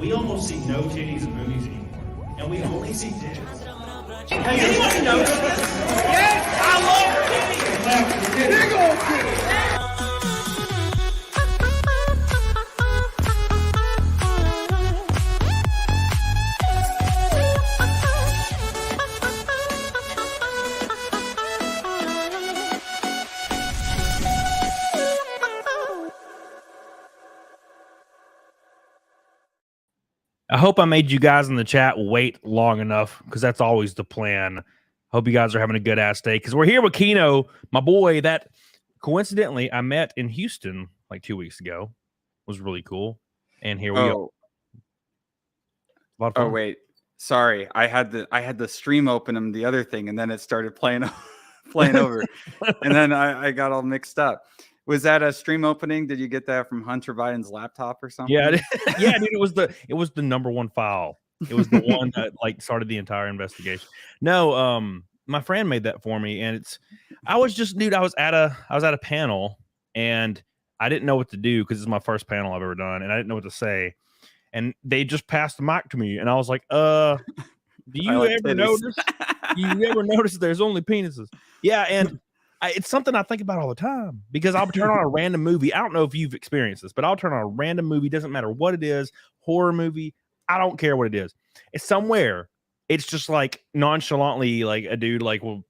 we almost see no titties in movies anymore, and we only see dicks. Has anyone noticed this? Yes, I love titties. Big old titties. I hope I made you guys in the chat wait long enough, because that's always the plan. Hope you guys are having a good ass day, because we're here with Kino, my boy that coincidentally I met in Houston like 2 weeks ago. It was really cool. And here we go. Oh wait, sorry. I had the stream open and the other thing, and then it started playing over, and then I got all mixed up. Was that a stream opening? Did you get that from Hunter Biden's laptop or something? Yeah, yeah, dude. It was the number one file. It was the one that like started the entire investigation. No, my friend made that for me, and I was at a panel, and I didn't know what to do because it's my first panel I've ever done, and I didn't know what to say, and they just passed the mic to me, and I was like, do you ever notice? You ever notice there's only penises? Yeah, and it's something I think about all the time, because I'll turn on a random movie. I don't know if you've experienced this, but I'll turn on a random movie. Doesn't matter what it is, horror movie. I don't care what it is. It's somewhere. It's just like nonchalantly, like a dude like will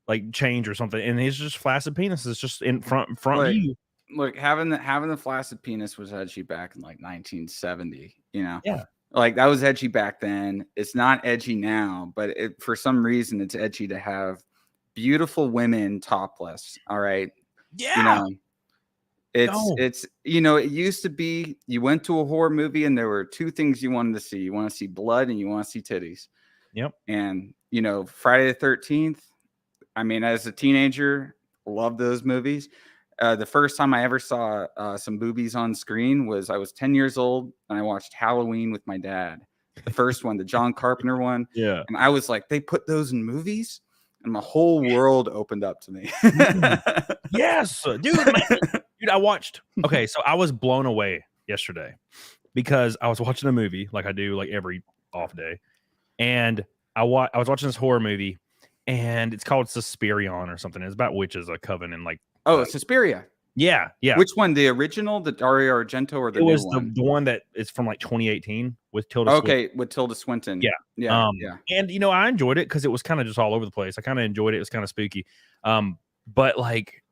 like change or something, and it's just flaccid penis is just in front of you. Look, having the flaccid penis was edgy back in like 1970. You know, yeah, like that was edgy back then. It's not edgy now, but for some reason it's edgy to have beautiful women topless. All right. Yeah. You know, it's it used to be you went to a horror movie and there were two things you wanted to see. You want to see blood and you want to see titties. Yep. And Friday the 13th, I mean, as a teenager, loved those movies. The first time I ever saw some boobies on screen was I was 10 years old, and I watched Halloween with my dad. The first one, the John Carpenter one. Yeah. And I was like, they put those in movies? And my whole world opened up to me. Yes, dude. I watched. Okay, so I was blown away yesterday because I was watching a movie like I do like every off day, and I was watching this horror movie, and it's called Suspirion or something. It's about witches, a coven, and like Suspiria. Yeah. Which one? The original, the Dario Argento, or the new one? The one that is from like 2018 with Tilda. Okay, with Tilda Swinton. Yeah. And I enjoyed it because it was kind of just all over the place. I kind of enjoyed it. It was kind of spooky. But like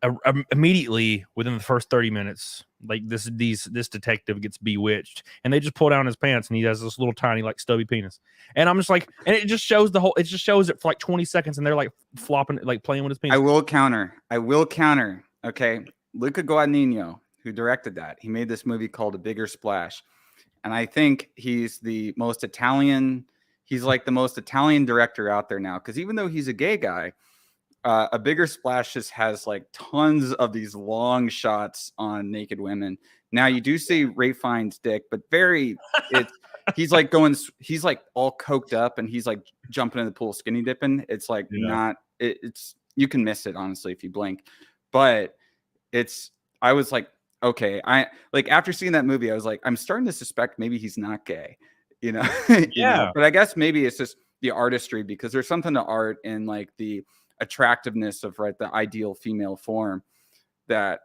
immediately within the first 30 minutes, like this detective gets bewitched, and they just pull down his pants, and he has this little tiny like stubby penis, and I'm just like, and it just shows it for like 20 seconds, and they're like flopping, like playing with his penis. I will counter. Okay. Luca Guadagnino, who directed that, he made this movie called A Bigger Splash. And I think he's the most Italian. He's like the most Italian director out there now. Because even though he's a gay guy, A Bigger Splash just has like tons of these long shots on naked women. Now you do see Ray Fiennes' dick, but he's like all coked up, and he's like jumping in the pool skinny dipping. It's like it's you can miss it honestly if you blink. But I was like, okay, after seeing that movie, I was like, I'm starting to suspect maybe he's not gay, Yeah. But I guess maybe it's just the artistry, because there's something to art in like the attractiveness of the ideal female form that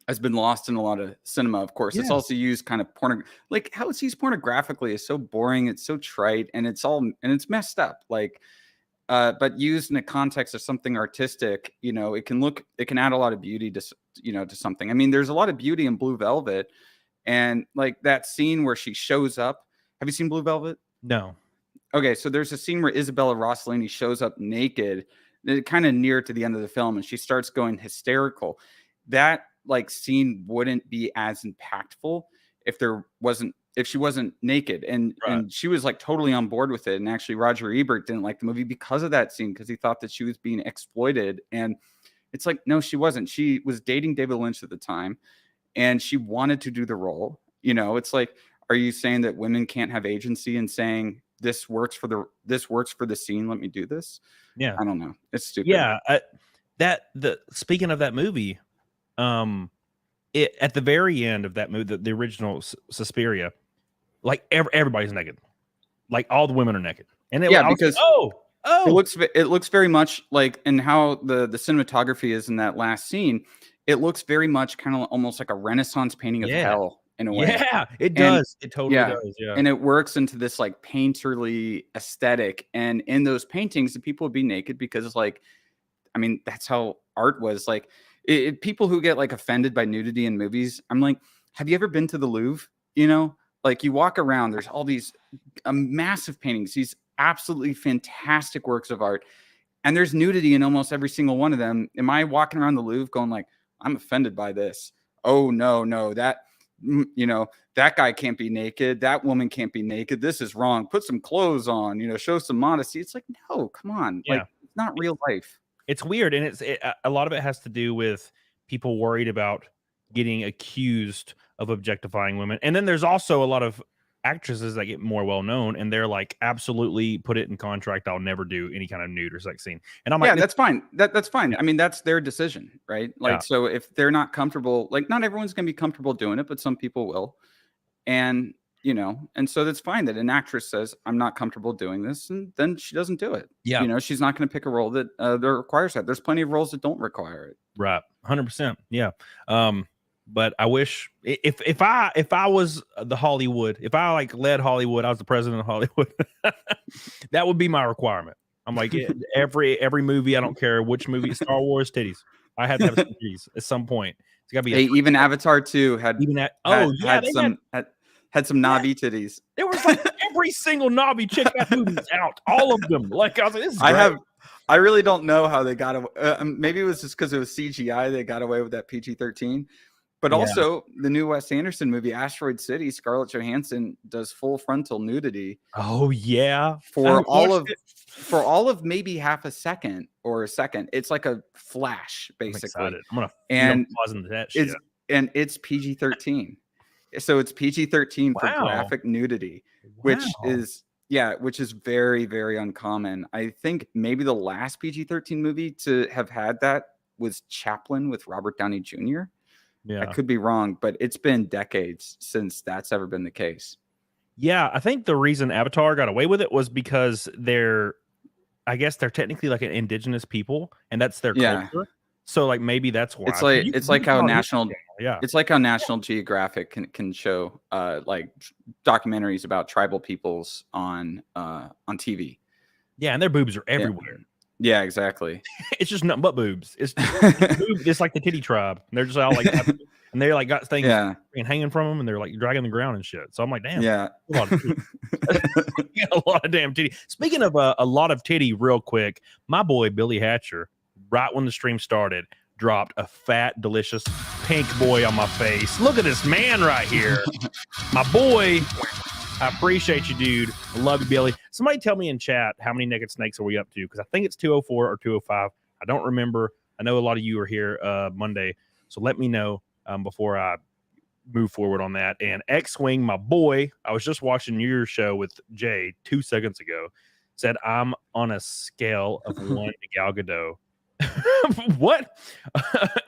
has been lost in a lot of cinema. Of course, It's also used kind of like how it's used pornographically is so boring, it's so trite, and it's messed up. But used in the context of something artistic, it can add a lot of beauty to something. I mean, there's a lot of beauty in Blue Velvet, and like that scene where she shows up. Have you seen Blue Velvet? No. Okay, so there's a scene where Isabella Rossellini shows up naked, kind of near to the end of the film, and she starts going hysterical. That like scene wouldn't be as impactful if she wasn't naked, and she was like totally on board with it. And actually Roger Ebert didn't like the movie because of that scene, because he thought that she was being exploited. And it's like, no, she wasn't. She was dating David Lynch at the time, and she wanted to do the role. It's like, are you saying that women can't have agency in saying this works for the scene, let me do this? Yeah. I don't know. It's stupid. Yeah. Speaking of that movie, at the very end of that movie, the original Suspiria, like everybody's naked, like all the women are naked, and Yeah, because it looks very much like, and how the cinematography is in that last scene, it looks very much kind of almost like a Renaissance painting of hell in a way. Yeah, it does. It totally does. Yeah, and it works into this like painterly aesthetic, and in those paintings, the people would be naked because it's like, I mean, that's how art was. Like, people who get like offended by nudity in movies, I'm like, have you ever been to the Louvre? You know, like you walk around, there's all these massive paintings, these absolutely fantastic works of art, and there's nudity in almost every single one of them. Am I walking around the Louvre going like, I'm offended by this? Oh no, that, you know, that guy can't be naked, that woman can't be naked, this is wrong, put some clothes on, you know, show some modesty. It's like, no, come on. Like, it's not real life. It's weird, and a lot of it has to do with people worried about getting accused of objectifying women, and then there's also a lot of actresses that get more well known, and they're like, absolutely put it in contract, I'll never do any kind of nude or sex scene. And I'm like, yeah, that's fine. That's fine. I mean, that's their decision, right? Like, so if they're not comfortable, like, not everyone's gonna be comfortable doing it, but some people will, and you know, and so that's fine that an actress says, I'm not comfortable doing this, and then she doesn't do it. Yeah, you know, she's not going to pick a role that requires that. There's plenty of roles that don't require it. Right, 100%. Yeah. But I wish if I was the Hollywood, if I like led Hollywood, I was the president of Hollywood, that would be my requirement. I'm like, every movie, I don't care which movie, Star Wars, titties. I had to have some titties at some point. It's gotta be even Avatar 2 had had some knobby titties. There was like every single knobby chick that movie's out, all of them. Like, I was like, this is great. I really don't know how they got away. Maybe it was just because it was CGI they got away with that PG-13. But also the new Wes Anderson movie, Asteroid City, Scarlett Johansson does full frontal nudity. Oh yeah, for all of maybe half a second or a second. It's like a flash, basically. I'm gonna pause into that shit. And it's PG-13. So it's PG-13 for graphic nudity, which is very, very uncommon. I think maybe the last PG-13 movie to have had that was Chaplin with Robert Downey Jr. Yeah, I could be wrong, but it's been decades since that's ever been the case. Yeah, I think the reason Avatar got away with it was because I guess they're technically like an indigenous people, and that's their culture. So like maybe that's why. It's like how National Geographic can show like documentaries about tribal peoples on TV. Yeah, and their boobs are everywhere. Yeah, exactly. It's just nothing but boobs. It's like the titty tribe. And they're just all like, and they're like got things hanging from them, and they're like dragging the ground and shit. So I'm like, damn, a lot of damn titty. Speaking of a lot of titty, real quick, my boy Billy Hatcher, right when the stream started, dropped a fat, delicious pink boy on my face. Look at this man right here, my boy. I appreciate you, dude. I love you, Billy. Somebody tell me in chat how many naked snakes are we up to, because I think it's 204 or 205. I don't remember. I know a lot of you are here Monday, so let me know before I move forward on that. And X-Wing, my boy, I was just watching your show with Jay 2 seconds ago, said I'm on a scale of 1 to Gal Gadot. What?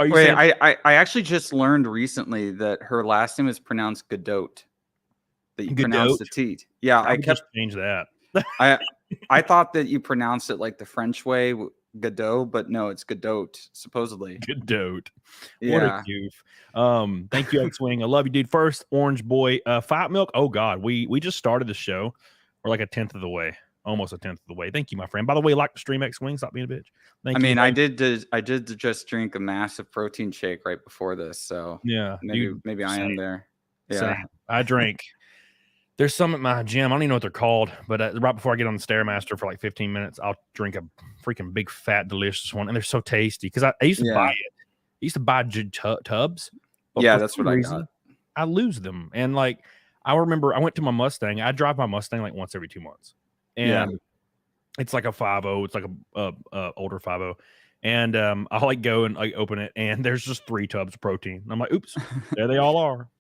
Are you saying? I actually just learned recently that her last name is pronounced Gadot. That you pronounce the T. Yeah, I kept change that. I thought that you pronounce it like the French way, Gadot, but no, it's Gadot, supposedly. Gadot. What a goof. Thank you, X-Wing. I love you, dude. First, Orange Boy. Fight Milk. Oh God, we just started the show. We're like a 10th of the way. Almost a 10th of the way. Thank you, my friend. By the way, like the stream, X-Wing. Stop being a bitch. Thank you. I did just drink a massive protein shake right before this, so yeah, maybe I am there. Yeah, same. I drank. There's some at my gym. I don't even know what they're called, but right before I get on the Stairmaster for like 15 minutes, I'll drink a freaking big, fat, delicious one. And they're so tasty because I used to buy it. I used to buy tubs. Yeah, that's what I got. I lose them. And like, I remember I went to my Mustang. I drive my Mustang like once every 2 months. And it's like a 5.0. It's like a older 5.0. And I'll like go and like open it, and there's just 3 tubs of protein. I'm like, oops, there they all are.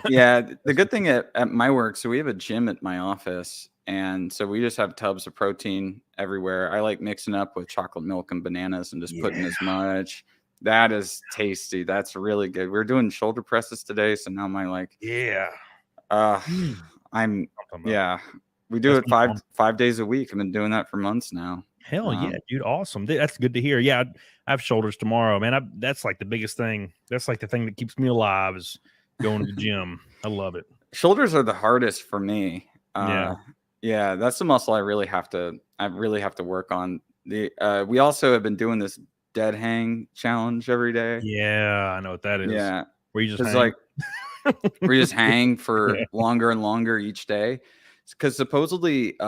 Yeah, the good thing at my work, so we have a gym at my office, and so we just have tubs of protein everywhere. I like mixing up with chocolate milk and bananas and just putting as much. That is tasty. That's really good. We're doing shoulder presses today, so now my like, I'm Yeah, we do That's it what I'm- 5 days a week. I've been doing that for months now. Hell yeah, dude. Awesome. That's good to hear. Yeah. I have shoulders tomorrow, man. That's like the biggest thing. That's like the thing that keeps me alive is going to the gym. I love it. Shoulders are the hardest for me. Yeah. Yeah, that's the muscle I really have to work on. We also have been doing this dead hang challenge every day. Yeah, I know what that is. Yeah. Where you just It's hang. like we just hang for longer and longer each day. Because supposedly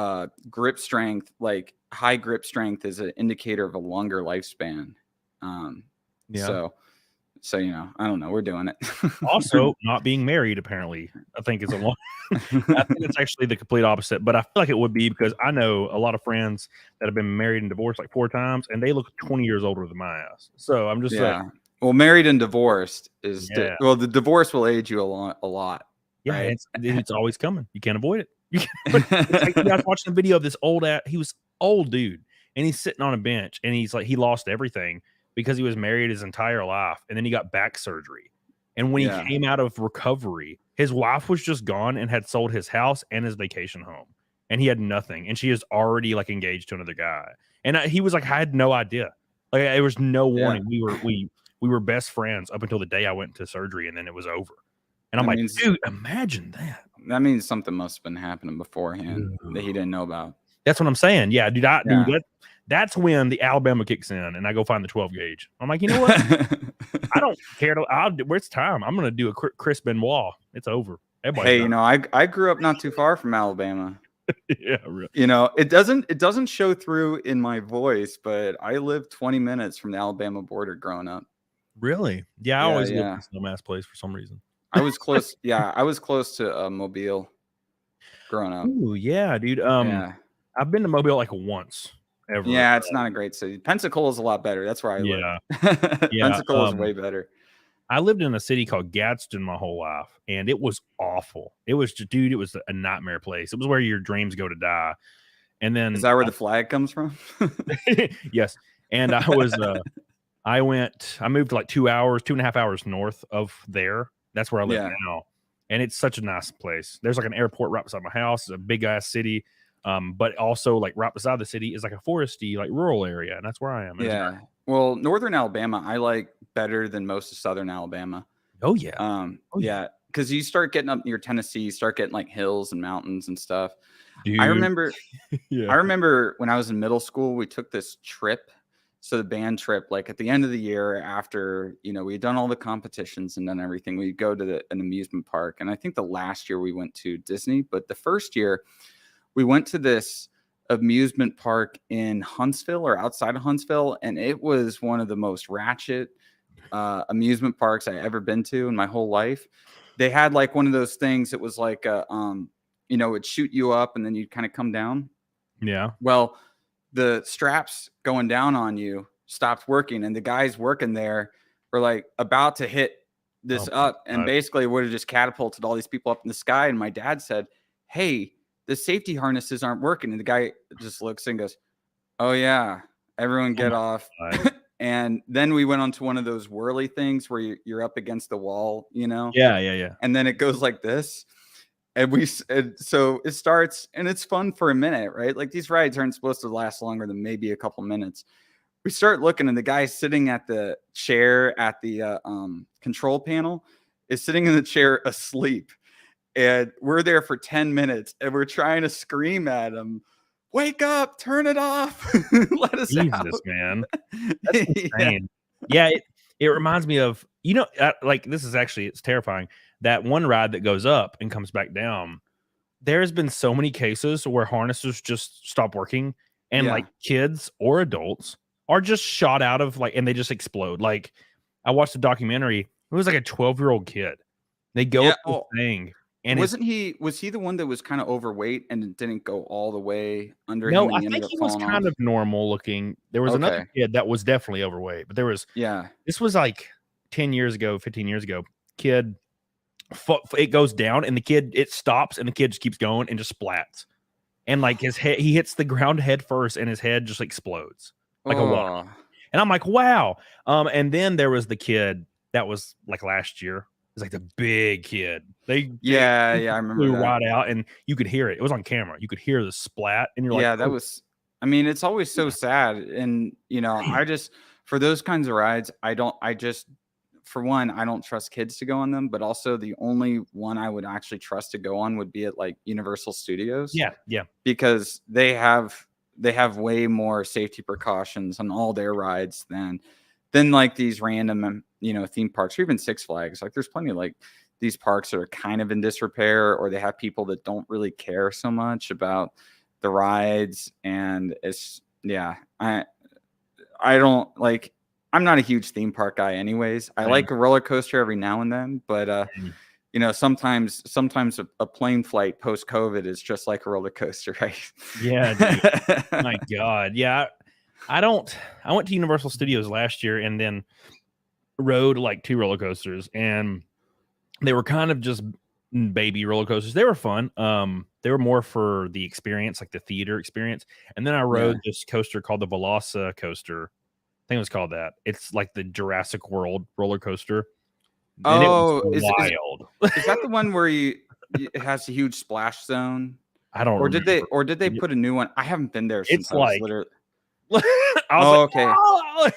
grip strength, like high grip strength, is an indicator of a longer lifespan. So I don't know. We're doing it. Also, not being married apparently, I think is a long. I think it's actually the complete opposite, but I feel like it would be because I know a lot of friends that have been married and divorced like 4 times, and they look 20 years older than my ass. So I'm just like, well, married and divorced is Yeah. well, the divorce will age you a lot. yeah, Right. it's always coming. You can't avoid it. You can't, it's like, I was watching a video of this he was old dude, and he's sitting on a bench, and he's like, he lost everything because he was married his entire life, and then he got back surgery. And when he came out of recovery, his wife was just gone and had sold his house and his vacation home, and he had nothing. And she is already like engaged to another guy. And he was like, I had no idea. Like there was no warning. We were best friends up until the day I went to surgery, and then it was over. And I'm like, dude, imagine that. That means something must have been happening beforehand that he didn't know about. That's what I'm saying. Yeah, dude. That's when the Alabama kicks in, and I go find the 12 gauge. I'm like, you know what? I don't care. It's time. I'm gonna do a Chris Benoit. It's over. Hey, I grew up not too far from Alabama. Yeah, really. It doesn't show through in my voice, but I lived 20 minutes from the Alabama border growing up. Really? Yeah, I always lived in some ass place for some reason. I was close. I was close to Mobile growing up. Ooh, yeah, dude. I've been to Mobile like once. Ever. Yeah, it's not a great city. Pensacola is a lot better. That's where I live. Pensacola is way better. I lived in a city called Gadsden my whole life, and it was awful. It was just, dude, it was a nightmare place. It was where your dreams go to die. And then is that where the flag comes from? Yes. And I moved like 2.5 hours north of there. That's where I live now. And it's such a nice place. There's like an airport right beside my house. It's a big ass city. But also like right beside the city is like a foresty, like rural area. And that's where I am. Yeah. Well, northern Alabama, I like better than most of southern Alabama. Oh yeah. Yeah. Because you start getting up near Tennessee, you start getting like hills and mountains and stuff. Dude. I remember when I was in middle school, we took this trip. So the band trip, like at the end of the year after, we had done all the competitions and done everything, we'd go to an amusement park. And I think the last year we went to Disney, but the first year we went to this amusement park in Huntsville or outside of Huntsville. And it was one of the most ratchet amusement parks I ever been to in my whole life. They had like one of those things. It was like, it'd shoot you up and then you'd kind of come down. Yeah. Well, the straps going down on you stopped working, and the guys working there were like about to hit this up, and basically would have just catapulted all these people up in the sky. And my dad said, "Hey, the safety harnesses aren't working." And the guy just looks and goes, "Oh yeah, everyone get off." And then we went on to one of those whirly things where you're up against the wall, Yeah. And then it goes like this. And so it starts, and it's fun for a minute, right? Like these rides aren't supposed to last longer than maybe a couple minutes. We start looking, and the guy sitting at the chair at the control panel is sitting in the chair asleep. And we're there for 10 minutes, and we're trying to scream at him, "Wake up, turn it off, let us out." Jesus, man. That's insane. Yeah, it reminds me of, like this is actually, it's terrifying. That one ride that goes up and comes back down, there's been so many cases where harnesses just stop working, and like kids or adults are just shot out of and they just explode. Like I watched a documentary. It was like a 12-year-old kid. They go up the thing. And was he the one that was kind of overweight and didn't go all the way under him? No, I think he was kind of normal looking. There was another kid that was definitely overweight, but this was like 10 years ago, 15 years ago. Kid, it goes down, and the kid, it stops, and the kid just keeps going and just splats. And like his head, he hits the ground head first, and his head just explodes like a water. And I'm like, wow. And then there was the kid that was like last year. It's like the big kid. They Yeah, I remember flew that. right out, and you could hear it. It was on camera. You could hear the splat, and you're like, Yeah, that was. I mean, it's always so sad, and I just for those kinds of rides, for one, I don't trust kids to go on them, but also the only one I would actually trust to go on would be at like Universal Studios. yeah, Because they have way more safety precautions on all their rides than like these random theme parks or even Six Flags. Like there's plenty of like these parks that are kind of in disrepair, or they have people that don't really care so much about the rides, and it's I don't like. I'm not a huge theme park guy anyways. I like a roller coaster every now and then, but sometimes a plane flight post COVID is just like a roller coaster, right? Yeah, dude. My God. Yeah. I went to Universal Studios last year and then rode like 2 roller coasters, and they were kind of just baby roller coasters. They were fun. They were more for the experience, like the theater experience. And then I rode this coaster called the Velosa coaster. I think it was called that. It's like the Jurassic World roller coaster. And it was wild. Is that the one where it has a huge splash zone? I don't remember. Or did they put a new one? I haven't been there since It's like literally. okay. Oh!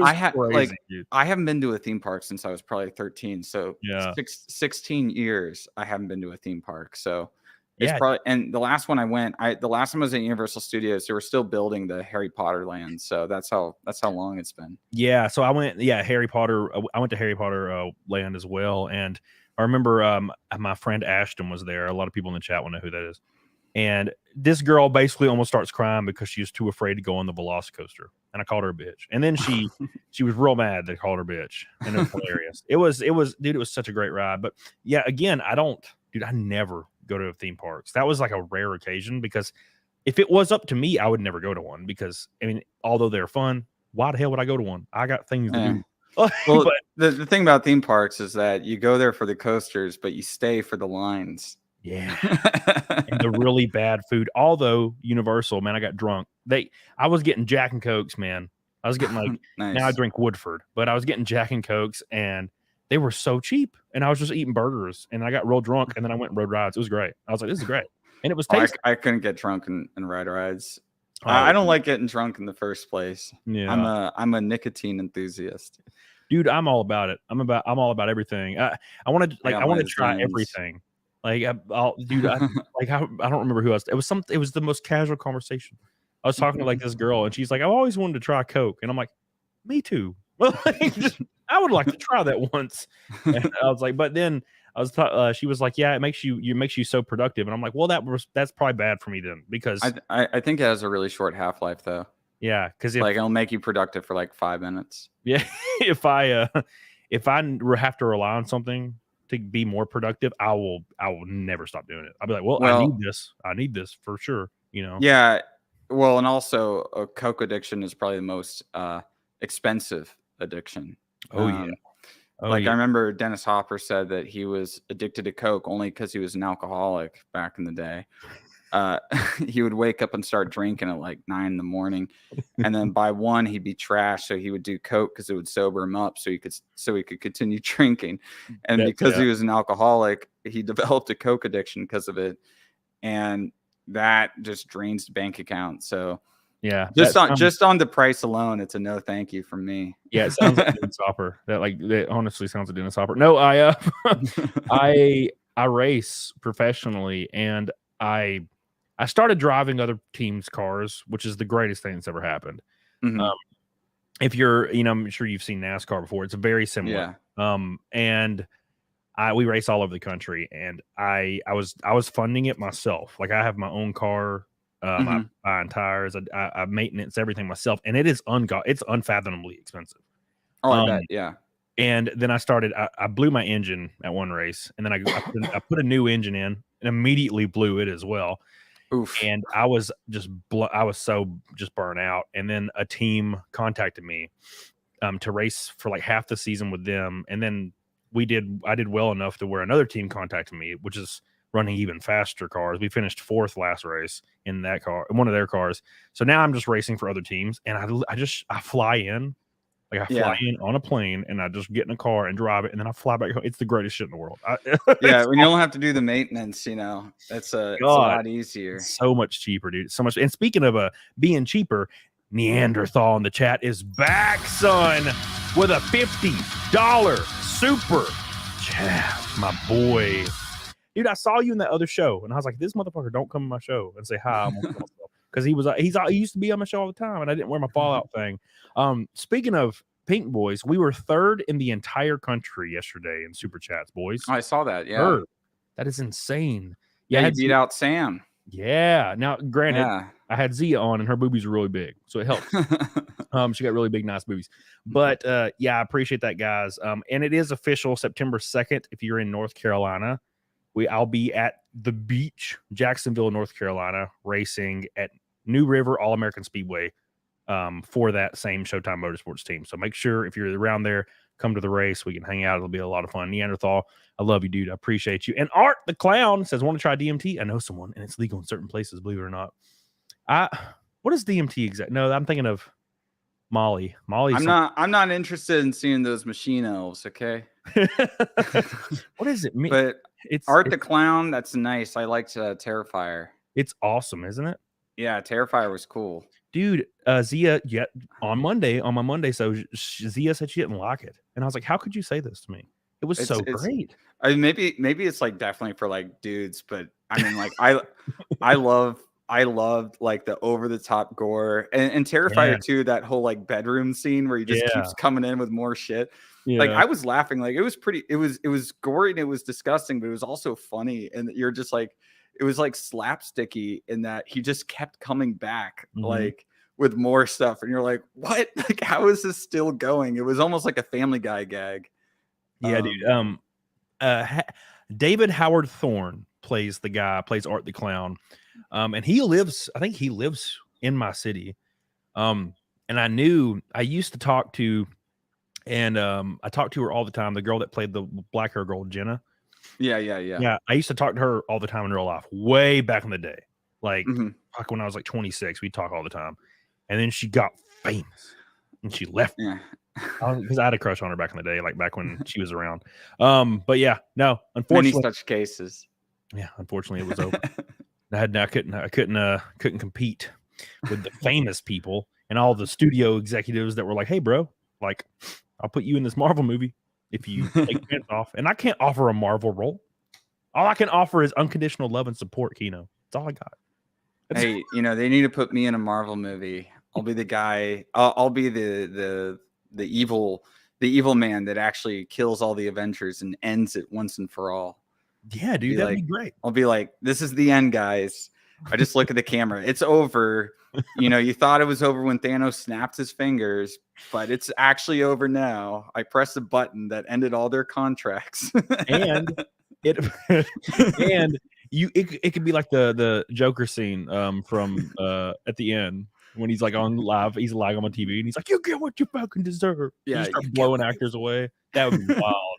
I haven't been to a theme park since I was probably 13. So 16 years I haven't been to a theme park. So it's probably, and the last one I went, the last time I was at Universal Studios, they were still building the Harry Potter land. So that's how long it's been. Yeah. So I went, Harry Potter. I went to Harry Potter land as well. And I remember my friend Ashton was there. A lot of people in the chat will know who that is. And this girl basically almost starts crying because she was too afraid to go on the Velocicoaster. And I called her a bitch. And then she was real mad that I called her bitch. And it was hilarious. It was such a great ride. But yeah, again, I never go to theme parks. That was like a rare occasion, because if it was up to me, I would never go to one, because I mean, although they're fun, why the hell would I go to one? I got things to do. Well, the thing about theme parks is that you go there for the coasters, but you stay for the lines. Yeah. And the really bad food. Although Universal, man, I got drunk. I was getting Jack and Cokes, man. I was getting like nice. Now I drink Woodford, but I was getting Jack and Cokes, and they were so cheap. And I was just eating burgers, and I got real drunk, and then I went and rode rides. It was great. I was like, this is great. And it was tasty. I couldn't get drunk and ride rides. I don't like getting drunk in the first place. Yeah. I'm a nicotine enthusiast. Dude, I'm all about it. I'm all about everything. I want to try everything. Like, I don't remember who else. It was the most casual conversation. I was talking to like this girl, and she's like, I've always wanted to try Coke. And I'm like, me too. Well, I would like to try that once. And I was like, but then she was like, yeah, it makes you so productive. And I'm like, well, that's probably bad for me then, because I think it has a really short half-life though. Yeah. Cause it'll make you productive for like 5 minutes. Yeah. If I have to rely on something to be more productive, I will never stop doing it. I'll be like, well, I need this for sure. Yeah. Well, and also a Coke addiction is probably the most expensive addiction. I remember Dennis Hopper said that he was addicted to Coke only because he was an alcoholic back in the day. He would wake up and start drinking at like 9 a.m, and then by 1 he'd be trashed. So he would do Coke because it would sober him up, so he could continue drinking. And because he was an alcoholic, he developed a Coke addiction because of it, and that just drains the bank account. So yeah, just on the price alone, it's a no thank you from me. Yeah, it sounds like Dennis Hopper. That honestly sounds like Dennis Hopper. No, I race professionally, and I started driving other teams' cars, which is the greatest thing that's ever happened. Mm-hmm. If you're, I'm sure you've seen NASCAR before. It's very similar. Yeah. And we race all over the country, and I was funding it myself. Like, I have my own car, I'm buying tires, I maintenance everything myself, and it's unfathomably expensive. Oh, I bet, yeah. And then I blew my engine at one race, and then I put a new engine in, and immediately blew it as well. Oof. And I was so burnt out. And then a team contacted me to race for like half the season with them. And then I did well enough to where another team contacted me, which is running even faster cars. We finished 4th last race in that car, in one of their cars. So now I'm just racing for other teams, and I fly in Like I fly in on a plane and I just get in a car and drive it and then I fly back home. It's the greatest shit in the world. Yeah, when you don't have to do the maintenance, you know, it's a lot easier. It's so much cheaper, dude. So much. And speaking of being cheaper, Neanderthal in the chat is back, son, with a $50 super chat, my boy. Dude, I saw you in that other show and I was like, this motherfucker don't come to my show and say hi. Because he used to be on my show all the time and I didn't wear my Fallout thing. Speaking of Pink Boys, we were third in the entire country yesterday in super chats, boys. I saw that. Yeah, third. That is insane. Yeah, you beat out Sam. Yeah. Now, granted, I had Zia on and her boobies are really big, so it helps. She got really big, nice boobies. But yeah, I appreciate that, guys. And it is official September 2nd. If you're in North Carolina, I'll be at the beach, Jacksonville, North Carolina, racing at New River All-American Speedway for that same Showtime Motorsports team. So make sure if you're around there, come to the race. We can hang out. It'll be a lot of fun. Neanderthal, I love you, dude. I appreciate you. And Art the Clown says, want to try DMT? I know someone, and it's legal in certain places, believe it or not. What is DMT exactly? No, I'm thinking of Molly. I'm not interested in seeing those machine elves, okay? What does it mean? But it's the Clown. That's nice. I liked Terrifier. It's awesome, isn't it? Yeah, Terrifier was cool. Dude, Zia, on my Monday, so Zia said she didn't like it. And I was like, how could you say this to me? It was so great. I mean, maybe it's like definitely for like dudes, but I mean, like I loved like the over the top gore and Terrifier too. That whole like bedroom scene where he just keeps coming in with more shit. Yeah. Like I was laughing, like it was gory and it was disgusting, but it was also funny. And you're just like, it was like slapsticky in that he just kept coming back like with more stuff. And you're like, what? Like, how is this still going? It was almost like a Family Guy gag. Yeah, dude. David Howard Thorne plays Art the Clown. And I think he lives in my city. And I used to talk to, and I talked to her all the time, the girl that played the black hair girl, Jenna. Yeah. I used to talk to her all the time in real life, way back in the day. Like when I was like 26, we'd talk all the time. And then she got famous and she left. Yeah. Because I had a crush on her back in the day, like back when she was around. But yeah, no, unfortunately, many such cases. Yeah, unfortunately, it was over. I couldn't compete with the famous people and all the studio executives that were like, "Hey, bro, like, I'll put you in this Marvel movie if you take your pants off." And I can't offer a Marvel role. All I can offer is unconditional love and support. Kino, that's all I got. Hey, they need to put me in a Marvel movie. I'll be the guy. I'll be the evil man that actually kills all the Avengers and ends it once and for all. Yeah, dude, that'd be great. I'll be like, this is the end, guys. I just look at the camera. It's over. You thought it was over when Thanos snapped his fingers, but it's actually over now. I pressed a button that ended all their contracts. And it could be like the Joker scene from at the end. When he's like on live, he's live on TV, and he's like, "You get what you fucking deserve." Yeah, you blowing actors away. That would be wild.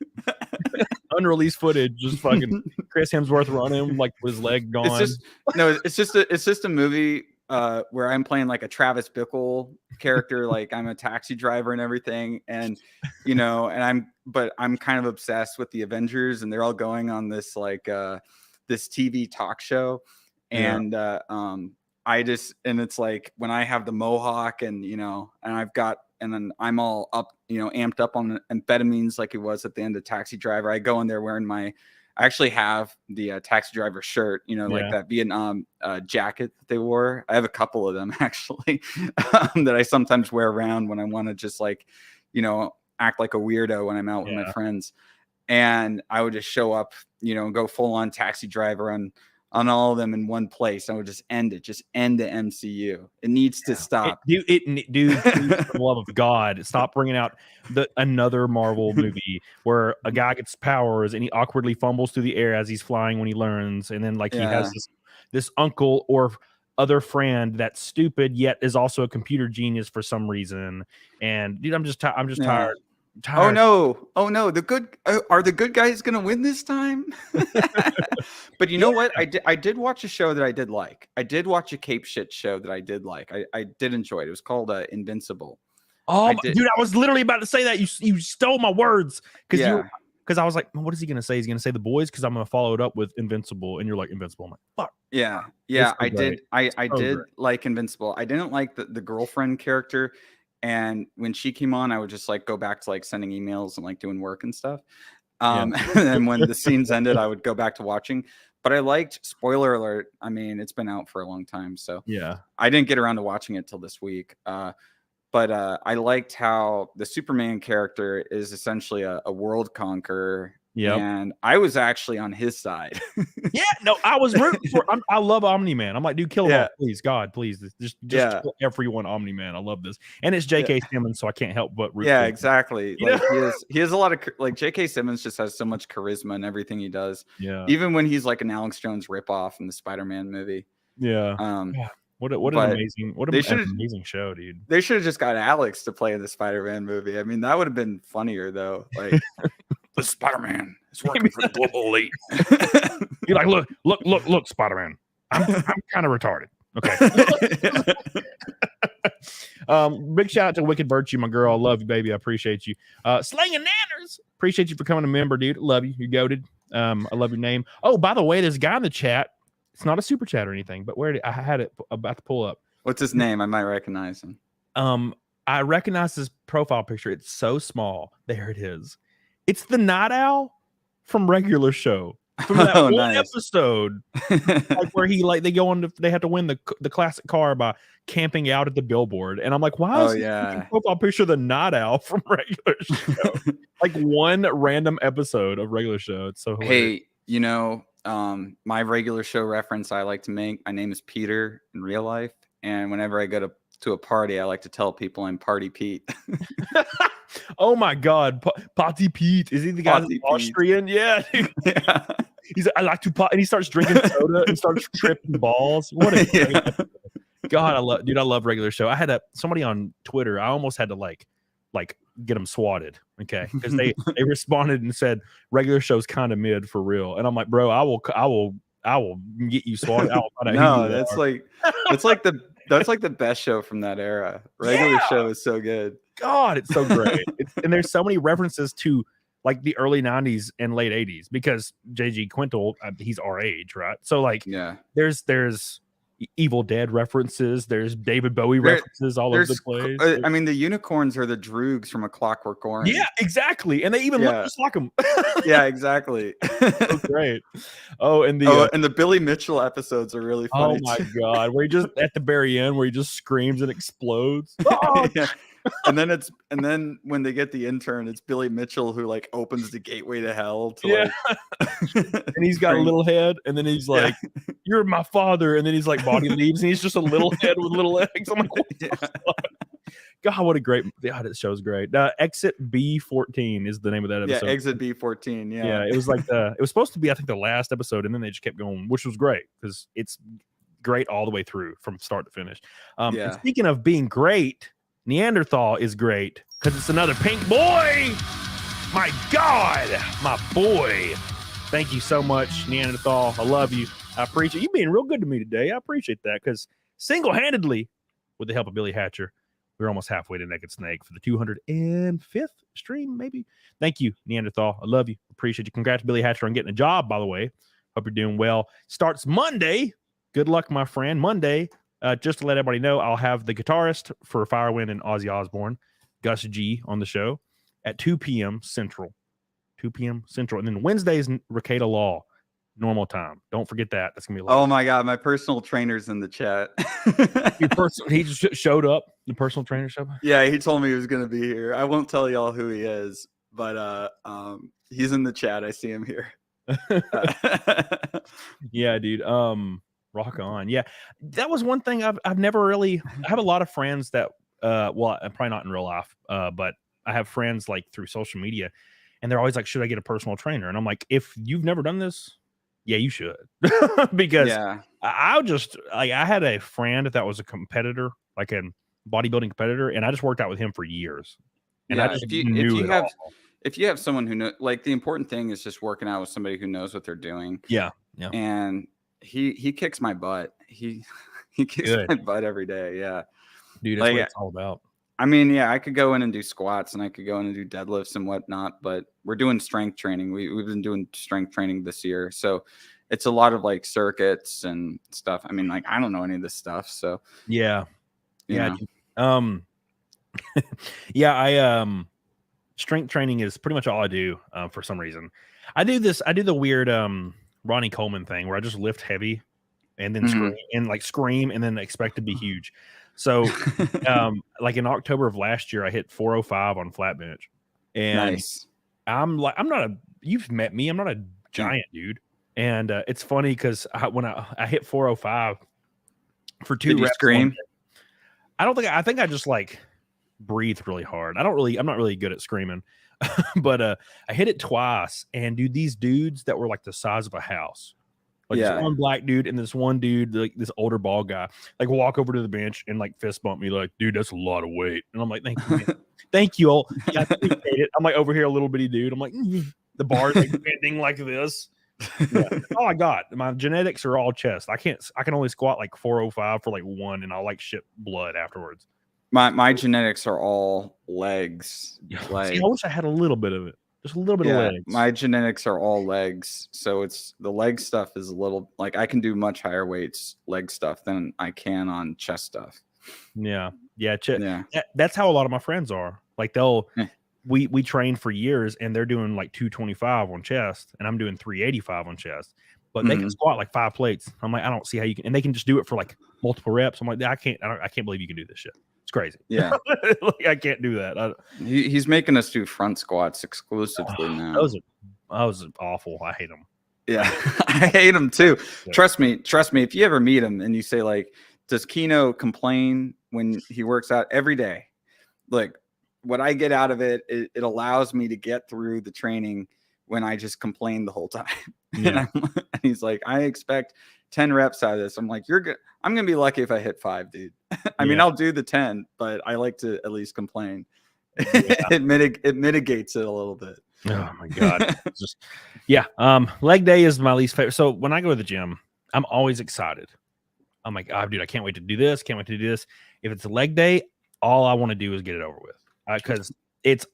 Unreleased footage, just fucking Chris Hemsworth running like with his leg gone. It's just a movie where I'm playing like a Travis Bickle character, like I'm a taxi driver and everything, and I'm kind of obsessed with the Avengers, and they're all going on this like this TV talk show, and and it's like when I have the mohawk and then I'm all up, amped up on amphetamines like it was at the end of Taxi Driver. I go in there wearing I actually have the Taxi Driver shirt, like that Vietnam jacket that they wore. I have a couple of them actually that I sometimes wear around when I want to just like, act like a weirdo when I'm out with my friends. And I would just show up, go full on Taxi Driver on all of them in one place. I would just end the MCU. It needs to stop. Dude, for the love of God, stop bringing out another Marvel movie where a guy gets powers and he awkwardly fumbles through the air as he's flying when he learns, and then like he has this uncle or other friend that's stupid yet is also a computer genius for some reason. And dude, I'm just tired. Oh no! Are the good guys gonna win this time? But you know what? I did watch a show that I did like. I did watch a cape shit show that I did like. I did enjoy it. It was called Invincible. Oh, dude, I was literally about to say that. You stole my words because I was like, what is he gonna say? He's gonna say The Boys because I'm gonna follow it up with Invincible, and you're like Invincible. I'm like, fuck. Yeah, So I great. did. I did great. like Invincible. I didn't like the girlfriend character, and when she came on, I would just like go back to like sending emails and like doing work and stuff. And when the scenes ended, I would go back to watching. But I liked, spoiler alert, I mean, it's been out for a long time, so yeah, I didn't get around to watching it till this week. But I liked how the Superman character is essentially a world conqueror. Yeah, and I was actually on his side. Yeah, no, I was rooting for. I love Omni-Man. I'm like, dude, kill him all, please, God, please, just kill everyone, Omni-Man. I love this, and it's J.K. Simmons, so I can't help but root. Yeah, exactly. Like he has a lot of like J.K. Simmons just has so much charisma in everything he does. Yeah, even when he's like an Alex Jones ripoff in the Spider-Man movie. Yeah. What an amazing show, dude. They should have just got Alex to play in the Spider-Man movie. I mean, that would have been funnier though. Like the Spider-Man is working for the global elite. You're like, look, Spider-Man. I'm kind of retarded. Okay. Big shout out to Wicked Virtue, my girl. I love you, baby. I appreciate you. Slanging Nanners. Appreciate you for coming a member, dude. Love you. You're goated. I love your name. Oh, by the way, there's a guy in the chat. It's not a super chat or anything, but I had it about to pull up. What's his name? I might recognize him. I recognize his profile picture. It's so small. There it is. It's the Night Owl from Regular Show. From that one episode, like where they go on they have to win the classic car by camping out at the billboard, and I'm like, why is this profile picture the Night Owl from Regular Show? Like one random episode of Regular Show. It's so hilarious. Hey, you know, my Regular Show reference I like to make. My name is Peter in real life, and whenever I go to a party, I like to tell people I'm Party Pete. Oh my God, Party Pete! Is he the guy that's Austrian? Yeah, yeah. He's I like to pot, and he starts drinking soda and starts tripping balls. What a great episode. God, I love Regular Show. I had somebody on Twitter. I almost had to like get them swatted, okay, because they responded and said Regular Show's kind of mid for real, and I'm like, bro, I will get you swatted. No, that's like the best show from that era. Regular Show is so good. God, it's so great. And there's so many references to like the early 90s and late 80s because JG Quintal, he's our age, right? So like, there's Evil Dead references, there's David Bowie references all over the place. I mean, the unicorns are the Droogs from A Clockwork Orange. Yeah, exactly. And they even look just like them. Yeah, exactly. So great. Oh, and the Billy Mitchell episodes are really funny. Oh my God, where he just at the very end where he just screams and explodes. Oh, yeah. And then when they get the intern, it's Billy Mitchell who like opens the gateway to hell to and he's got a little head, and then he's like, "You're my father," and then he's like body leaves, and he's just a little head with little legs. I'm like, what the fuck? God, what a great this show's great. Exit B14 is the name of that episode. Yeah, Exit B14. Yeah, it was like it was supposed to be, I think, the last episode, and then they just kept going, which was great because it's great all the way through from start to finish. And speaking of being great, Neanderthal is great because it's another pink boy. My God, my boy. Thank you so much, Neanderthal. I love you. I appreciate you being real good to me today. I appreciate that because single-handedly, with the help of Billy Hatcher, we're almost halfway to Naked Snake for the 205th stream, maybe. Thank you, Neanderthal. I love you. Appreciate you. Congrats, Billy Hatcher, on getting a job, by the way. Hope you're doing well. Starts Monday. Good luck, my friend. Monday. Just to let everybody know, I'll have the guitarist for Firewind and Ozzy Osbourne, Gus G, on the show at 2 p.m. Central. 2 p.m. Central. And then Wednesday's Ricada Law, normal time. Don't forget that. That's going to be Oh, my God. My personal trainer's in the chat. He just showed up. The personal trainer showed up? Yeah, he told me he was going to be here. I won't tell y'all who he is, but he's in the chat. I see him here. Yeah, dude. Rock on. Yeah, that was one thing I've never really. I have a lot of friends that well, I'm probably not in real life, but I have friends like through social media, and they're always like, should I get a personal trainer? And I'm like, if you've never done this, yeah, you should. Because I had a friend that was a competitor, like a bodybuilding competitor, and I just worked out with him for years. And I just if you have someone who knows, like, the important thing is just working out with somebody who knows what they're doing. Yeah. And he kicks my butt. He kicks my butt every day. Yeah, dude, that's what it's all about. I mean, yeah, I could go in and do squats and I could go in and do deadlifts and whatnot, but we're doing strength training. We've been doing strength training this year. So it's a lot of like circuits and stuff. I mean, like, I don't know any of this stuff. So Yeah. yeah. Yeah, strength training is pretty much all I do for some reason. I do the weird Ronnie Coleman thing where I just lift heavy and then scream and then expect to be huge. So like in October of last year, I hit 405 on flat bench. And Nice. you've met me, I'm not a giant dude. And it's funny because when I hit 405 for 2 Did you reps, scream? I think I just like breathe really hard. I'm not really good at screaming, but I hit it twice, and dude, these dudes that were like the size of a house, like this one black dude and this one dude, like this older bald guy, like walk over to the bench and like fist bump me, like, dude, that's a lot of weight. And I'm like, thank you, man. Thank you all. Yeah, I appreciate it. I'm like over here, a little bitty dude. I'm like, the bar's like bending like this. Yeah. Oh my god, my genetics are all chest. I can only squat like 405 for like 1, and I'll like shit blood afterwards. My genetics are all legs. Like, See, I wish I had a little bit of it, just a little bit of legs. My genetics are all legs, so it's the leg stuff is a little like I can do much higher weights leg stuff than I can on chest stuff. Yeah. That's how a lot of my friends are. Like we train for years, and they're doing like 225 on chest, and I'm doing 385 on chest. But they can squat like 5 plates. I'm like, I don't see how you can, and they can just do it for like multiple reps. I'm like, I can't believe you can do this shit. It's crazy. Yeah. Like, I can't do that. He's making us do front squats exclusively now. Those are awful. I hate them. Yeah, I hate them too. Yeah. Trust me. If you ever meet him and you say like, does Kino complain when he works out every day? Like, what I get out of it allows me to get through the training when I just complain the whole time. Yeah. And he's like, I expect 10 reps out of this. I'm like, you're good. I'm going to be lucky if I hit 5, dude. I mean, I'll do the 10, but I like to at least complain. Yeah. it mitigates it a little bit. Oh my God. Leg day is my least favorite. So when I go to the gym, I'm always excited. I'm like, oh, dude, I can't wait to do this. Can't wait to do this. If it's a leg day, all I want to do is get it over with. Because it's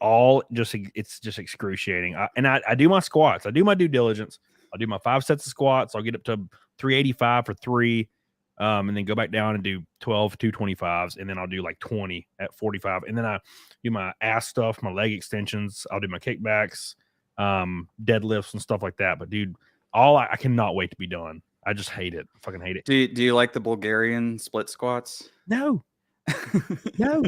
just excruciating. I do my squats. I do my due diligence. I'll do my 5 sets of squats. I'll get up to 385 for 3, and then go back down and do 12 225s, and then I'll do like 20 at 45, and then I do my ass stuff, my leg extensions. I'll do my kickbacks, deadlifts, and stuff like that. But dude, I cannot wait to be done. I just hate it. I fucking hate it. Do you like the Bulgarian split squats? No. No,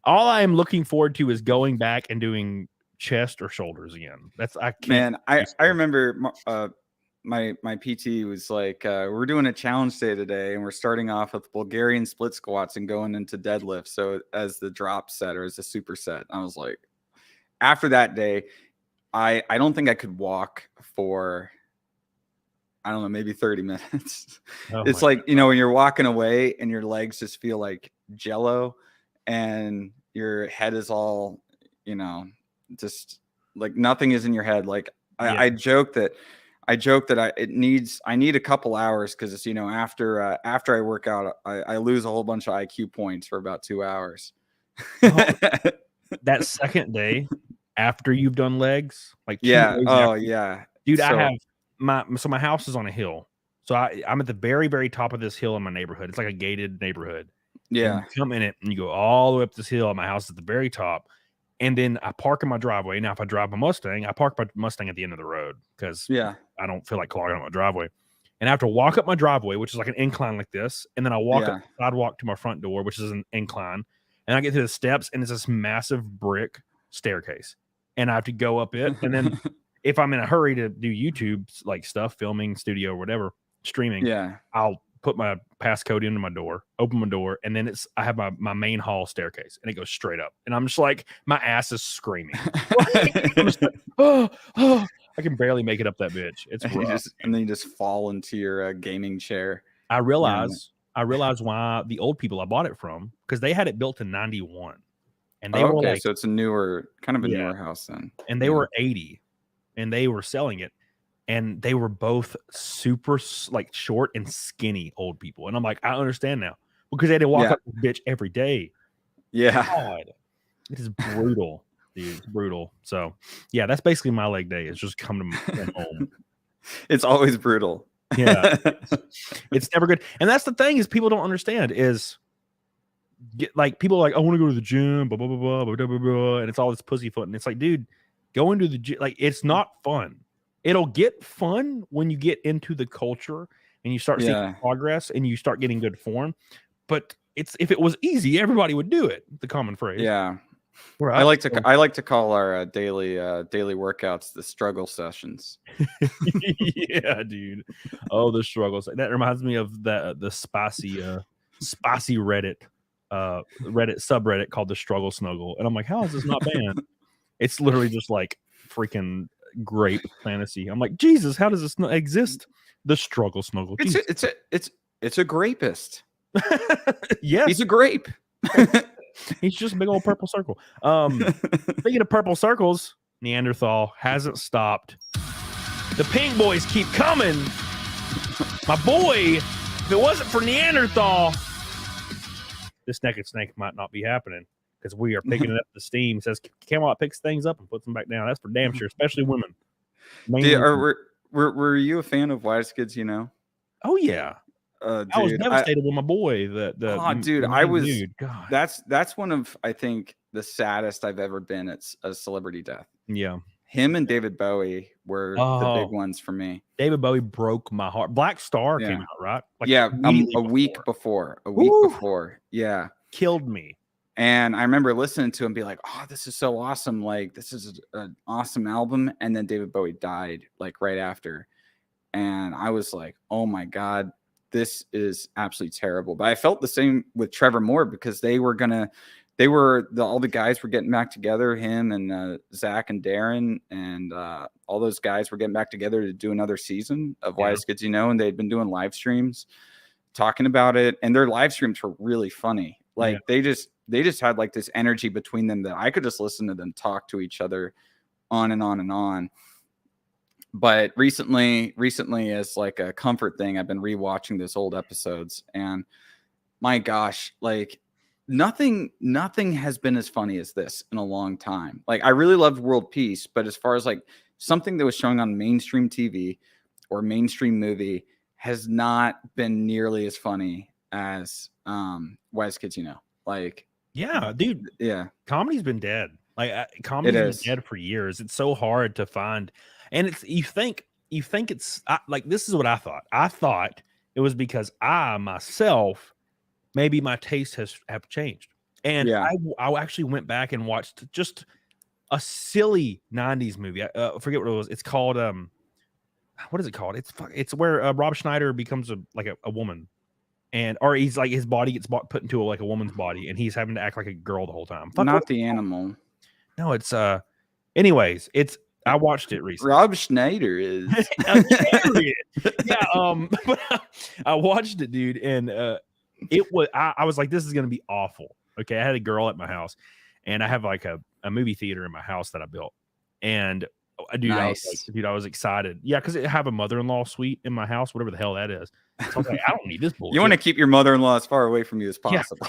all I am looking forward to is going back and doing chest or shoulders again. I remember my PT was like, we're doing a challenge day today, and we're starting off with Bulgarian split squats and going into deadlift. So as the drop set or as the super set, I was like, after that day, I don't think I could walk for, I don't know, maybe 30 minutes. It's like, when you're walking away and your legs just feel like jello and your head is all, just like nothing is in your head. Like I joke that I need a couple hours because after I work out, I lose a whole bunch of IQ points for about 2 hours. That second day after you've done legs, like dude, so, I have my house is on a hill, so I'm at the very, very top of this hill in my neighborhood. It's like a gated neighborhood. Yeah, and you come in it and you go all the way up this hill. My house is at the very top, and then I park in my driveway. Now, if I drive my Mustang, I park my Mustang at the end of the road because I don't feel like clogging up my driveway. And I have to walk up my driveway, which is like an incline like this, and then I walk up the sidewalk to my front door, which is an incline, and I get to the steps, and it's this massive brick staircase, and I have to go up it, and then. If I'm in a hurry to do YouTube like stuff, filming, studio, whatever, streaming, I'll put my passcode into my door, open my door, and then I have my main hall staircase, and it goes straight up. And I'm just like, my ass is screaming. I'm just like, I can barely make it up that bitch. It's rough. And then you just fall into your gaming chair. I realize why the old people I bought it from, because they had it built in 91, and they were like, so it's a newer house then, and they were 80. And they were selling it, and they were both super like short and skinny old people. And I'm like, I understand now because they had to walk up the bitch every day. Yeah. God, it is brutal, dude. It's brutal. So, yeah, that's basically my leg day. Is just come home. It's always brutal. Yeah, it's never good. And that's the thing is people don't understand is like people are like, I want to go to the gym, blah, blah, blah, blah, blah, blah, blah, and it's all this pussyfoot. And it's like, dude, go into the gym. Like, it's not fun. It'll get fun when you get into the culture and you start seeing progress and you start getting good form. But if it was easy, everybody would do it. The common phrase. Yeah. Right. I like to call our daily workouts the struggle sessions. Yeah, dude. Oh, the struggles. That reminds me of the spicy Reddit subreddit called the Struggle Snuggle. And I'm like, how is this not banned? It's literally just like freaking grape fantasy. I'm like, Jesus, how does this not exist? The Struggle Snuggle. It's a grapist. Yes. He's a grape. He's just a big old purple circle. Speaking of purple circles, Neanderthal hasn't stopped. The pink boys keep coming. My boy, if it wasn't for Neanderthal, this naked snake might not be happening because we are picking it up the steam. It says Camelot picks things up and puts them back down. That's for damn sure, especially women. Were you a fan of Wise Kids? You know? Oh yeah. Dude, I was devastated with my boy. God. That's one of, I think, the saddest I've ever been at a celebrity death. Yeah. Him and David Bowie were the big ones for me. David Bowie broke my heart. Black Star came out, right? Like a week before. Yeah. Killed me. And I remember listening to him be like, oh, this is so awesome. Like, this is an awesome album. And then David Bowie died like right after. And I was like, oh my God, this is absolutely terrible. But I felt the same with Trevor Moore because all the guys were getting back together, him and Zach and Darren and all those guys were getting back together to do another season of Wise Kids, and they'd been doing live streams talking about it. And their live streams were really funny. Like they just had like this energy between them that I could just listen to them talk to each other on and on and on. But recently as like a comfort thing, I've been rewatching those old episodes and my gosh, like nothing has been as funny as this in a long time. Like I really loved World Peace, but as far as like something that was showing on mainstream TV or mainstream movie has not been nearly as funny as Wise Kids, like, yeah, dude. Yeah. Comedy's been dead. Like comedy's been dead for years. It's so hard to find. And you think it's like, this is what I thought. I thought it was because I myself, maybe my taste have changed. And I actually went back and watched just a silly 90s movie. I forget what it was. It's called, what is it called? It's where Rob Schneider becomes a woman. Or he's like, his body gets put into a woman's body and he's having to act like a girl the whole time. Not The Animal. No, it's, anyways, I watched it recently. Rob Schneider is but I watched it, dude, and it was I was like, this is gonna be awful. Okay, I had a girl at my house, and I have like a movie theater in my house that I built, and dude, nice. I was excited, because I have a mother-in-law suite in my house, whatever the hell that is. So I was like, I don't need this bullshit. You want to keep your mother-in-law as far away from you as possible.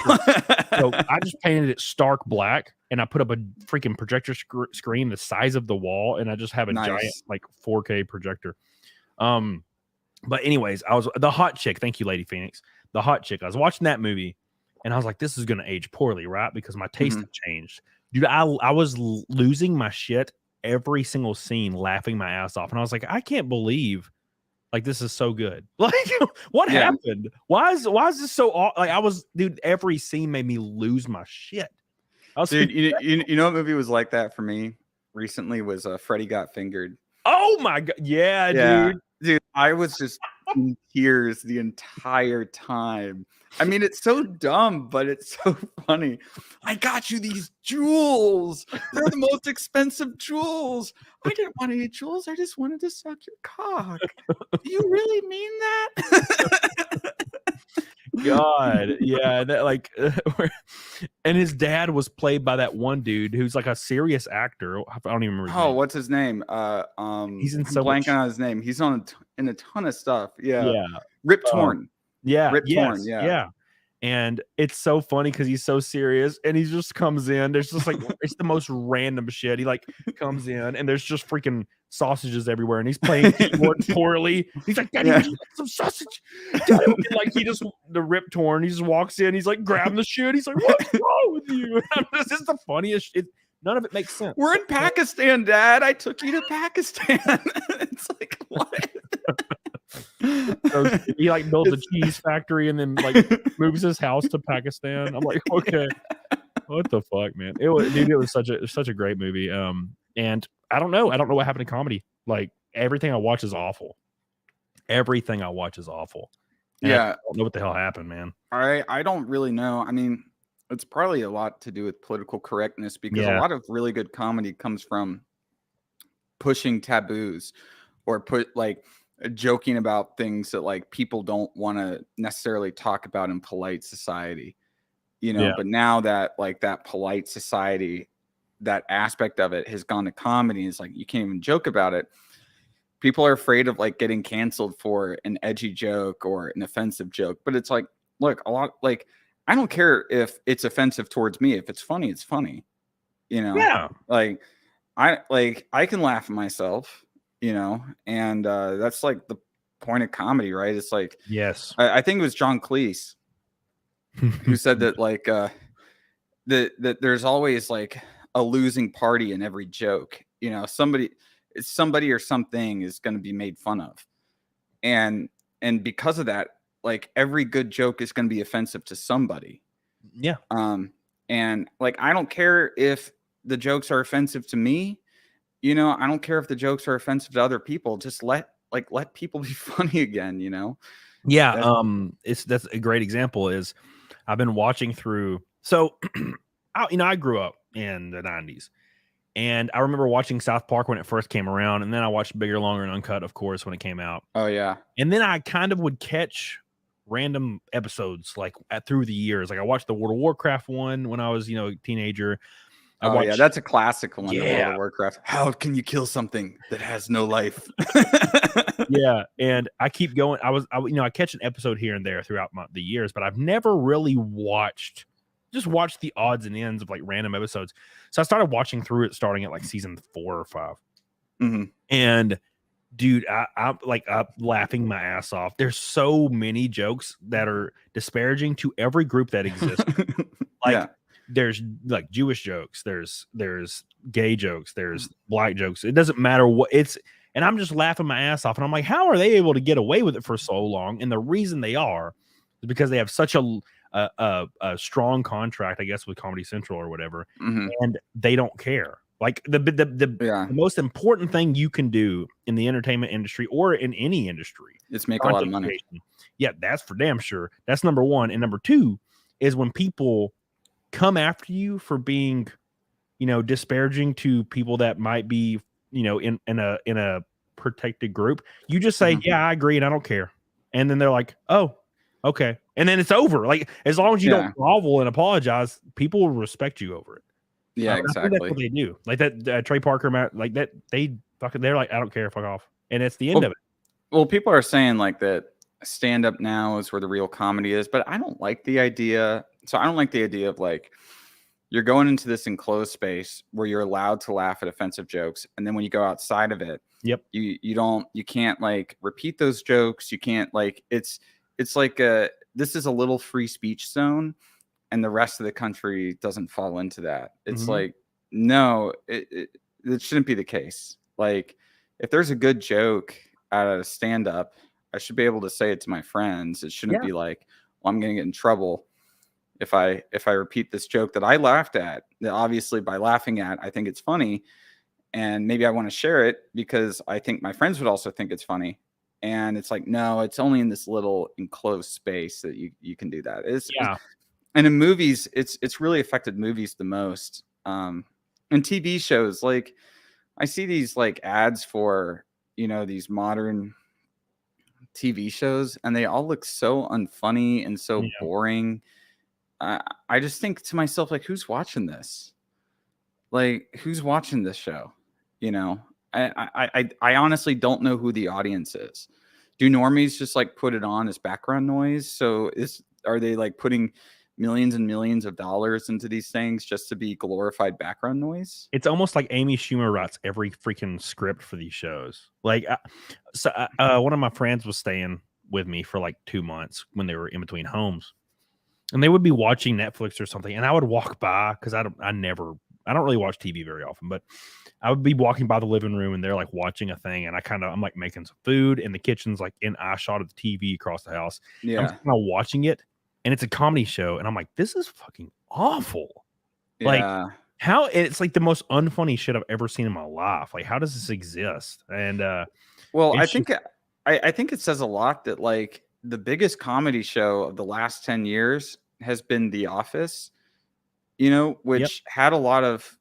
So I just painted it stark black, and I put up a freaking projector screen the size of the wall, and I just have a giant like 4K projector. But anyways, I was the hot chick. Thank you, Lady Phoenix. The hot chick. I was watching that movie, and I was like, this is gonna age poorly, right? Because my taste had changed, dude. I was losing my shit every single scene, laughing my ass off, and I was like, I can't believe. Like, this is so good. Like, what happened? Why is this so like dude, every scene made me lose my shit. Dude, you know what movie was like that for me recently was Freddy Got Fingered. Oh my God. Yeah, dude, I was just in tears the entire time. I mean, it's so dumb, but it's so funny. I got you these jewels. They're the most expensive jewels. I didn't want any jewels. I just wanted to suck your cock. Do you really mean that? God, yeah, that like, and his dad was played by that one dude who's like a serious actor. I don't even remember. What's his name? He's in so blanking on his name. He's in a ton of stuff. Yeah. Yeah. Rip Torn. Yeah. Rip Torn. Yeah. And it's so funny because he's so serious and he just comes in. There's just like, it's the most random shit. He like comes in and there's just freaking sausages everywhere and he's playing keyboard poorly. He's like, Daddy, would you like some sausage? Daddy, and like he just, the rip torn, he just walks in. He's like grabbing the shit. He's like, what's wrong with you? This is the funniest shit. None of it makes sense. We're in Pakistan, Dad. I took you to Pakistan. It's like, what? So he like builds a cheese factory and then like moves his house to Pakistan. I'm like, okay, what the fuck, man? It was such a great movie. And I don't know what happened to comedy. Like everything I watch is awful. Everything I watch is awful. And Yeah, I don't know what the hell happened, man. I don't really know. I mean, it's probably a lot to do with political correctness because a lot of really good comedy comes from pushing taboos or joking about things that like people don't want to necessarily talk about in polite society, you know. But now that like that polite society, that aspect of it has gone to comedy, it's like you can't even joke about it. People are afraid of like getting canceled for an edgy joke or an offensive joke. But it's like, look, a lot like I don't care if it's offensive towards me. If it's funny, it's funny, you know. Yeah, like I can laugh at myself, you know, and that's like the point of comedy, right? It's like, yes, I think it was John Cleese who said that like that there's always like a losing party in every joke, you know. Somebody or something is going to be made fun of, and because of that, like every good joke is going to be offensive to somebody. Yeah. And like I don't care if the jokes are offensive to me. You know, I don't care if the jokes are offensive to other people. Just let people be funny again, you know? Yeah. That's a great example is I've been watching through. So, I grew up in the 90s and I remember watching South Park when it first came around. And then I watched Bigger, Longer, and Uncut, of course, when it came out. Oh yeah. And then I kind of would catch random episodes like through the years. Like I watched the World of Warcraft one when I was, a teenager. Yeah, that's a classic one. Yeah. The World of Warcraft. How can you kill something that has no life? Yeah, and I keep going. I catch an episode here and there throughout the years, but I've never really watched the odds and ends of like random episodes. So I started watching through it starting at like season 4 or 5. Mm-hmm. And dude, I'm laughing my ass off. There's so many jokes that are disparaging to every group that exists. There's like Jewish jokes, there's gay jokes, there's black jokes. It doesn't matter what it's, and I'm just laughing my ass off. And I'm like, how are they able to get away with it for so long? And the reason they are is because they have such a strong contract, I guess, with Comedy Central or whatever, and they don't care. Like the most important thing you can do in the entertainment industry or in any industry is make a lot of money. Yeah, that's for damn sure. That's number one. And number two is when people come after you for being, disparaging to people that might be, in a protected group, you just say, yeah, I agree and I don't care. And then they're like, oh, okay. And then it's over. Like, as long as you don't grovel and apologize, people will respect you over it. Yeah, exactly. That's what they do. Like that Trey Parker, like that, they're like, I don't care, fuck off. And it's the end of it. Well, people are saying like that stand up now is where the real comedy is, but I don't like the idea. So I don't like the idea of like, you're going into this enclosed space where you're allowed to laugh at offensive jokes. And then when you go outside of it, you can't like repeat those jokes. You can't like, it's like this is a little free speech zone and the rest of the country doesn't fall into that. It's like, no, it shouldn't be the case. Like if there's a good joke out of stand up, I should be able to say it to my friends. It shouldn't be like, well, I'm going to get in trouble if I repeat this joke that I laughed at. Obviously, by laughing at, I think it's funny, and maybe I want to share it because I think my friends would also think it's funny. And it's like, no, it's only in this little enclosed space that you can do that. And in movies, it's really affected movies the most. And TV shows, like I see these like ads for these modern TV shows, and they all look so unfunny and so boring. I just think to myself, like, who's watching this? Like, who's watching this show? I honestly don't know who the audience is. Do normies just like put it on as background noise? So are they like putting millions and millions of dollars into these things just to be glorified background noise? It's almost like Amy Schumer writes every freaking script for these shows. Like, one of my friends was staying with me for like 2 months when they were in between homes, and they would be watching Netflix or something, and I would walk by because I don't really watch TV very often, but I would be walking by the living room and they're like watching a thing, and I'm like making some food, and the kitchen's like in eye shot of the TV across the house. Yeah, I'm kind of watching it, and it's a comedy show, and I'm like, this is fucking awful. Like, how it's like the most unfunny shit I've ever seen in my life. Like, how does this exist? And well, I think it says a lot that like the biggest comedy show of the last 10 years has been The Office, you know, which had a lot of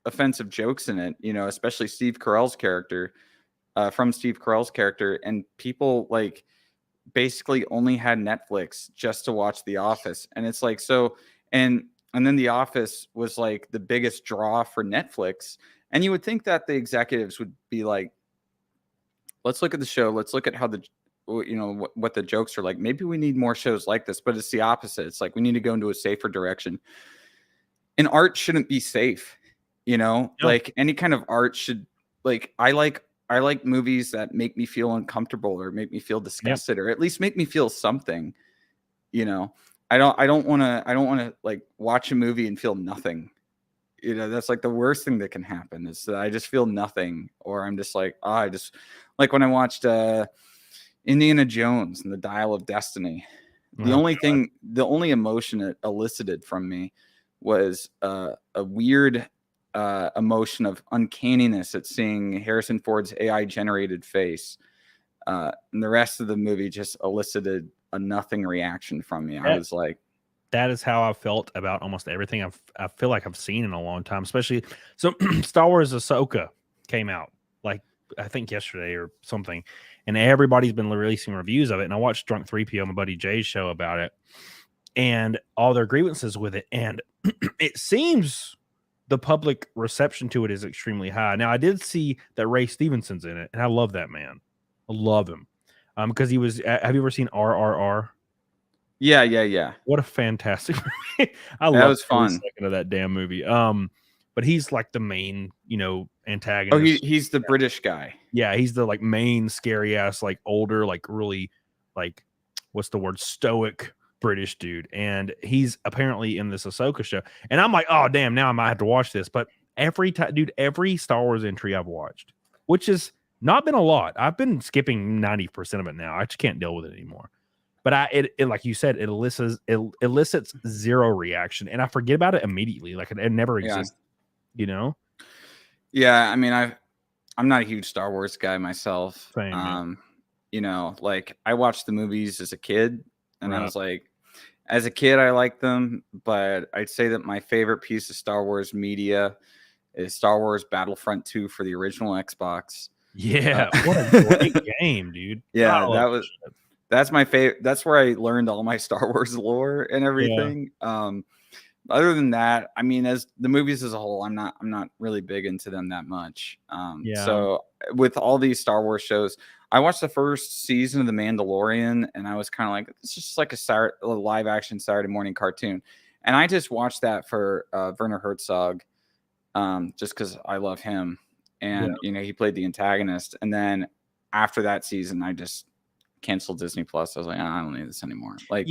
offensive jokes in it, you know, especially Steve Carell's character, and people like basically only had Netflix just to watch The Office. And it's like, so, and then The Office was like the biggest draw for Netflix. And you would think that the executives would be like, let's look at the show. Let's look at how what the jokes are like. Maybe we need more shows like this, but it's the opposite. It's like, we need to go into a safer direction. And art shouldn't be safe, you know, like any kind of art should, like, I like movies that make me feel uncomfortable or make me feel disgusted or at least make me feel something, you know. I don't want to like watch a movie and feel nothing. You know, that's like the worst thing that can happen is that I just feel nothing, or I'm just like, I just like when I watched Indiana Jones and the Dial of Destiny. The only emotion it elicited from me was a weird emotion of uncanniness at seeing Harrison Ford's AI generated face. And the rest of the movie just elicited a nothing reaction from me. I was like, that is how I felt about almost everything I feel like I've seen in a long time, especially so Star Wars Ahsoka came out like I think yesterday or something, and everybody's been releasing reviews of it, and I watched Drunk 3PO, my buddy Jay's show about it, and all their grievances with it, and it seems the public reception to it is extremely high. Now I did see that Ray Stevenson's in it, and I love that man. I love him because he was have you ever seen RRR? Yeah. What a fantastic movie. I love that was fun. Second of that damn movie. But he's like the main, you know, antagonist. Oh, he's the British guy. Yeah, he's the like main scary ass, like older, like really, like what's the word, stoic British dude. And he's apparently in this Ahsoka show. And I'm like, oh damn, now I might have to watch this. But every Star Wars entry I've watched, which has not been a lot. I've been skipping 90% of it now. I just can't deal with it anymore. But it like you said, it elicits zero reaction, and I forget about it immediately. Like it never exists, you know? Yeah, I mean, I'm not a huge Star Wars guy myself. Same, you know, like I watched the movies as a kid, and I was like, as a kid, I liked them, but I'd say that my favorite piece of Star Wars media is Star Wars Battlefront 2 for the original Xbox. Yeah, what a great game, dude. Yeah, that's my favorite. That's where I learned all my Star Wars lore and everything. Yeah. Other than that, I mean, as the movies as a whole, I'm not really big into them that much. So with all these Star Wars shows, I watched the first season of The Mandalorian, and I was kind of like, it's just like a live action Saturday morning cartoon. And I just watched that for Werner Herzog, just because I love him. And, you know, he played the antagonist. And then after that season, I just canceled Disney Plus. I was like, I don't need this anymore. Like,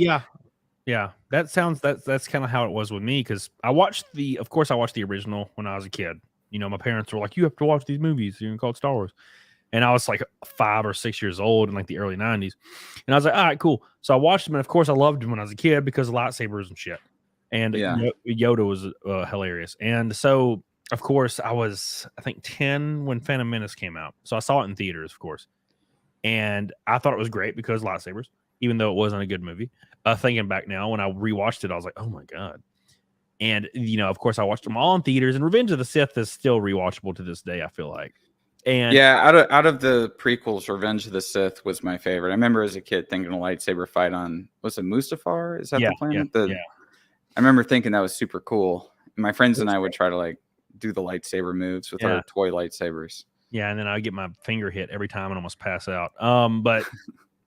yeah, that's kind of how it was with me, because I watched the original when I was a kid. You know, my parents were like, you have to watch these movies, you're called Star Wars, and I was like 5 or 6 years old in like the early 90s, and I was like, all right, cool. So I watched them, and of course I loved them when I was a kid because of lightsabers and shit, and Yoda was hilarious. And so of course I was, I think, 10 when Phantom Menace came out, so I saw it in theaters, of course. And I thought it was great because lightsabers, even though it wasn't a good movie. Thinking back now, when I rewatched it, I was like, oh my God. And, you know, of course, I watched them all in theaters, and Revenge of the Sith is still rewatchable to this day, I feel like. And yeah, out of the prequels, Revenge of the Sith was my favorite. I remember as a kid thinking a lightsaber fight on, was it Mustafar? Is that the planet? I remember thinking that was super cool. And my friends and I would try to like do the lightsaber moves with our toy lightsabers. Yeah, and then I get my finger hit every time and almost pass out. But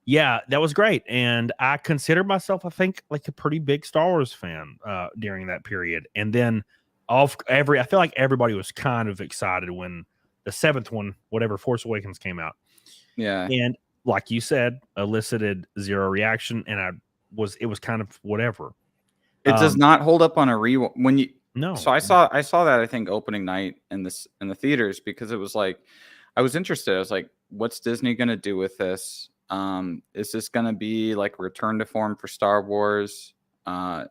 Yeah, that was great. And I considered myself, I think, like a pretty big Star Wars fan during that period. And then I feel like everybody was kind of excited when the seventh one, whatever, Force Awakens came out. Yeah. And like you said, elicited zero reaction. And it was kind of whatever. It does not hold up on a rewatch when you. No. So I saw that, I think, opening night in the theaters, because it was like, I was interested. I was like, what's Disney going to do with this? Is this going to be like return to form for Star Wars? Because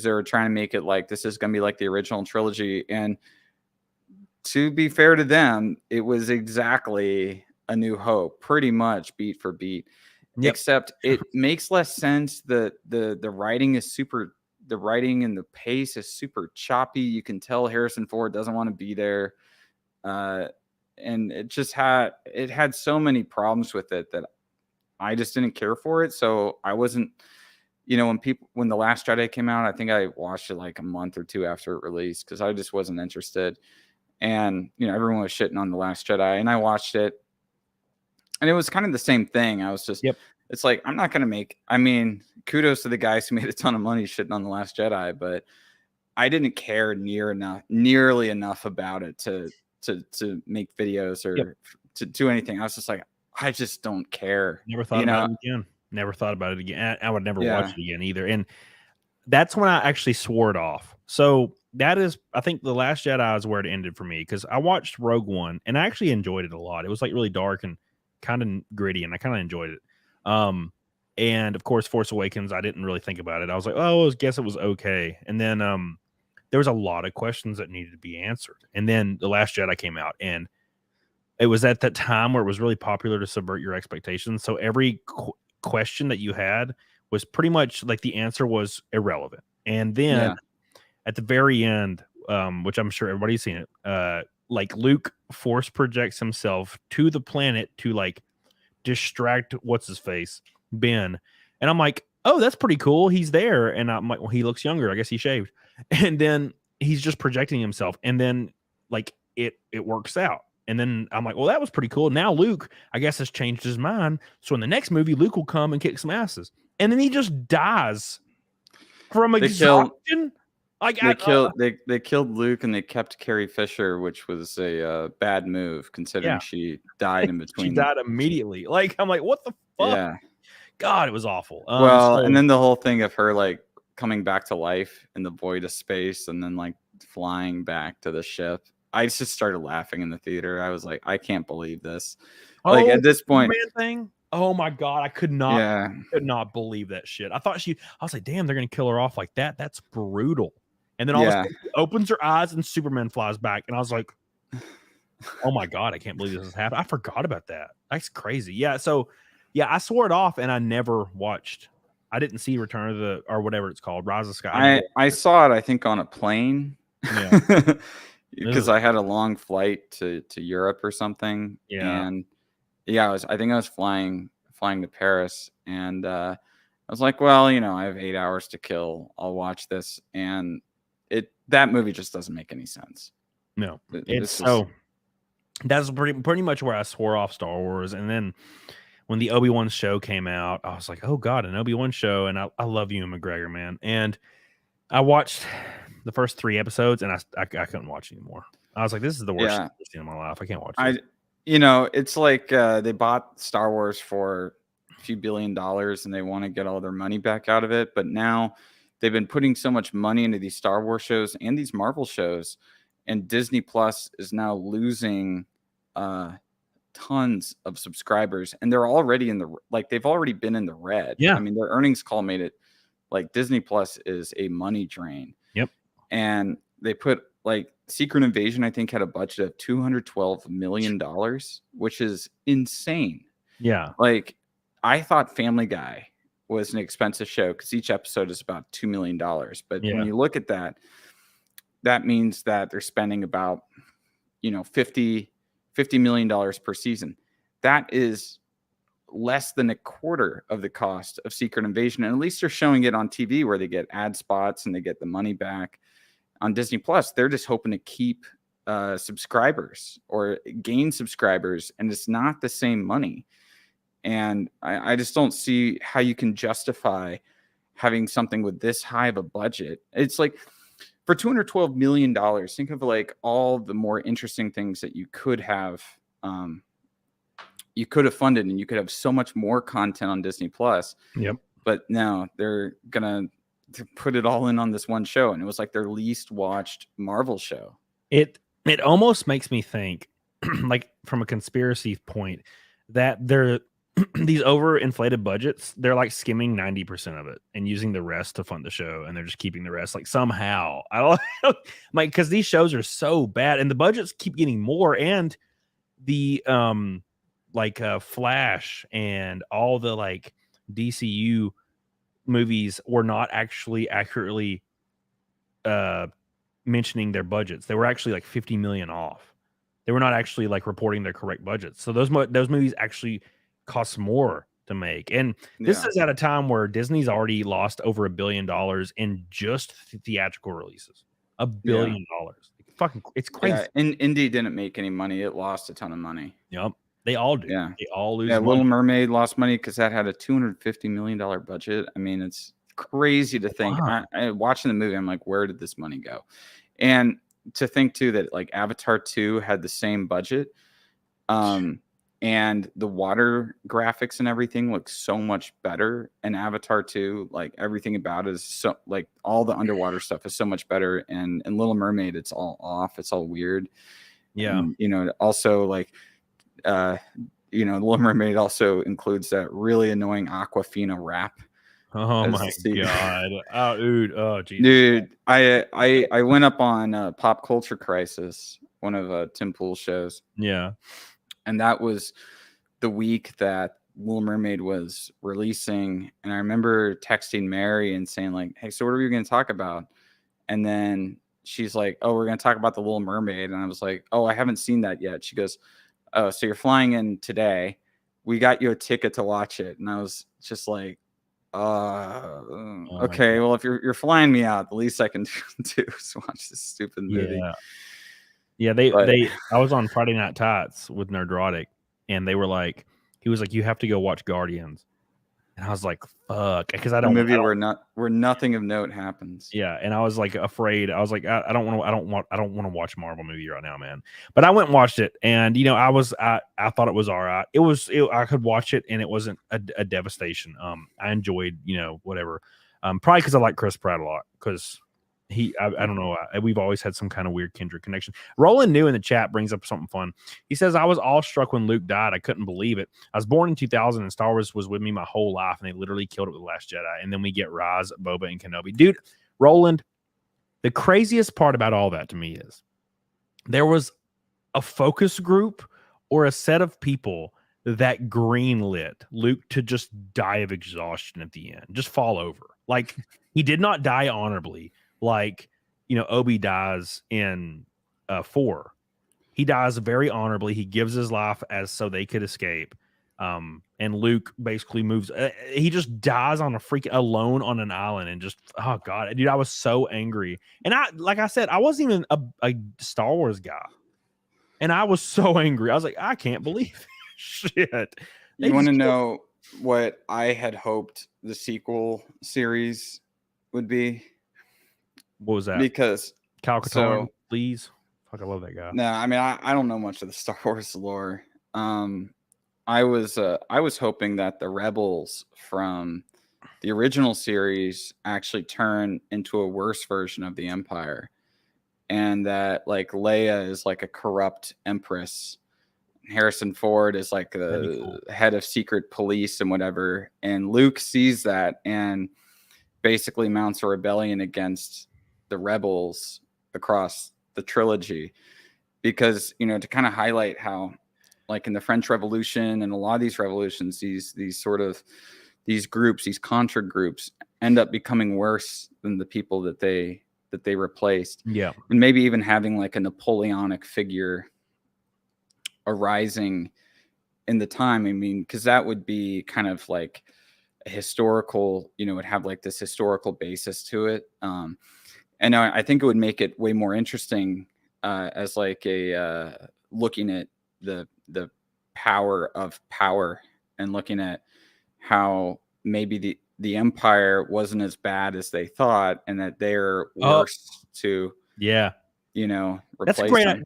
they were trying to make it like this is going to be like the original trilogy. And to be fair to them, it was exactly A New Hope, pretty much beat for beat. Yep. Except it makes less sense. The writing is the writing and the pace is super choppy. You can tell Harrison Ford doesn't want to be there. And it just had so many problems with it that I just didn't care for it. So I wasn't, when The Last Jedi came out, I think I watched it like a month or two after it released, because I just wasn't interested. And, everyone was shitting on The Last Jedi, and I watched it, and it was kind of the same thing. I was just, It's like, I'm not going to kudos to the guys who made a ton of money shitting on The Last Jedi, but I didn't care nearly enough about it to make videos or to do anything. I was just like, I just don't care. Never thought about it again. Never thought about it again. I would never watch it again either. And that's when I actually swore it off. So that is, I think The Last Jedi is where it ended for me, because I watched Rogue One and I actually enjoyed it a lot. It was like really dark and kind of gritty, and I kind of enjoyed it. And of course, Force Awakens, I didn't really think about it. I was like, oh, I guess it was okay. And then there was a lot of questions that needed to be answered. And then The Last Jedi came out, and it was at that time where it was really popular to subvert your expectations. So every question that you had was pretty much like the answer was irrelevant. And then at the very end, which I'm sure everybody's seen it, like Luke force projects himself to the planet to like distract what's his face, Ben. And I'm like, oh, that's pretty cool. He's there. And I'm like, well, he looks younger. I guess he shaved. And then he's just projecting himself. And then like it works out. And then I'm like, well, that was pretty cool. Now Luke, I guess, has changed his mind. So in the next movie, Luke will come and kick some asses. And then he just dies from exhaustion. They killed Luke, and they kept Carrie Fisher, which was a bad move considering she died in between. She died immediately. Like, I'm like, what the fuck? Yeah. God, it was awful. And then the whole thing of her like coming back to life in the void of space and then like flying back to the ship. I just started laughing in the theater. I was like, I can't believe this. Like at this point, thing. Oh my God, I could not believe that shit. I was like, damn, they're gonna kill her off like that. That's brutal. And then all of a sudden she opens her eyes and Superman flies back. And I was like, oh my God, I can't believe this has happened. I forgot about that. That's crazy. Yeah. So I swore it off, and I never watched. I didn't see Return of the, or whatever it's called, Rise of Sky. I saw it, I think, on a plane. Yeah. Because I had a long flight to Europe or something. Yeah. And I think I was flying to Paris, and I was like, well, I have 8 hours to kill. I'll watch this. And that movie just doesn't make any sense. No. That's pretty much where I swore off Star Wars. And then when the Obi-Wan show came out, I was like, oh God, an Obi-Wan show. And I love Ewan McGregor, man. And I watched the first 3 episodes, and I couldn't watch anymore. I was like, this is the worst thing I've seen in my life. I can't watch it. It's like they bought Star Wars for a few $1 billion, and they want to get all their money back out of it. But now they've been putting so much money into these Star Wars shows and these Marvel shows, and Disney Plus is now losing tons of subscribers, and they're already they've already been in the red. Yeah. I mean, their earnings call made it like Disney Plus is a money drain. Yep. And they put like Secret Invasion, I think, had a budget of $212 million, which is insane. Yeah. Like, I thought Family Guy was an expensive show because each episode is about $2 million. But when you look at that, that means that they're spending about, $50 million per season. That is less than a quarter of the cost of Secret Invasion. And at least they're showing it on TV where they get ad spots and they get the money back. On Disney Plus, they're just hoping to keep subscribers or gain subscribers, and it's not the same money. And I just don't see how you can justify having something with this high of a budget. It's like for $212 million, think of like all the more interesting things that you could have funded, and you could have so much more content on Disney Plus. Yep. But no, they're gonna put it all in on this one show, and it was like their least watched Marvel show. It almost makes me think, like from a conspiracy point, that they're these overinflated budgets, they're like skimming 90% of it and using the rest to fund the show, and they're just keeping the rest like somehow. I don't like, because these shows are so bad and the budgets keep getting more, and the Flash and all the like DCU movies were not actually accurately mentioning their budgets. They were actually like 50 million off. They were not actually like reporting their correct budgets. So those movies actually cost more to make. And this is at a time where Disney's already lost over $1 billion in just theatrical releases. $1 billion. Fucking, it's crazy. Yeah, and Indy didn't make any money. It lost a ton of money. Yep. They all do. Yeah. They all lose money. money. Little Mermaid lost money because that had a $250 million budget. I mean, it's crazy to think. Wow. I watching the movie, I'm like, where did this money go? And to think too that like Avatar 2 had the same budget. And the water graphics and everything looks so much better in Avatar 2. Like everything about it is so, like all the underwater stuff is so much better. And in Little Mermaid, it's all off. It's all weird. Yeah. And, also like, Little Mermaid also includes that really annoying Aquafina rap. Oh my god! Oh, dude! Oh, Jesus. Dude, I went up on Pop Culture Crisis, one of Tim Pool's shows. Yeah, and that was the week that Little Mermaid was releasing, and I remember texting Mary and saying like, "Hey, so what are we going to talk about?" And then she's like, "Oh, we're going to talk about the Little Mermaid," and I was like, "Oh, I haven't seen that yet." She goes, "Oh, so you're flying in today? We got you a ticket to watch it," and I was just like. Okay, well, if you're flying me out, the least I can do is watch this stupid movie. Yeah. I was on Friday Night Tots with Nerdrotic, and they were like, he was like, you have to go watch Guardians, and I was like, fuck, because I don't where nothing of note happens. Yeah, and I was like afraid. I was like, I don't want to watch a Marvel movie right now, man. But I went and watched it, and I thought it was all right. I could watch it, and it wasn't a devastation. I enjoyed whatever. Probably because I like Chris Pratt a lot, because I don't know. We've always had some kind of weird kindred connection. Roland New in the chat brings up something fun. He says, I was awestruck when Luke died. I couldn't believe it. I was born in 2000 and Star Wars was with me my whole life, and they literally killed it with The Last Jedi. And then we get Rise, Boba, and Kenobi. Dude, Roland, the craziest part about all that to me is there was a focus group or a set of people that greenlit Luke to just die of exhaustion at the end, just fall over. Like, he did not die honorably. Like, Obi dies in 4. He dies very honorably. He gives his life as so they could escape. And Luke basically moves. He just dies on alone on an island, and just, oh god, dude, I was so angry. And like I said, I wasn't even a Star Wars guy, and I was so angry. I was like, I can't believe shit. You want to know what I had hoped the sequel series would be? What was that? Because Cal Katarn, please. Fuck, I love that guy. No, I mean, I don't know much of the Star Wars lore. I was hoping that the rebels from the original series actually turn into a worse version of the Empire, and that like Leia is like a corrupt empress. Harrison Ford is like the head of secret police and whatever, and Luke sees that and basically mounts a rebellion against the rebels across the trilogy, because to kind of highlight how, like in the French Revolution and a lot of these revolutions, these groups, these contra groups, end up becoming worse than the people that they replaced. Yeah, and maybe even having like a Napoleonic figure arising in the time. I mean, because that would be kind of like a historical, would have like this historical basis to it. And I think it would make it way more interesting as like a looking at the power of power and looking at how maybe the Empire wasn't as bad as they thought, and that they're worse to That's a replace great. them.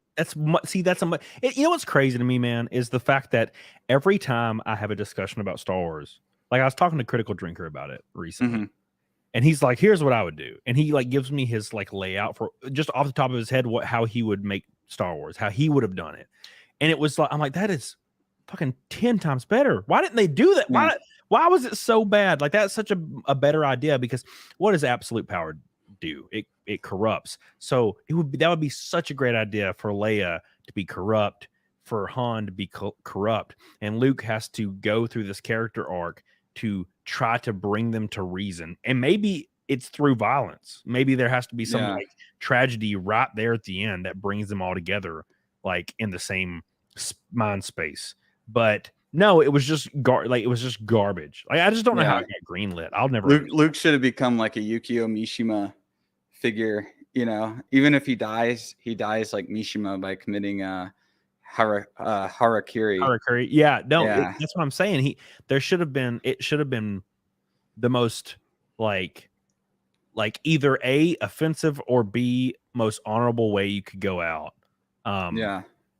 You know what's crazy to me, man, is the fact that every time I have a discussion about Star Wars, like I was talking to Critical Drinker about it recently, and he's like, "Here's what I would do," and he like gives me his like layout for just off the top of his head how he would make Star Wars, how he would have done it, and it was like, I'm like, that is fucking 10 times better. Why didn't they do that? Why was it so bad? Like that's such a better idea, because what does absolute power do? It corrupts. So that would be such a great idea for Leia to be corrupt, for Han to be corrupt, and Luke has to go through this character arc to try to bring them to reason. And maybe it's through violence. Maybe there has to be some like tragedy right there at the end that brings them all together, like in the same mind space. But no, it was just garbage. Like I just don't know how it got greenlit. I'll never. Luke should have become like a Yukio Mishima figure. You know, even if he dies like Mishima by committing harakiri. Harakiri. Yeah, no, that's what I'm saying. It should have been the most like either A, offensive, or B, most honorable way you could go out.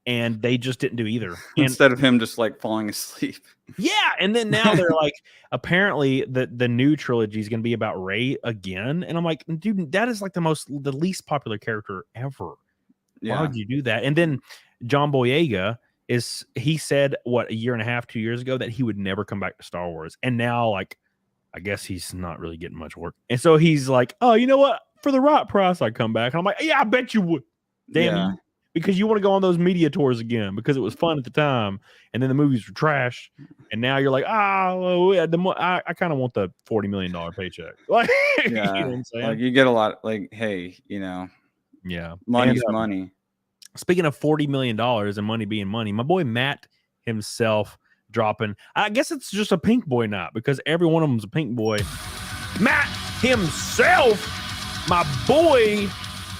And they just didn't do either. Instead of him just like falling asleep. Yeah, and then now they're like, apparently the new trilogy is going to be about Rey again, and I'm like, dude, that is like the least popular character ever. Yeah. Why would you do that? And then John Boyega he said a year and a half, 2 years ago that he would never come back to Star Wars, and now like I guess he's not really getting much work, and so he's like, oh, you know what? For the right price, I'd come back. And I'm like, yeah, I bet you would. Damn you. Because you want to go on those media tours again because it was fun at the time, and then the movies were trash, and now you're like, I kind of want the $40 million paycheck. Like, you know what I'm saying? Like you get a lot. Like, hey, money's money. Speaking of $40 million and money being money, my boy Matt himself dropping. I guess it's just a pink boy now because every one of them's a pink boy. Matt himself, my boy.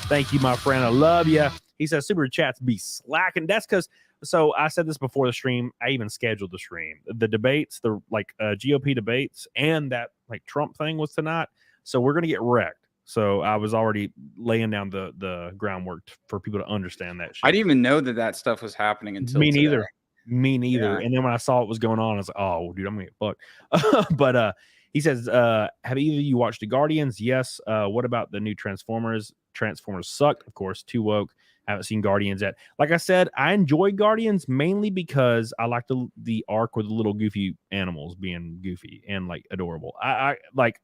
Thank you, my friend. I love you. He says super chats be slacking. That's because, so I said this before the stream. I even scheduled the stream. The debates, the GOP debates, and that like Trump thing was tonight. So we're gonna get wrecked. So I was already laying down the groundwork for people to understand that shit. I didn't even know that stuff was happening until me today. neither. Yeah. And then when I saw what was going on, I was like, oh, dude, I'm gonna get fucked. But he says, have either of you watched the Guardians? Yes. What about the new Transformers? Transformers sucked, of course. Too woke. Haven't seen Guardians yet. Like I said, I enjoy Guardians mainly because I like the arc with the little goofy animals being goofy and like adorable. I like.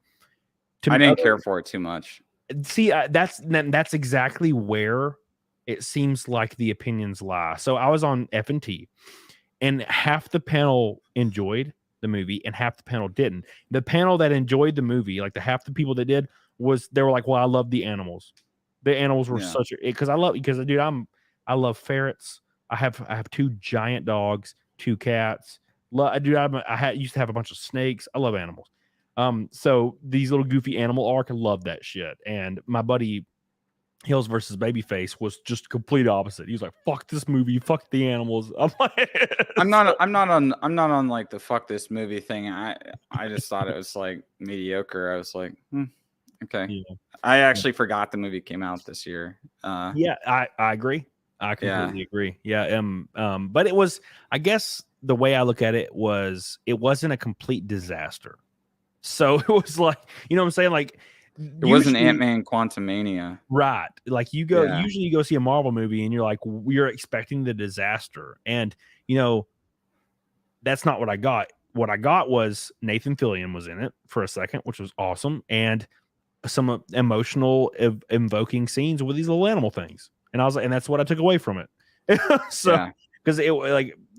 I didn't care for it too much. See, that's exactly where it seems like the opinions lie. So I was on F&T, and half the panel enjoyed the movie and half the panel didn't. The panel that enjoyed the movie, like the half the people that did, they were like, well, I love the animals. The animals were because dude, I love ferrets. I have 2 giant dogs, 2 cats. Dude, used to have a bunch of snakes. I love animals. So these little goofy animal arc, I love that shit. And my buddy Hills versus Babyface was just complete opposite. He was like, "Fuck this movie, fuck the animals." I'm not on like the fuck this movie thing. I just thought it was like mediocre. I was like, okay. Yeah. I actually forgot the movie came out this year. Yeah, I agree. I completely agree. Yeah. But it was, I guess the way I look at it wasn't a complete disaster. So it was like, you know what I'm saying? Like, it wasn't Ant-Man Quantumania. Right. Like usually you go see a Marvel movie and you're like, we're expecting the disaster. And, that's not what I got. What I got was Nathan Fillion was in it for a second, which was awesome. And some emotional invoking scenes with these little animal things. And I was like, and that's what I took away from it. Because it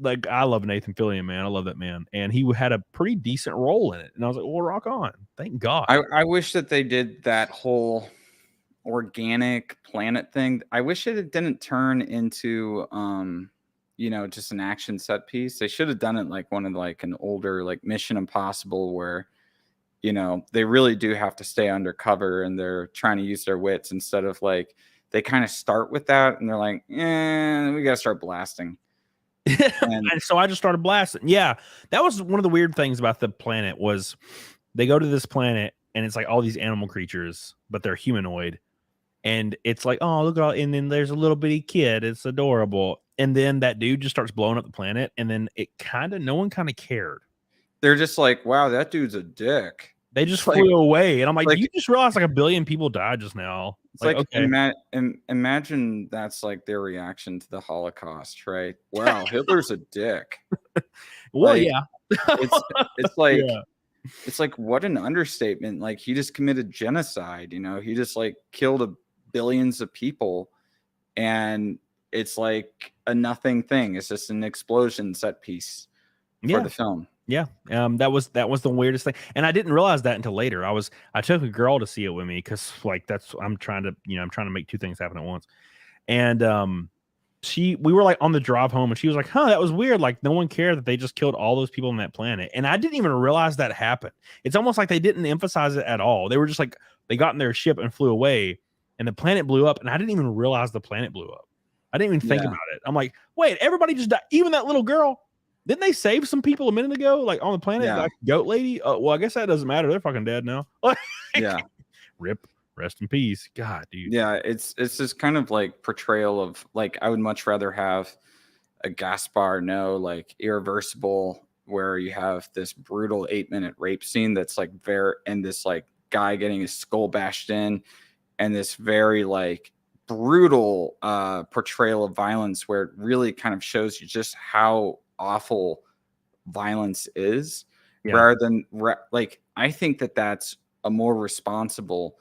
like I love Nathan Fillion, man. I love that man, and he had a pretty decent role in it. And I was like, well, rock on, thank God. I wish that they did that whole organic planet thing. I wish it didn't turn into just an action set piece. They should have done it like one of like an older like Mission Impossible where they really do have to stay undercover and they're trying to use their wits instead of like they kind of start with that and they're like, we gotta start blasting. And so I just started blasting. Yeah, that was one of the weird things about the planet was they go to this planet and it's like all these animal creatures, but they're humanoid. And it's like, oh, look at all, and then there's a little bitty kid. It's adorable. And then that dude just starts blowing up the planet. And then no one kind of cared. They're just like, wow, that dude's a dick. They just flew away. And I'm like, you just realized like 1 billion people died just now. It's like okay. Imagine that's like their reaction to the Holocaust, right? Wow, Hitler's a dick. Well, like, yeah. It's like it's like what an understatement. Like he just committed genocide, you know, he just like killed billions of people, and it's like a nothing thing. It's just an explosion set piece for the film. Yeah. That was the weirdest thing. And I didn't realize that until later. I took a girl to see it with me because like I'm trying to make two things happen at once. And we were like on the drive home and she was like, huh, that was weird. Like no one cared that they just killed all those people on that planet. And I didn't even realize that happened. It's almost like they didn't emphasize it at all. They were just like, they got in their ship and flew away and the planet blew up. And I didn't even realize the planet blew up. I didn't even think about it. I'm like, wait, everybody just died. Even that little girl. Didn't they save some people a minute ago, like on the planet, like Goat Lady? Well, I guess that doesn't matter. They're fucking dead now. Yeah, rip, rest in peace. God, dude. Yeah, it's this kind of like portrayal of like I would much rather have a Gaspar Noé like Irreversible, where you have this brutal 8-minute rape scene that's like and this like guy getting his skull bashed in, and this very like brutal portrayal of violence where it really kind of shows you just how awful violence is, rather than like I think that's a more responsible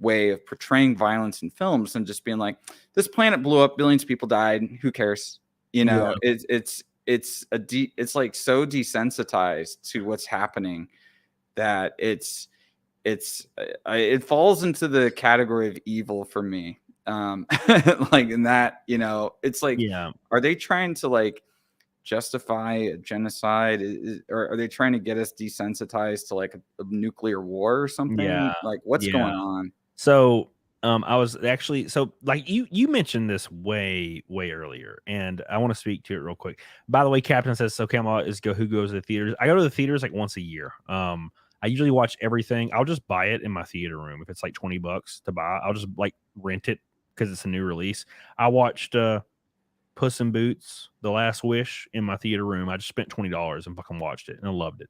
way of portraying violence in films than just being like, this planet blew up, billions of people died, who cares, you know? It's like so desensitized to what's happening that it falls into the category of evil for me. Like in that, you know, it's like, are they trying to like justify a genocide, or are they trying to get us desensitized to like a nuclear war or something? Like what's going on? So I was actually, so like you mentioned this way earlier, and I want to speak to it real quick. By the way, Captain says, so Camel is who goes to the theaters. I go to the theaters like once a year. I usually watch everything. I'll just buy it in my theater room. If it's like $20 to buy, I'll just like rent it because it's a new release. I watched Puss in Boots, The Last Wish in my theater room. I just spent $20 and fucking watched it and I loved it.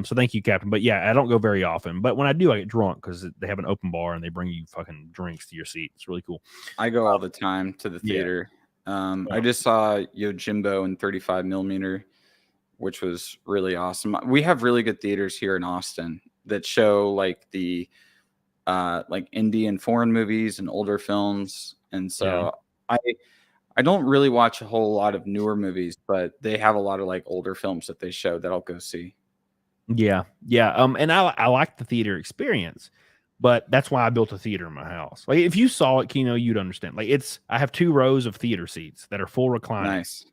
So thank you, Captain. But yeah, I don't go very often. But when I do, I get drunk because they have an open bar and they bring you fucking drinks to your seat. It's really cool. I go all the time to the theater. I just saw Yojimbo in 35mm, which was really awesome. We have really good theaters here in Austin that show like the like indie and foreign movies and older films. And so I don't really watch a whole lot of newer movies, but they have a lot of like older films that they show that I'll go see. Yeah. And I like the theater experience, but that's why I built a theater in my house. Like if you saw it, Kino, you'd understand. Like I have 2 rows of theater seats that are full recliner. Nice.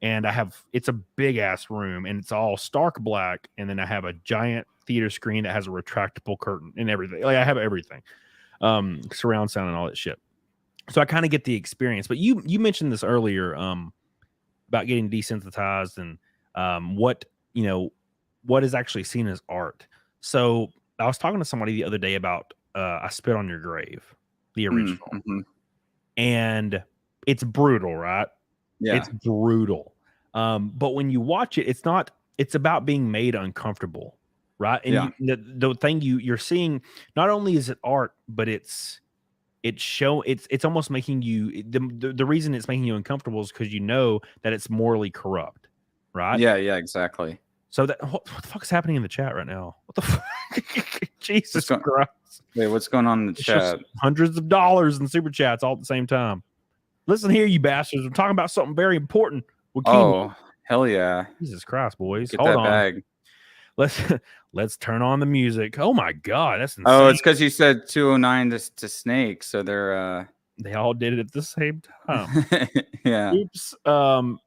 And it's a big ass room and it's all stark black. And then I have a giant theater screen that has a retractable curtain and everything. Like I have everything, surround sound and all that shit. So I kind of get the experience, but you mentioned this earlier about getting desensitized and what is actually seen as art. So I was talking to somebody the other day about I Spit on Your Grave, the original, and it's brutal, right? Yeah, it's brutal. But when you watch it, it's about being made uncomfortable, right? And the thing you're seeing, not only is it art, but it's almost making you the reason it's making you uncomfortable is because you know that it's morally corrupt, right? Yeah, exactly. So what the fuck is happening in the chat right now? What the fuck? Jesus Christ! Wait, what's going on in the chat? Hundreds of dollars in super chats all at the same time. Listen here, you bastards! I'm talking about something very important. Oh, hell yeah! Jesus Christ, boys! Get that bag. Let's turn on the music. Oh my god, that's insane. Oh, it's because you said 209 to Snake, so they all did it at the same time. Yeah. Oops.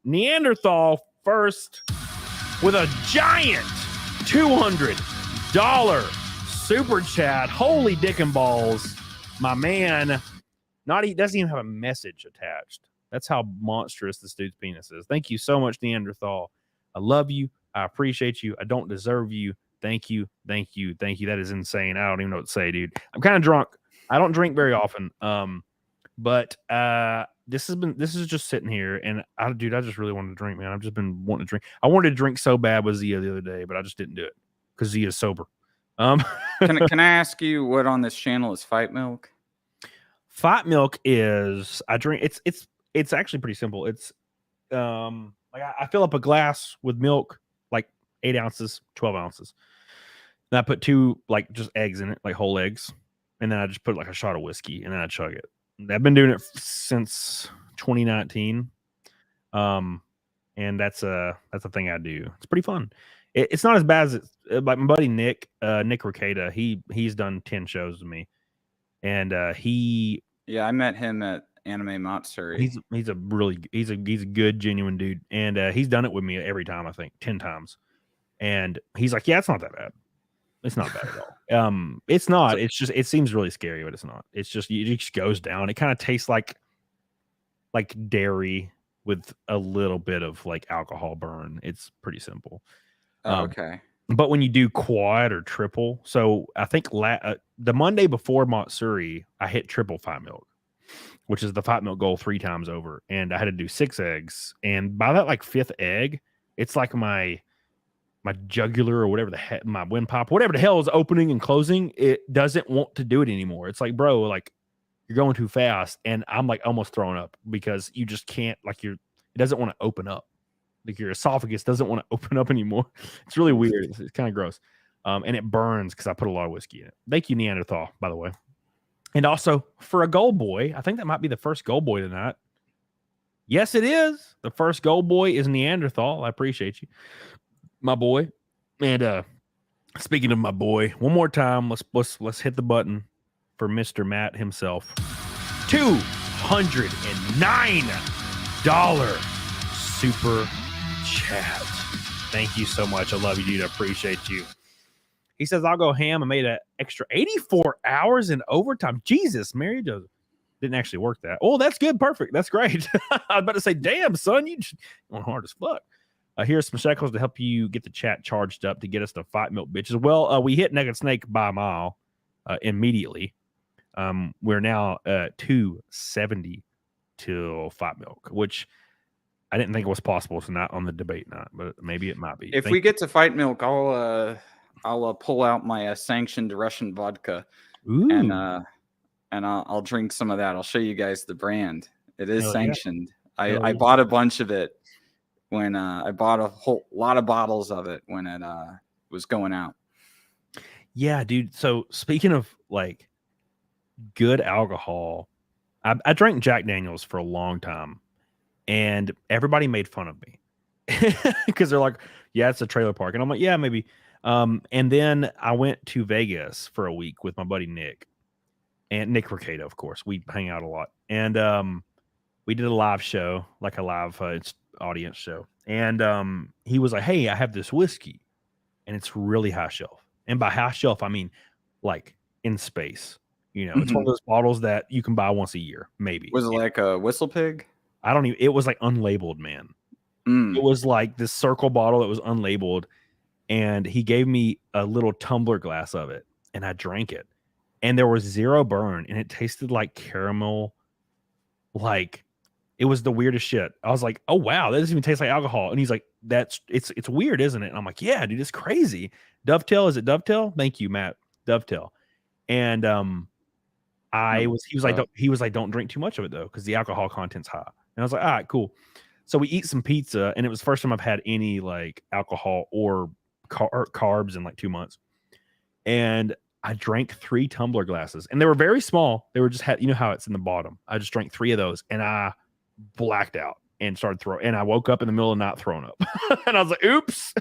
Neanderthal first with a giant $200 super chat. Holy dick and balls, my man! Doesn't even have a message attached. That's how monstrous this dude's penis is. Thank you so much, Neanderthal. I love you. I appreciate you. I don't deserve you. Thank you. Thank you. Thank you. That is insane. I don't even know what to say, dude. I'm kind of drunk. I don't drink very often. But this is just sitting here, and I just really wanted to drink, man. I've just been wanting to drink. I wanted to drink so bad with Zia the other day, but I just didn't do it because Zia's sober. Can I ask you what on this channel is Fight Milk? Fight Milk is I drink. It's actually pretty simple. It's like I fill up a glass with milk, like 8 ounces, 12 ounces. Then I put 2 like just eggs in it, like whole eggs, and then I just put like a shot of whiskey, and then I chug it. I've been doing it since 2019, and that's a thing I do. It's pretty fun. It's not as bad as like my buddy Nick Ricada. He's done 10 shows with me, and I met him at Anime Matsuri. He's a good genuine dude, and he's done it with me every time, I think 10 times, and he's like, yeah, it's not that bad. It's not bad at all. It's not. It's just it seems really scary, but it's not. It's just it just goes down. It kind of tastes like dairy with a little bit of like alcohol burn. It's pretty simple. Okay. But when you do quad or triple, so I think the Monday before Matsuri, I hit triple Fight Milk, which is the Fight Milk goal 3 times over, and I had to do 6 eggs. And by that like 5th egg, it's like my jugular or whatever the heck, my windpipe, whatever the hell is opening and closing, it doesn't want to do it anymore. It's like, bro, like you're going too fast, and I'm like almost throwing up because you just can't it doesn't want to open up. Like your esophagus doesn't want to open up anymore. It's really weird. It's kind of gross. And it burns because I put a lot of whiskey in it. Thank you, Neanderthal, by the way. And also for a gold boy, I think that might be the first gold boy tonight. Yes, it is. The first gold boy is Neanderthal. I appreciate you, my boy. And speaking of my boy, one more time, let's hit the button for Mr. Matt himself. $209 super chat. Thank you so much. I love you, dude. I appreciate you. He says, I'll go ham. I made an extra 84 hours in overtime. Jesus, Mary Joseph. Didn't actually work that. Oh, that's good. Perfect. That's great. I was about to say, damn, son, you went hard as fuck. Here's some shekels to help you get the chat charged up to get us to Fight Milk, bitches. Well, we hit Naked Snake by a mile immediately. We're now 270 till Fight Milk, which I didn't think it was possible. It's not on the debate night, but maybe it might be. If we get to Fight Milk, I'll pull out my sanctioned Russian vodka. Ooh. And I'll drink some of that. I'll show you guys the brand. It is sanctioned. Yeah. I bought a bunch of it when I bought a whole lot of bottles of it when it was going out. Yeah, dude. So speaking of like good alcohol, I drank Jack Daniels for a long time, and everybody made fun of me because they're like, yeah, it's a trailer park. And I'm like, yeah, maybe. And then I went to Vegas for a week with my buddy Nick. And Nick Ricada, of course. We hang out a lot. And we did a live show, like a live audience show. And he was like, hey, I have this whiskey. And it's really high shelf. And by high shelf, I mean like in space. You know, it's one of those bottles that you can buy once a year, maybe. Was it like a Whistle Pig? I don't even, it was like unlabeled, man. It was like this circle bottle that was unlabeled. And he gave me a little tumbler glass of it. And I drank it. And there was 0 burn, and it tasted like caramel. Like it was the weirdest shit. I was like, "Oh wow, that doesn't even taste like alcohol." And he's like, it's weird, isn't it?" And I'm like, "Yeah, dude, it's crazy." Dovetail, is it Dovetail? Thank you, Matt. Dovetail. And he was like, "Don't drink too much of it though, because the alcohol content's high." And I was like, "All right, cool." So we eat some pizza, and it was the first time I've had any like alcohol or carbs in like 2 months, and I drank 3 tumbler glasses, and they were very small. They were just you know how it's in the bottom. I just drank 3 of those, and I blacked out and started throwing. And I woke up in the middle of the night throwing up, and I was like, "Oops!"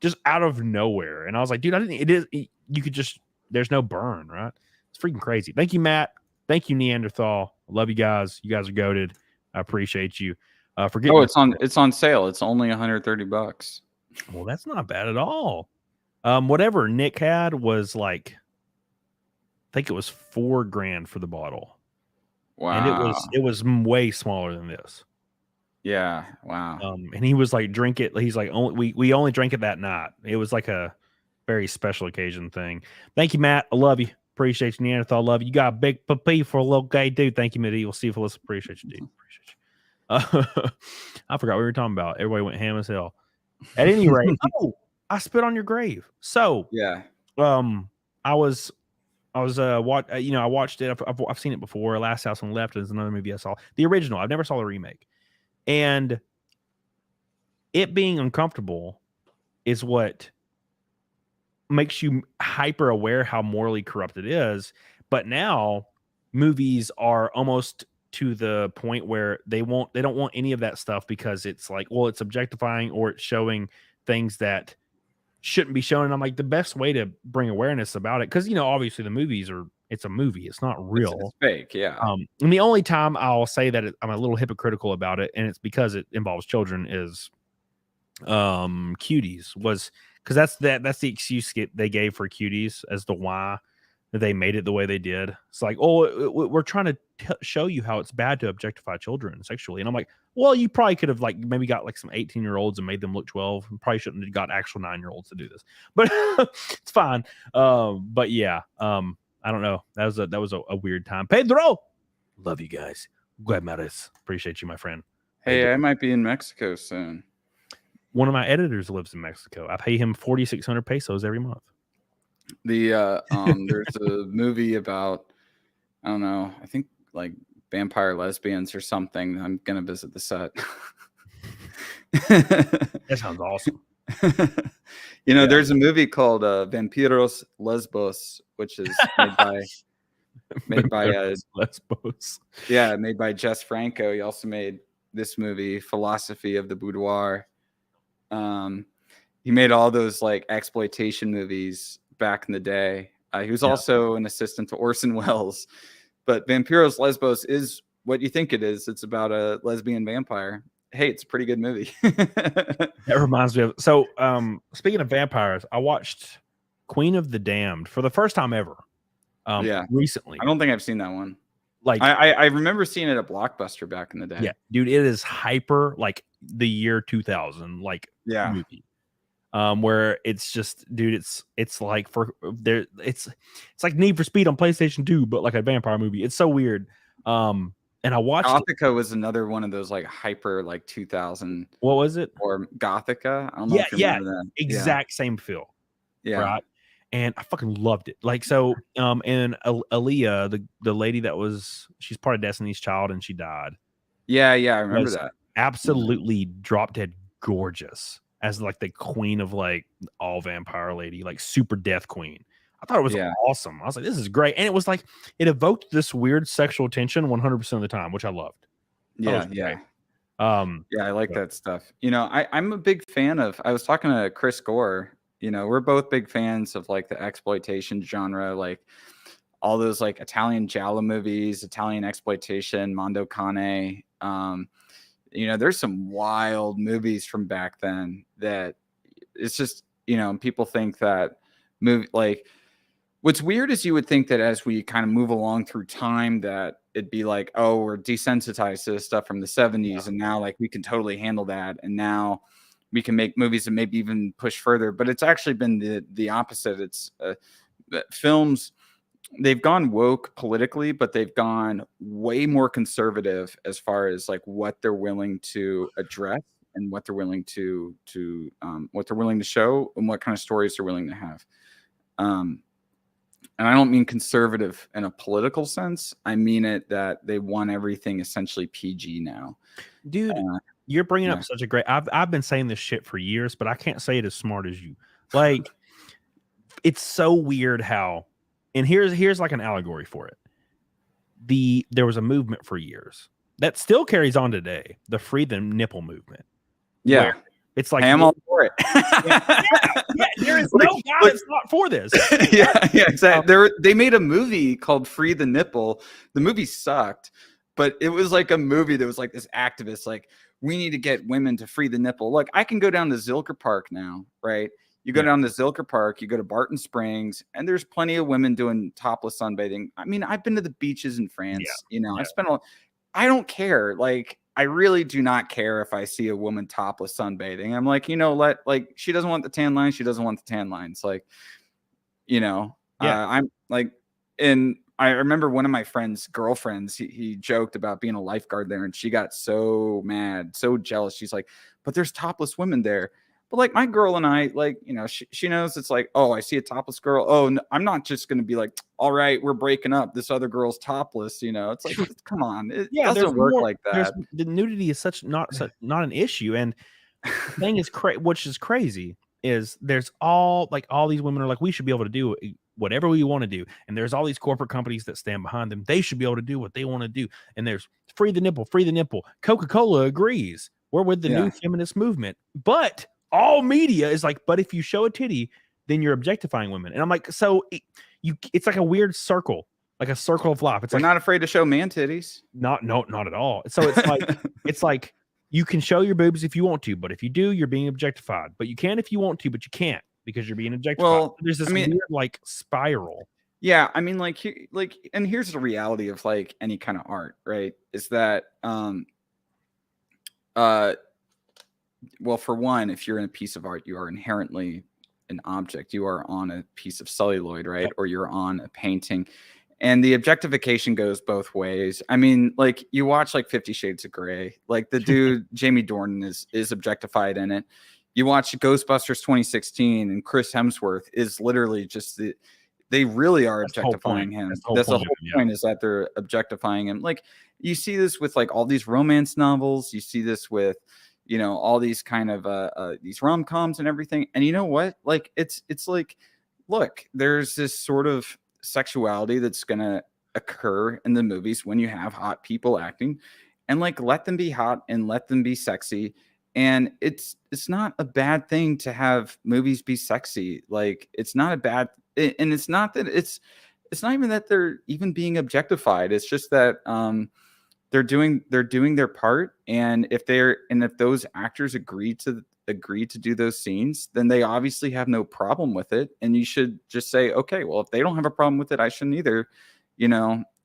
Just out of nowhere. And I was like, "Dude, I didn't." It is. You could just. There's no burn, right? It's freaking crazy. Thank you, Matt. Thank you, Neanderthal. I love you guys. You guys are goated. I appreciate you. Oh, it's on sale. It's only $130. Well, that's not bad at all. Whatever Nick had was like, I think it was $4,000 for the bottle. Wow. And it was way smaller than this. Yeah. Wow. And he was like, drink it. He's like, we only drank it that night. It was like a very special occasion thing. Thank you, Matt. I love you. Appreciate you, Neanderthal. Love you. You got a big puppy for a little gay dude. Thank you, Medieval Syphilis. Appreciate you, dude. Appreciate you. I forgot what we were talking about. Everybody went ham as hell. At any rate, I spit on your grave. So Yeah. I watched it. I've seen it before. Last House on the Left is another movie I saw. The original. I've never saw the remake. And it being uncomfortable is what makes you hyper aware how morally corrupt it is. But now movies are almost to the point where they don't want any of that stuff because it's like, well, it's objectifying or it's showing things that shouldn't be shown. And I'm like, the best way to bring awareness about it, because obviously the movies it's a movie, it's not real, It's fake. Yeah. And the only time I'll say that I'm a little hypocritical about it, and it's because it involves children, is Cuties, was because that's the excuse they gave for Cuties as to why they made it the way they did. It's like, oh, we're trying to show you how it's bad to objectify children sexually. And I'm like, well, you probably could have like maybe got like some 18-year-olds and made them look 12. Probably shouldn't have got actual 9-year-olds to do this, but it's fine. But yeah, I don't know. That was a weird time. Pedro, love you guys. Madison, appreciate you, my friend. Hey, I might be in Mexico soon. One of my editors lives in Mexico. I pay him 4,600 pesos every month. There's a movie about, I don't know, I think like vampire lesbians or something. I'm gonna visit the set. That sounds awesome. There's a movie called Vampiros Lesbos, which is made by Lesbos. Yeah, made by Jess Franco. He also made this movie, Philosophy of the Boudoir. He made all those like exploitation movies back in the day. He was also an assistant to Orson Welles. But Vampiros Lesbos is what you think it is. It's about a lesbian vampire. Hey, it's a pretty good movie. That reminds me of, so speaking of vampires, I watched Queen of the Damned for the first time ever. Recently. I don't think I've seen that one. Like I remember seeing it at Blockbuster back in the day. Yeah, dude, it is hyper like the year 2000 movie. Where it's just, dude, it's like it's like Need for Speed on PlayStation 2, but like a vampire movie. It's so weird. And I watched Gothica was another one of those like hyper like 2000. What was it? Or Gothica? I don't know if you remember that. Exact same feel. Yeah. Right. And I fucking loved it. Like, so and Aaliyah, the lady she's part of Destiny's Child and she died. Yeah, I remember that. Absolutely drop dead gorgeous as like the queen of like all vampire lady, like super death queen. I thought it was awesome. I was like, this is great. And it was like, it evoked this weird sexual tension 100% of the time, which I loved. Yeah. I like that stuff. I'm a big fan of, I was talking to Chris Gore, we're both big fans of like the exploitation genre, like all those like Italian giallo movies, Italian exploitation, Mondo Cane. There's some wild movies from back then that it's just, people think that movie, like, what's weird is you would think that as we kind of move along through time that it'd be like, oh, we're desensitized to this stuff from the 70s and now like we can totally handle that. And now we can make movies that maybe even push further, but it's actually been the opposite. It's films, they've gone woke politically, but they've gone way more conservative as far as like what they're willing to address and what they're willing to show and what kind of stories they're willing to have. And I don't mean conservative in a political sense. I mean it that they want everything essentially PG now. Dude, you're bringing up such a great... I've been saying this shit for years, but I can't say it as smart as you. Like, it's so weird how... And here's like an allegory for it. There was a movement for years that still carries on today. The Free the Nipple movement. Yeah. It's like... I'm all for it. There is no God that's not for this. Yeah, exactly. They made a movie called Free the Nipple. The movie sucked, but it was like a movie that was like this activist, like, we need to get women to free the nipple. Look, I can go down to Zilker Park now, right? You go down to Zilker Park, you go to Barton Springs, and there's plenty of women doing topless sunbathing. I mean, I've been to the beaches in France, I don't care. Like, I really do not care if I see a woman topless sunbathing. I'm like, she doesn't want the tan line. She doesn't want the tan lines. Like, I'm like, and I remember one of my friend's girlfriends, he joked about being a lifeguard there, and she got so mad, so jealous. She's like, but there's topless women there. But like my girl and I, like, she knows it's like, oh, I see a topless girl. Oh, no, I'm not just going to be like, all right, we're breaking up. This other girl's topless. It's like, come on. It doesn't work like that. The nudity is not an issue. And the thing is, which is crazy, is there's all these women are like, we should be able to do whatever we want to do. And there's all these corporate companies that stand behind them. They should be able to do what they want to do. And there's free the nipple. Coca-Cola agrees. We're with the new feminist movement. But all media is like, but if you show a titty, then you're objectifying women. And I'm like, so it's like a weird circle, like a circle of life. We're not afraid to show man titties. Not at all. So it's like, it's like you can show your boobs if you want to, but if you do, you're being objectified. But you can if you want to, but you can't because you're being objectified. Well, there's this weird like spiral. Yeah, I mean, and here's the reality of like any kind of art, right? Is that well, for one, if you're in a piece of art, you are inherently an object. You are on a piece of celluloid, right? Or you're on a painting. And the objectification goes both ways. I mean, like you watch like 50 Shades of Grey, like the dude, Jamie Dornan is objectified in it. You watch Ghostbusters 2016 and Chris Hemsworth is literally just they really are objectifying him. That's the whole point is that they're objectifying him. Like you see this with like all these romance novels. You see this with, all these kind of these rom-coms and everything. And you know what? Like it's like, look, there's this sort of sexuality that's gonna occur in the movies when you have hot people acting, and like let them be hot and let them be sexy. And it's not a bad thing to have movies be sexy. Like it's not a bad, and it's not that it's not even that they're even being objectified. It's just that they're doing their part, and if those actors agree to do those scenes, then they obviously have no problem with it, and you should just say, okay, well, if they don't have a problem with it, I shouldn't either,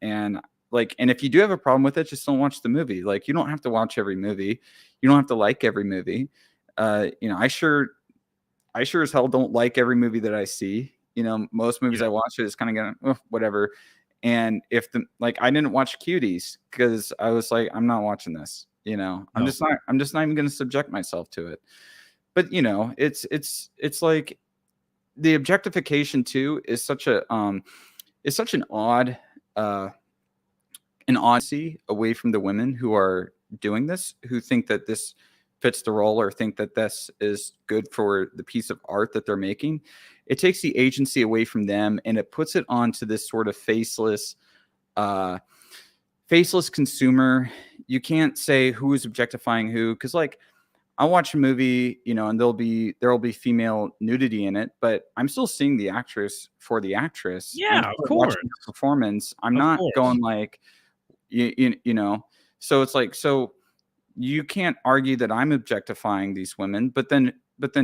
and if you do have a problem with it, just don't watch the movie. Like you don't have to watch every movie, you don't have to like every movie. I sure as hell don't like every movie that I see. Most movies I watch is kind of going whatever. And if I didn't watch Cuties because I was like, I'm not watching this, I'm just not even going to subject myself to it. But it's like the objectification too is such an odd away from the women who are doing this, who think that this fits the role or think that this is good for the piece of art that they're making. It takes the agency away from them, and it puts it onto this sort of faceless consumer. You can't say who is objectifying who, because like I watch a movie, and there'll be female nudity in it, but I'm still seeing the actress for the actress. Yeah, of course. Performance. I'm not going like, So it's like, so you can't argue that I'm objectifying these women, but then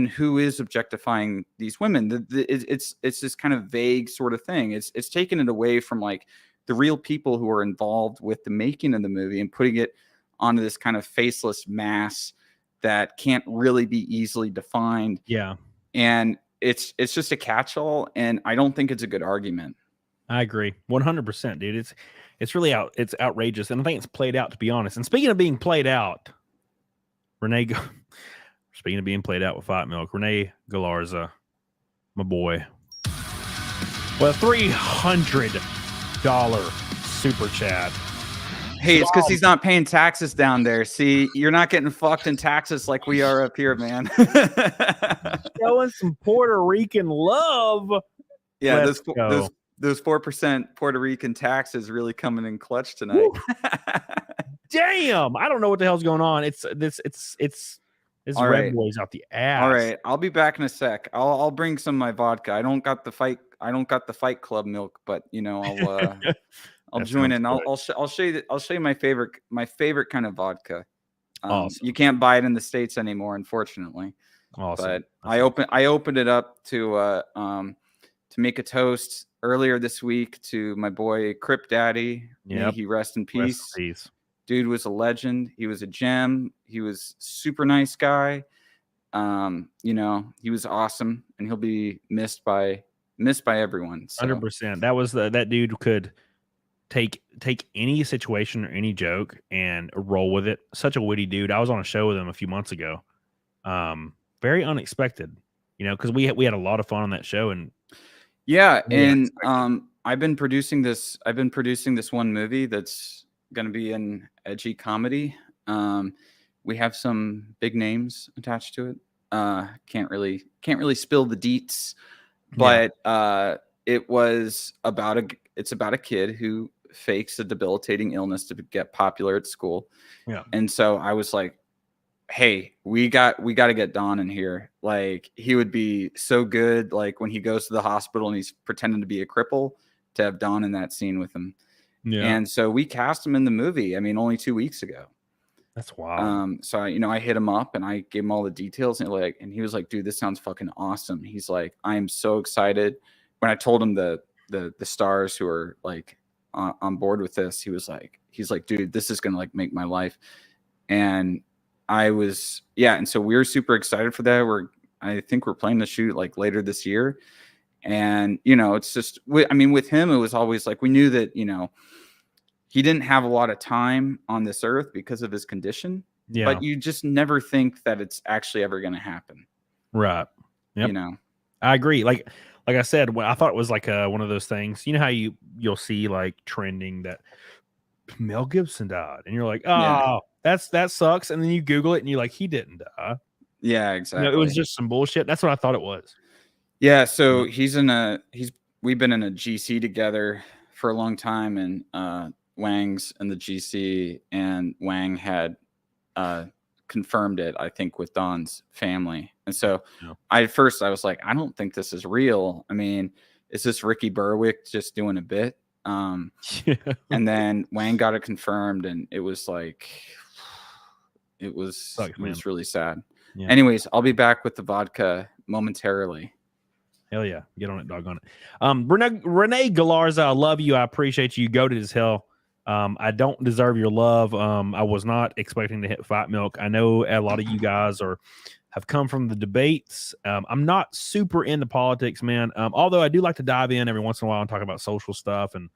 who is objectifying these women? It's this kind of vague sort of thing. It's taking it away from like the real people who are involved with the making of the movie and putting it onto this kind of faceless mass that can't really be easily defined. Yeah. And it's just a catch-all, and I don't think it's a good argument. I agree 100%, dude. It's really it's outrageous, and I think it's played out, to be honest. And speaking of being played out, speaking of being played out with Fight Milk, Renee Galarza, my boy, well, $300 super chat. Hey, it's because he's not paying taxes down there. See, you're not getting fucked in taxes like we are up here, man. Showing some Puerto Rican love. Yeah, those 4% Puerto Rican taxes really coming in clutch tonight. Damn, I don't know what the hell's going on. It's All Red right. Boys out the ass. All right, I'll be back in a sec. I'll bring some of my vodka. I don't got the Fight Club milk, but I'll join in. I'll show you my favorite kind of vodka. Awesome. You can't buy it in the States anymore, unfortunately. Awesome. But I opened it up to make a toast earlier this week to my boy Crip Daddy. May he rest in peace. Dude was a legend. He was a gem. He was super nice guy. You know, he was awesome, and he'll be missed by everyone. 100%. That was that dude could take any situation or any joke and roll with it. Such a witty dude. I was on a show with him a few months ago. Very unexpected, you know, because we had a lot of fun on that show. And yeah, and I've been producing this one movie that's going to be an edgy comedy. We have some big names attached to it. Can't really spill the deets, but it's about a kid who fakes a debilitating illness to get popular at school. Yeah. And so I was like, hey, we got to get Don in here. Like, he would be so good. Like, when he goes to the hospital and he's pretending to be a cripple, to have Don in that scene with him. Yeah. And so we cast him in the movie. I mean, only 2 weeks ago. That's wild. So I hit him up and I gave him all the details, and he was like, dude, this sounds fucking awesome. He's like, I am so excited. When I told him the stars who are like on board with this, he's like, dude, this is gonna like make my life. And I was, and so we were super excited for that. I think we're planning to shoot like later this year. And, you know, it's just, I mean, with him, it was always like, we knew that, you know, he didn't have a lot of time on this earth because of his condition. Yeah. But you just never think that it's actually ever going to happen. Right. Yep. You know, I agree. Like I said, I thought it was like one of those things, you know, how you'll see like trending that Mel Gibson died, and you're like, oh, that sucks. And then you Google it and you're like, he didn't die. Yeah, exactly. You know, it was just some bullshit. That's what I thought it was. Yeah. So we've been in a GC together for a long time, and Wang's in the GC, and Wang had confirmed it, I think, with Don's family. And so at first I was like, I don't think this is real. I mean, is this Ricky Berwick just doing a bit? And then Wang got it confirmed, and it was like, it was really sad. Yeah. Anyways, I'll be back with the vodka momentarily. Hell yeah. Get on it, dog on it. Renee Galarza, I love you. I appreciate you. You goated as hell. I don't deserve your love. I was not expecting to hit Fight Milk. I know a lot of you guys have come from the debates. I'm not super into politics, man. Although I do like to dive in every once in a while and talk about social stuff and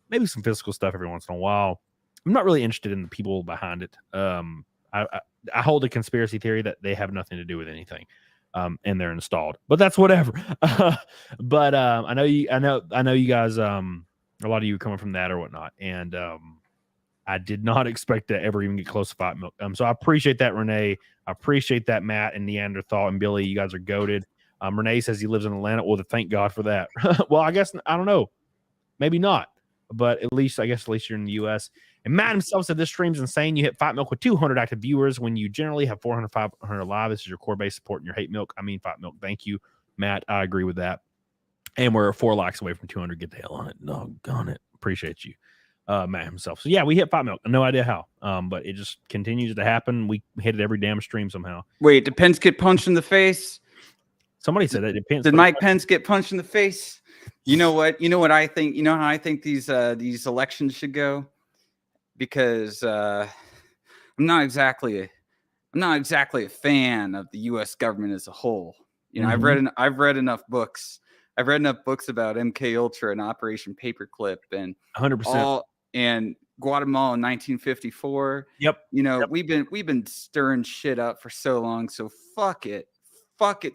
maybe some physical stuff every once in a while. I'm not really interested in the people behind it. I hold a conspiracy theory that they have nothing to do with anything. And they're installed, but that's whatever. But I know you guys, a lot of you coming from that or whatnot. And I did not expect to ever even get close to Fight Milk. So I appreciate that, Renee. I appreciate that, Matt and Neanderthal and Billy. You guys are goated. Renee says he lives in Atlanta. Well, thank God for that. Well, I guess, I don't know. Maybe not. But at least you're in the U.S. And Matt himself said, this stream's insane. You hit Fight Milk with 200 active viewers when you generally have 400, 500 live. This is your core base support and your hate milk. I mean, Fight Milk. Thank you, Matt. I agree with that. And we're 4 likes away from 200. Get the hell on it. Doggone it. Appreciate you, Matt himself. So, yeah, we hit Fight Milk. No idea how. But it just continues to happen. We hit it every damn stream somehow. Wait, did Pence get punched in the face? Somebody said that. Did Mike Pence get punched in the face? You know what? You know what I think? You know how I think these elections should go? Because I'm not exactly a fan of the U.S. government as a whole. You know, I've read enough books. I've read enough books about MK Ultra and Operation Paperclip and 100% and Guatemala in 1954. Yep. You know, we've been stirring shit up for so long. So fuck it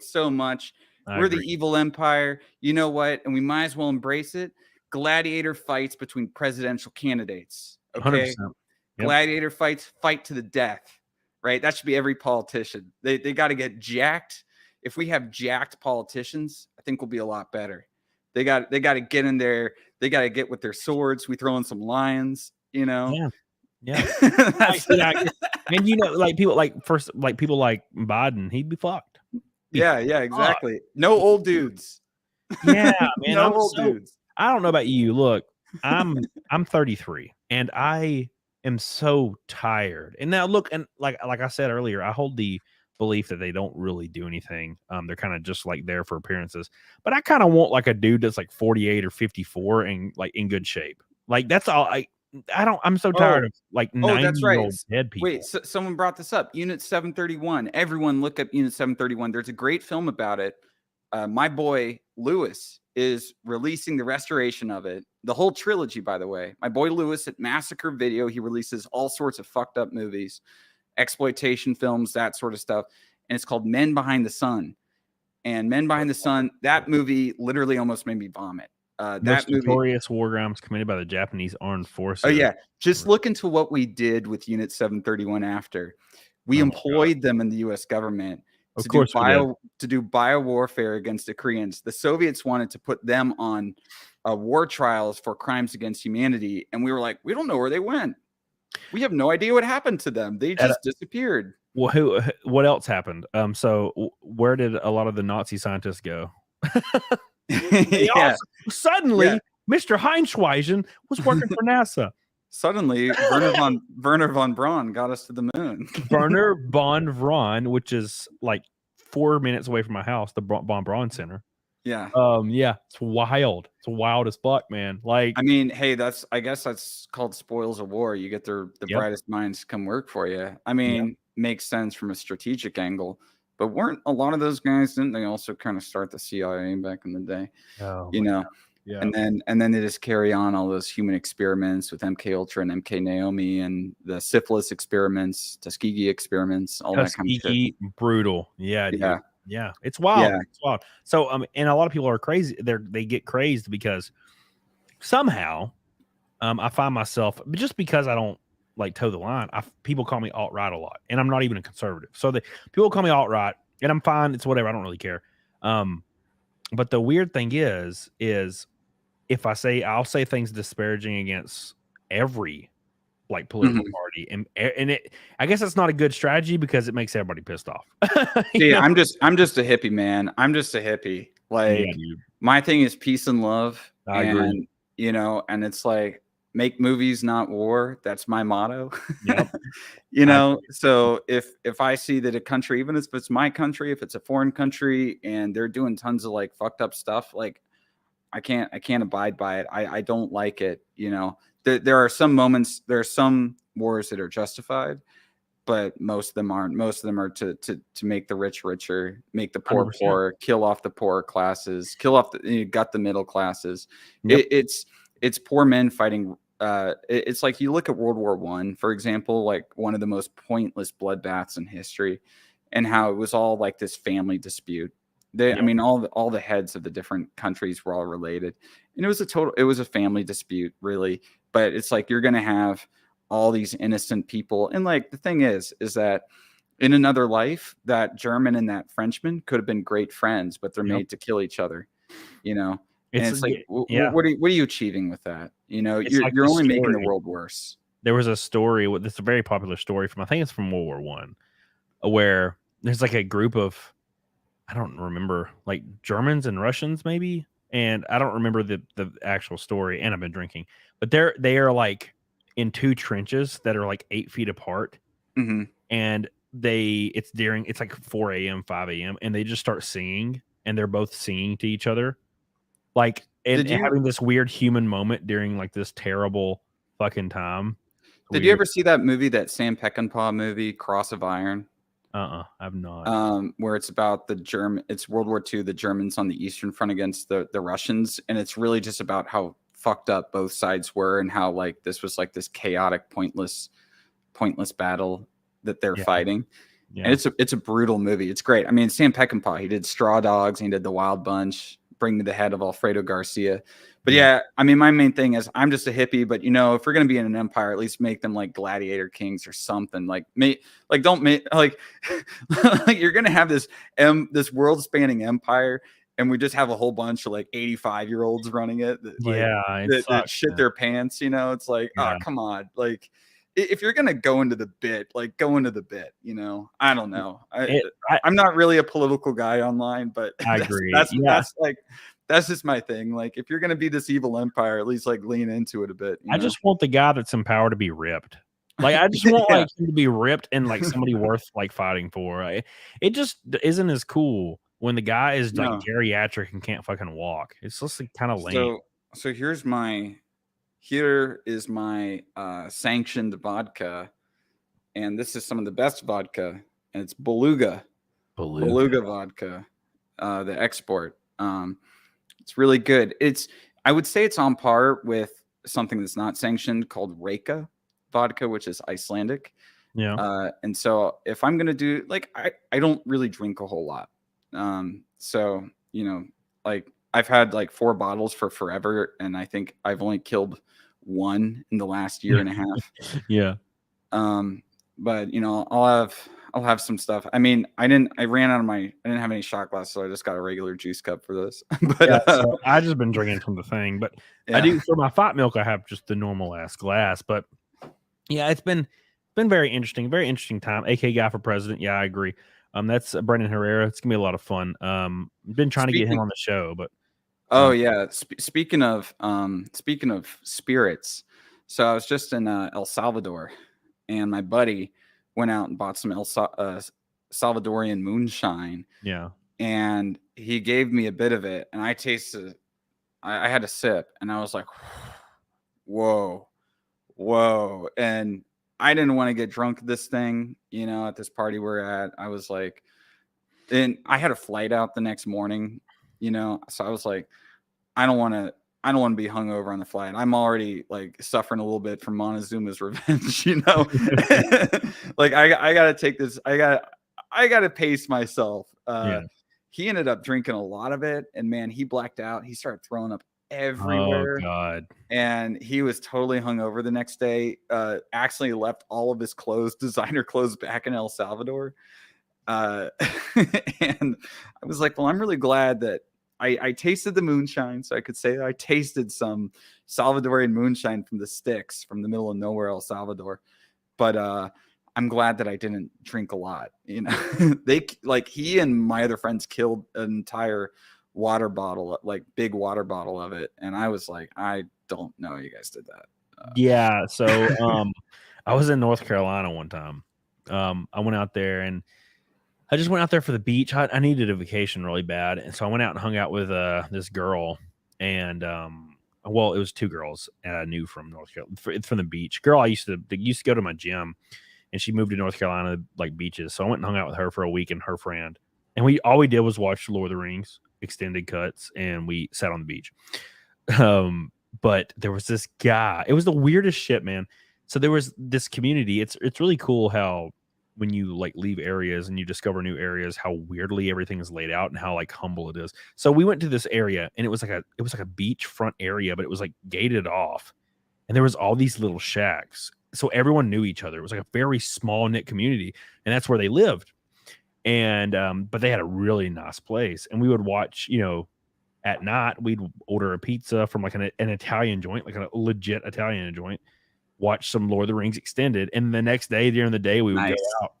so much. We're the evil empire. You know what? And we might as well embrace it. Gladiator fights between presidential candidates. Okay. 100%. Yep. Gladiator fights, fight to the death. Right? That should be every politician. They got to get jacked. If we have jacked politicians, I think we'll be a lot better. They got to get in there. They got to get with their swords. We throw in some lions, you know? Yeah. And you know, like people like Biden, he'd be fucked. Yeah, exactly. No old dudes. Yeah, man. No old dudes. I don't know about you. Look, I'm 33 and I am so tired. And now look, and like I said earlier, I hold the belief that they don't really do anything. They're kind of just like there for appearances. But I kind of want like a dude that's like 48 or 54 and like in good shape. Like that's all I'm so tired of like Oh, that's right. 90-year-old dead people. Wait, someone brought this up. Unit 731. Everyone look up Unit 731. There's a great film about it. My boy Lewis is releasing the restoration of it. The whole trilogy, by the way. My boy Lewis at Massacre Video, he releases all sorts of fucked up movies, exploitation films, that sort of stuff. And it's called Men Behind the Sun. And Men Behind the Sun, that movie literally almost made me vomit. That notorious war crimes committed by the Japanese armed forces. Oh yeah, just look into what we did with Unit 731 after. We employed them in the U.S. government to do biowarfare against the Koreans. The Soviets wanted to put them on war trials for crimes against humanity, and we were like, we don't know where they went. We have no idea what happened to them. They just disappeared. Well, what else happened? So where did a lot of the Nazi scientists go? Suddenly, Mr. Heinzweisen was working for NASA. Suddenly, Werner von Braun got us to the moon. Werner von Braun, which is like 4 minutes away from my house, the von Braun Center. Yeah. It's wild. It's wild as fuck, man. Like, I mean, hey, I guess that's called spoils of war. You get the brightest minds to come work for you. I mean, makes sense from a strategic angle. But weren't a lot of those guys, didn't they also kind of start the CIA back in the day? Oh, you know, yeah. And then they just carry on all those human experiments with MK Ultra and MK Naomi and the syphilis experiments, Tuskegee experiments, all that kind of shit. Brutal. Yeah. It's wild. Yeah. It's wild. So, and a lot of people are crazy. They get crazed because somehow, I find myself, just because I don't like toe the line, people call me alt-right a lot, and I'm not even a conservative. So people call me alt-right, and I'm fine. It's whatever. I don't really care. But the weird thing is if I'll say things disparaging against every like political party, and I guess that's not a good strategy because it makes everybody pissed off. Yeah, I'm just a hippie, man. I'm just a hippie. Like, my thing is peace and love. I agree. You know, and it's like, make movies, not war. That's my motto. Yep. You know, so if I see that a country, even if it's my country, if it's a foreign country and they're doing tons of like fucked up stuff, like I can't abide by it. I don't like it. You know, there are some moments, there are some wars that are justified, but most of them aren't. Most of them are to make the rich richer, make the poor 100%. poorer, kill off the poor classes, kill off the middle classes. Yep. It's poor men fighting. It's like you look at World War I, for example, like one of the most pointless bloodbaths in history, and how it was all like this family dispute. I mean, all the heads of the different countries were all related, and it was a family dispute, really. But it's like you're gonna have all these innocent people, and like the thing is that in another life, that German and that Frenchman could have been great friends, but they're made to kill each other, you know. It's like, what are you achieving with that? You know, you're only making the world worse. There was a story, this a very popular story from, I think it's from World War One, where there's like a group of, I don't remember, like Germans and Russians maybe, and I don't remember the actual story. And I've been drinking, but they are like in two trenches that are like 8 feet apart, and it's like 4 a.m., 5 a.m., and they just start singing, and they're both singing to each other. Like, and having this weird human moment during like this terrible fucking time. Did you ever see that movie, that Sam Peckinpah movie, Cross of Iron? I've not. Where it's about it's World War II, the Germans on the Eastern Front against the Russians. And it's really just about how fucked up both sides were, and how like this was like this chaotic, pointless battle that they're fighting. Yeah. And it's a brutal movie. It's great. I mean, Sam Peckinpah, he did Straw Dogs, and he did The Wild Bunch, Bring Me the Head of Alfredo Garcia. But yeah, I mean, my main thing is I'm just a hippie, but you know, if we're going to be in an empire, at least make them like Gladiator Kings or something. Like don't make like you're going to have this world spanning empire, and we just have a whole bunch of like 85-year-olds running it. That shit their pants, you know. It's like, oh, come on. Like, if you're going to go into the bit, like go into the bit, you know. I don't know. I'm not really a political guy online, but I agree. That's just my thing. Like, if you're going to be this evil empire, at least like lean into it a bit. I just want the guy that's in power to be ripped. Like, I just want like him to be ripped and like somebody worth like fighting for. It just isn't as cool when the guy is like geriatric and can't fucking walk. It's just like, kind of lame. So here's my here is my sanctioned vodka, and this is some of the best vodka, and it's Beluga vodka, the export. It's really good. I would say it's on par with something that's not sanctioned called Reka vodka, which is Icelandic. Yeah. And so if I'm gonna do like I don't really drink a whole lot. So like I've had like 4 bottles for forever, and I think I've only killed 1 in the last year and a half. Yeah. But I'll have some stuff. I mean, I didn't have any shot glass, so I just got a regular juice cup for this. But yeah, so I just been drinking from the thing, but I do for my Fight Milk. I have just the normal ass glass, but yeah, it's been very interesting time. AK guy for president. Yeah, I agree. That's Brendan Herrera. It's gonna be a lot of fun. Been trying to get him on the show, but yeah. Speaking of spirits, so I was just in El Salvador, and my buddy went out and bought some Salvadorian moonshine. Yeah, and he gave me a bit of it, and I tasted. I had a sip, and I was like, "Whoa, and I didn't want to get drunk this thing, at this party we're at. I was like, and I had a flight out the next morning, so I was like, I don't want to be hungover on the flight. I'm already like suffering a little bit from Montezuma's revenge, like I got to take this. I got to pace myself. He ended up drinking a lot of it, and man, he blacked out. He started throwing up everywhere. Oh God. And he was totally hungover the next day. Actually left all of his designer clothes back in El Salvador. And I was like, well, I'm really glad that I tasted the moonshine, so I could say that I tasted some Salvadorian moonshine from the sticks from the middle of nowhere, El Salvador. But I'm glad that I didn't drink a lot. He and my other friends killed an entire water bottle, like big water bottle of it, and I was like, I don't know you guys did that. Yeah, so I was in North Carolina one time. I went out there, and I just went out there for the beach. I needed a vacation really bad, and so I went out and hung out with this girl, and well, it was 2 girls I knew from North Carolina from the beach. Girl I used to go to my gym, and she moved to North Carolina like beaches, so I went and hung out with her for a week and her friend, and all we did was watch Lord of the Rings extended cuts, and we sat on the beach. But there was this guy. It was the weirdest shit, man. So there was this community. It's really cool how when you like leave areas and you discover new areas, how weirdly everything is laid out and how like humble it is. So we went to this area, and it was like a beachfront area, but it was like gated off, and there was all these little shacks. So everyone knew each other. It was like a very small knit community, and that's where they lived. And but they had a really nice place, and we would watch, at night we'd order a pizza from like an Italian joint, like a legit Italian joint, watch some Lord of the Rings extended, and the next day during the day we would go out,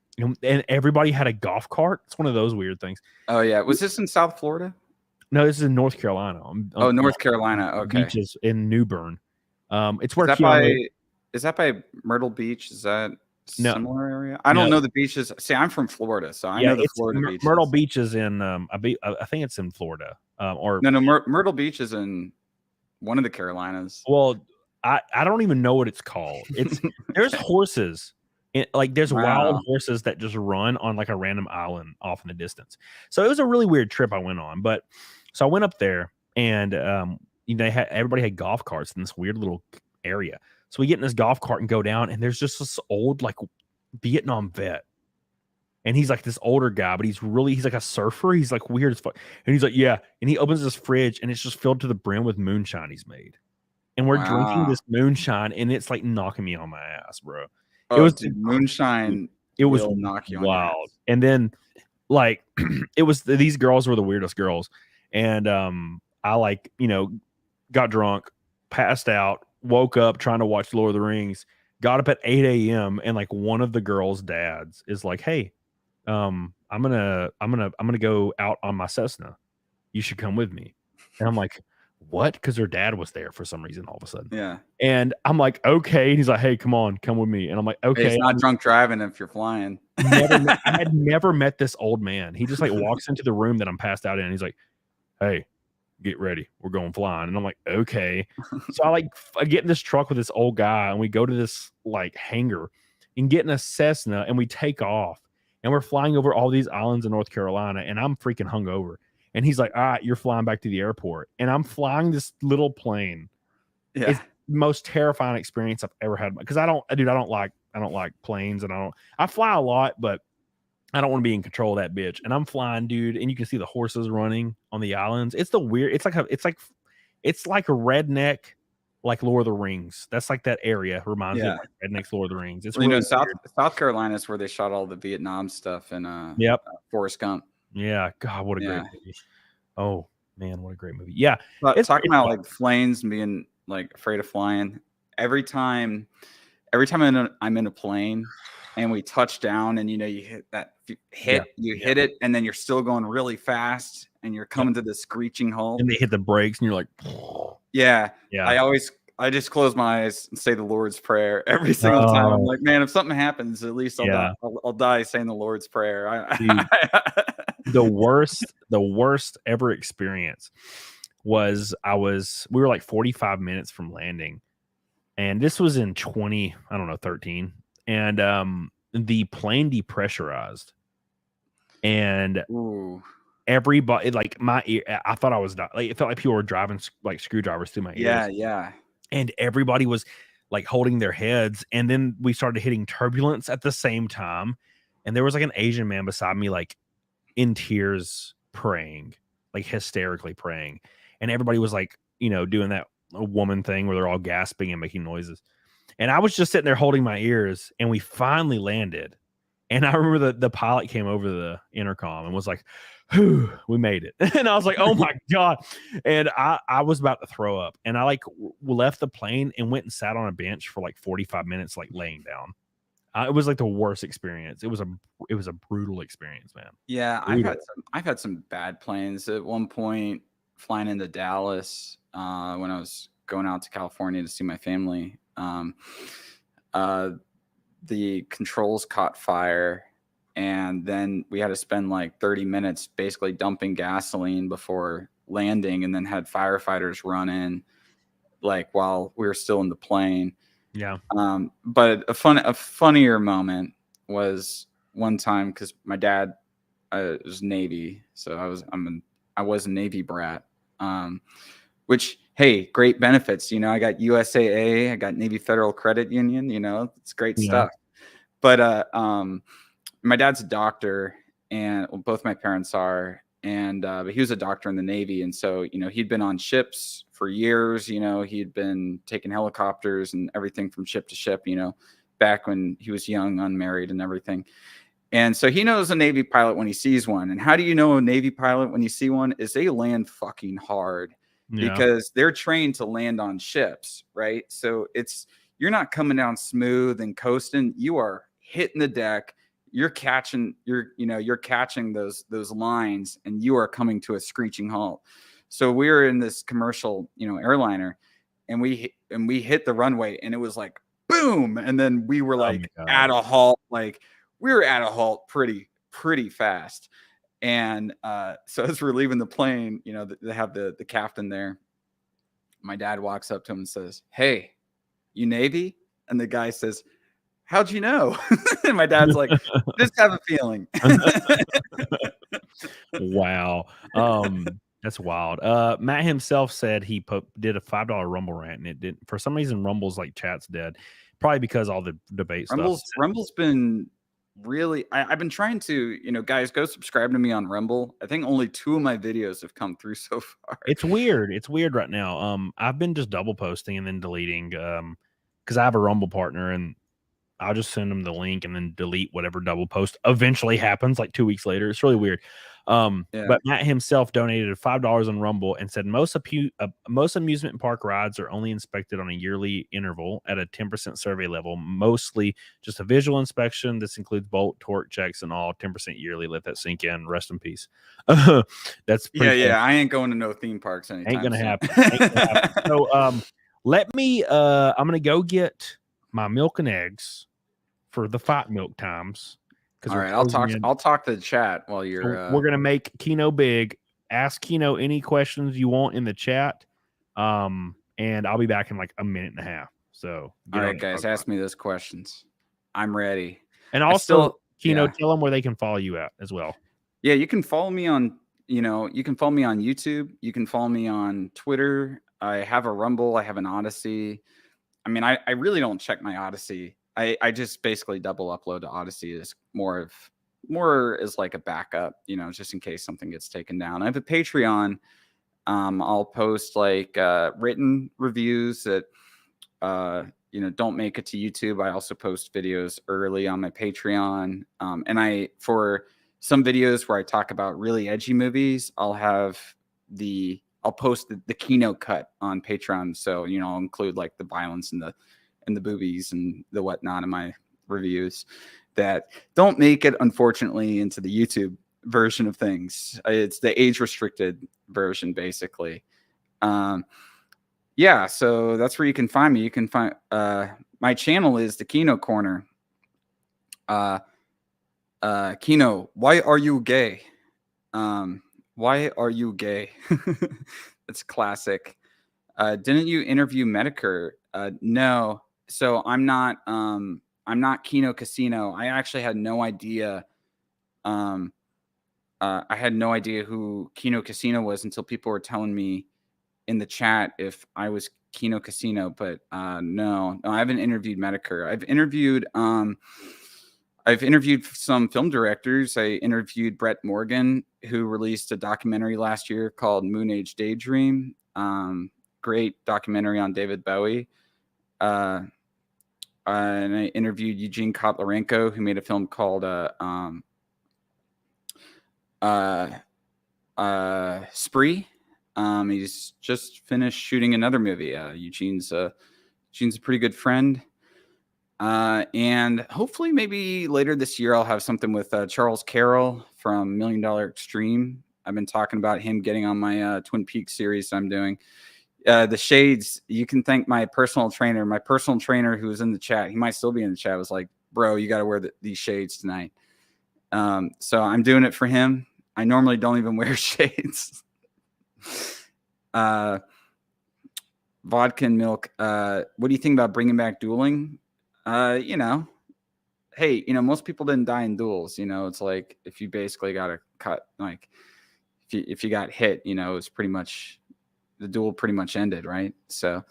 and everybody had a golf cart. It's one of those weird things. Oh yeah, was this in South Florida? No, this is in North Carolina. North Carolina. Okay, beaches in New Bern. It's where is that by Myrtle Beach? Is that no, similar area? I don't know the beaches. See, I'm from Florida, so I know the Florida beaches. Myrtle Beach is in I think it's in Florida. Myrtle Beach is in one of the Carolinas. Well, I don't even know what it's called. There's horses. There's wild horses that just run on like a random island off in the distance. So it was a really weird trip I went on. But so I went up there, and everybody had golf carts in this weird little area. So we get in this golf cart and go down, and there's just this old like Vietnam vet, and he's like this older guy, but he's like a surfer. He's like weird as fuck, and he's like, yeah, and he opens his fridge, and it's just filled to the brim with moonshine he's made, and we're drinking this moonshine, and it's like knocking me on my ass, bro. It was moonshine. It was knock you wild, on and then like it was these girls were the weirdest girls, and I got drunk, passed out. Woke up trying to watch Lord of the Rings, got up at 8 a.m. and like one of the girls' dads is like, hey, I'm gonna go out on my Cessna. You should come with me. And I'm like, what? Because her dad was there for some reason all of a sudden. Yeah. And I'm like, okay. And he's like, hey, come with me. And I'm like, okay. Hey, it's not drunk driving if you're flying. I had never met this old man. He just like walks into the room that I'm passed out in. And he's like, hey, get ready, we're going flying. And I'm like, okay. So I get in this truck with this old guy, and we go to this like hangar and get in a Cessna, and we take off, and we're flying over all these islands in North Carolina, and I'm freaking hungover. And he's like, all right, you're flying back to the airport. And I'm flying this little plane. Yeah. It's the most terrifying experience I've ever had. Because I don't like planes, and I fly a lot, but I don't want to be in control of that bitch. And I'm flying, dude, and you can see the horses running on the islands. It's like a redneck, like Lord of the Rings. That's like that area reminds me of like redneck Lord of the Rings. It's really South Carolina is where they shot all the Vietnam stuff and Forrest Gump. Yeah, God, what a great movie. Oh man, what a great movie. Yeah, but talking about like planes and being like afraid of flying. Every time I'm in a plane and we touch down, and you hit that hit it, and then you're still going really fast, and you're coming to the screeching halt, and they hit the brakes, and you're like, yeah. I just close my eyes and say the Lord's Prayer every single time. I'm like, man, if something happens, at least I'll die saying the Lord's Prayer. The worst ever experience was we were like 45 minutes from landing, and this was in 13, and the plane depressurized, and everybody, like my ear, I thought I was dying. Like it felt like people were driving like screwdrivers through my ears. Yeah. And everybody was like holding their heads, and then we started hitting turbulence at the same time, and there was like an Asian man beside me, like in tears, praying, like hysterically praying, and everybody was like, doing that woman thing where they're all gasping and making noises, and I was just sitting there holding my ears, and we finally landed, and I remember the pilot came over the intercom and was like, whew, we made it. And I was like, oh my God. And I was about to throw up, and I like left the plane and went and sat on a bench for like 45 minutes, like laying down. It was like the worst experience. It was a brutal experience, man. Yeah. I've had some bad planes at one point, flying into Dallas, when I was going out to California to see my family. The controls caught fire, and then we had to spend like 30 minutes basically dumping gasoline before landing, and then had firefighters run in like while we were still in the plane. Yeah. But a funnier moment was one time, because my dad was Navy, so I was a Navy brat. Which, hey, great benefits. I got USAA, I got Navy Federal Credit Union. It's great stuff. But my dad's a doctor, and both my parents are, and but he was a doctor in the Navy, and so he'd been on ships for years. He'd been taking helicopters and everything from ship to ship. Back when he was young, unmarried, and everything. And so he knows a Navy pilot when he sees one. And how do you know a Navy pilot when you see one? Is they land fucking hard. Because they're trained to land on ships, right? So you're not coming down smooth and coasting. You are hitting the deck. You're catching those lines, and you are coming to a screeching halt. So we were in this commercial, airliner, and we hit the runway, and it was like boom, and then we were like at a halt. Like we were at a halt pretty fast. And so as we're leaving the plane, they have the captain there. My dad walks up to him and says, "Hey, you Navy?" And the guy says, "How'd you know?" And my dad's like, "Just have a feeling." Wow. That's wild. Matt himself said he did a $5 Rumble rant, and it didn't. For some reason, Rumble's like chat's dead. Probably because all the debate stuff. Rumble's been really, I've been trying to, guys, go subscribe to me on Rumble. I think only 2 of my videos have come through so far. It's weird. It's weird right now. I've been just double posting and then deleting, because I have a Rumble partner, and I'll just send them the link and then delete whatever double post eventually happens like 2 weeks later. It's really weird. But Matt himself donated $5 on Rumble and said most amusement park rides are only inspected on a yearly interval at a 10% survey level, mostly just a visual inspection. This includes bolt, torque checks, and all. 10% yearly. Let that sink in. Rest in peace. That's pretty I ain't going to no theme parks anytime. Ain't gonna happen. So let me I'm gonna go get my milk and eggs for the fight milk times. All right, I'll talk to the chat while you're. We're gonna make Kino big ask Kino any questions you want in the chat. And I'll be back in like a minute and a half. So all right, guys, ask me those questions. I'm ready. And also, Kino, tell them where they can follow you at as well. Yeah, you can follow me on, you can follow me on YouTube. You can follow me on Twitter. I have a Rumble. I have an Odyssey. I mean, I really don't check my Odyssey. I just basically double upload to Odyssey as more as like a backup, just in case something gets taken down. I have a Patreon. I'll post like written reviews that don't make it to YouTube. I also post videos early on my Patreon. And for some videos where I talk about really edgy movies, I'll post the Kino cut on Patreon. So, I'll include like the violence and the boobies and the whatnot in my reviews that don't make it, unfortunately, into the YouTube version of things. It's the age restricted version, basically. Yeah, so that's where you can find me. You can find my channel is the Kino Corner. Kino, why are you gay? Why are you gay? It's classic. Didn't you interview Medicare? No. So I'm not Kino Casino. I actually had no idea. I had no idea who Kino Casino was until people were telling me in the chat if I was Kino Casino, but no, I haven't interviewed Medicare. I've interviewed some film directors. I interviewed Brett Morgan, who released a documentary last year called Moon Age Daydream. Great documentary on David Bowie. And I interviewed Eugene Kotlarenko, who made a film called Spree. He's just finished shooting another movie. Eugene's a pretty good friend. And hopefully maybe later this year, I'll have something with Charles Carroll from $1 Million Extreme. I've been talking about him getting on my Twin Peaks series I'm doing. The shades, you can thank my personal trainer. My personal trainer who was in the chat, he might still be in the chat, was like, bro, you got to wear these shades tonight. So I'm doing it for him. I normally don't even wear shades. Vodka and milk. What do you think about bringing back dueling? Hey, most people didn't die in duels. It's like if you basically got a cut, like if you got hit, it's pretty much the duel pretty much ended, right? So,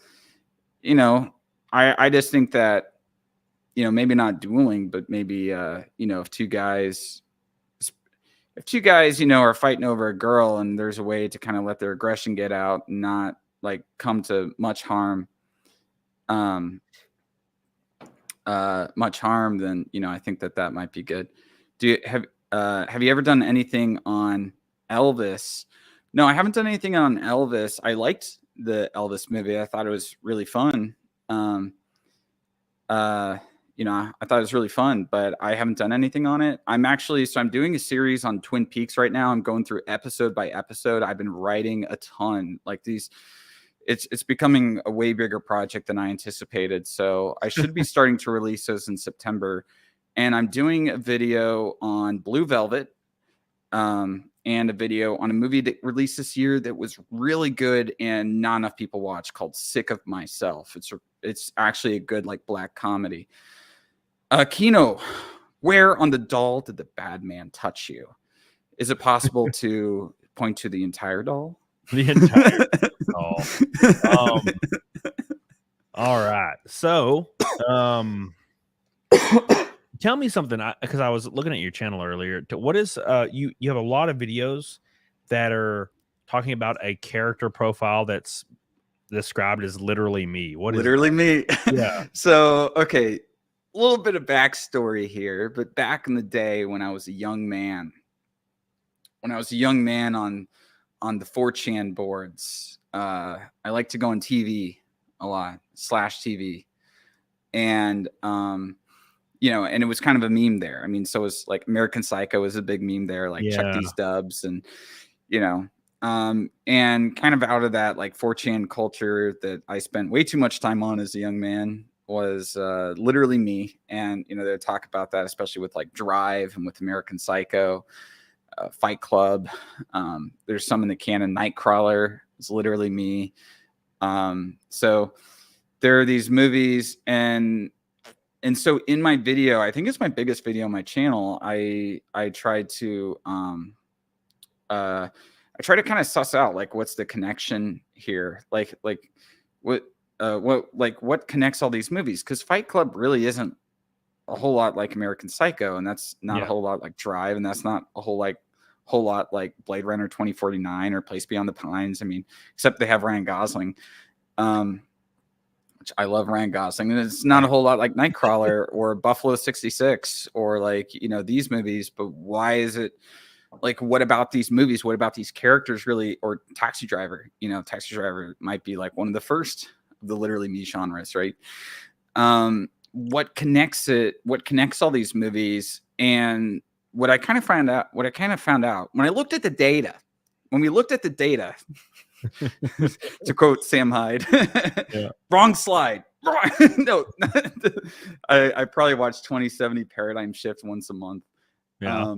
I just think that, maybe not dueling, but maybe if two guys, are fighting over a girl and there's a way to kind of let their aggression get out and not like come to much harm, then, I think that might be good. Have you ever done anything on Elvis? No, I haven't done anything on Elvis. I liked the Elvis movie. I thought it was really fun. I thought it was really fun, but I haven't done anything on it. I'm doing a series on Twin Peaks right now. I'm going through episode by episode. I've been writing a ton like these. It's becoming a way bigger project than I anticipated. So I should be starting to release those in September. And I'm doing a video on Blue Velvet, and a video on a movie that released this year that was really good and not enough people watch, called Sick of Myself. It's actually a good like black comedy. Kino, where on the doll did the bad man touch you? Is it possible to point to the entire doll? The entire doll. All right. So, tell me something, because I was looking at your channel earlier. What is you have a lot of videos that are talking about a character profile that's described as literally me. What is literally me? Yeah. So, okay, a little bit of backstory here, but back in the day when I was a young man, on the 4chan boards, I like to go on TV a lot, /TV, and and it was kind of a meme there. I mean, so was like American Psycho was a big meme there, like check these dubs, and and kind of out of that like 4chan culture that I spent way too much time on as a young man was literally me. And they would talk about that, especially with like Drive and with American Psycho. Fight Club. There's some in the canon. Nightcrawler is literally me. So there are these movies, and so in my video, I think it's my biggest video on my channel, I tried to I try to kind of suss out like what's the connection here, like what connects all these movies, because Fight Club really isn't a whole lot like American Psycho, and that's not a whole lot like Drive, and that's not a whole lot like Blade Runner 2049 or Place Beyond the Pines. I mean, except they have Ryan Gosling, which I love Ryan Gosling, and it's not a whole lot like Nightcrawler or Buffalo 66 or like, you know, these movies. But why is it like, what about these movies? What about these characters really? Or Taxi Driver, you know, Taxi Driver might be like one of the first of the literally me genres, right? What connects all these movies? And what I kind of found out when I looked at the data, to quote Sam Hyde, wrong slide. Wrong. No, I probably watch 2070 Paradigm Shift once a month. Yeah.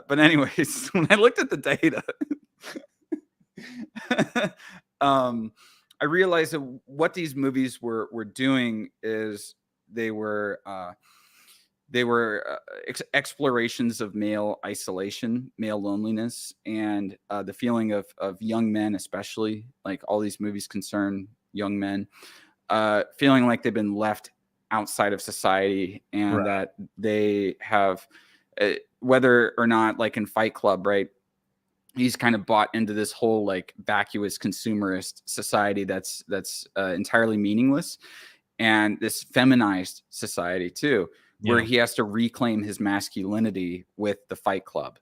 But anyways, when I looked at the data, I realized that what these movies were doing is they were explorations of male isolation, male loneliness, and the feeling of young men, especially, like all these movies concern young men, feeling like they've been left outside of society, and that they have, whether or not, like in Fight Club, right? He's kind of bought into this whole like vacuous consumerist society that's entirely meaningless, and this feminized society too, where he has to reclaim his masculinity with the Fight Club.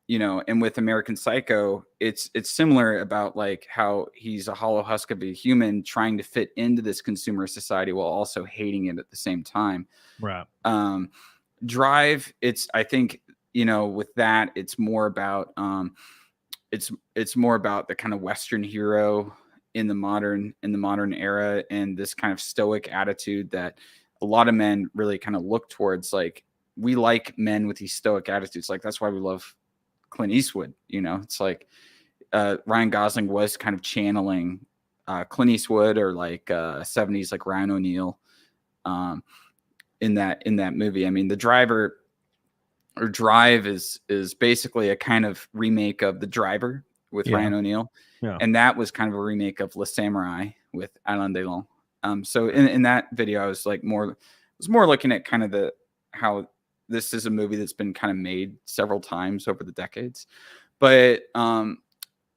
You know, and with American Psycho, it's similar about like how he's a hollow husk of a human trying to fit into this consumer society while also hating it at the same time. Right. Drive, I think, you know, with that, it's more about it's more about the kind of Western hero in the modern era, and this kind of stoic attitude that a lot of men really kind of look towards. Like, we like men with these stoic attitudes. Like, that's why we love Clint Eastwood. You know, it's like Ryan Gosling was kind of channeling Clint Eastwood, or like 70s like Ryan O'Neal in that movie. I mean, the Driver or Drive is basically a kind of remake of The Driver with Ryan O'Neal. Yeah. And that was kind of a remake of Le Samurai with Alain Delon. So in that video, I was like more looking at kind of how this is a movie that's been kind of made several times over the decades. But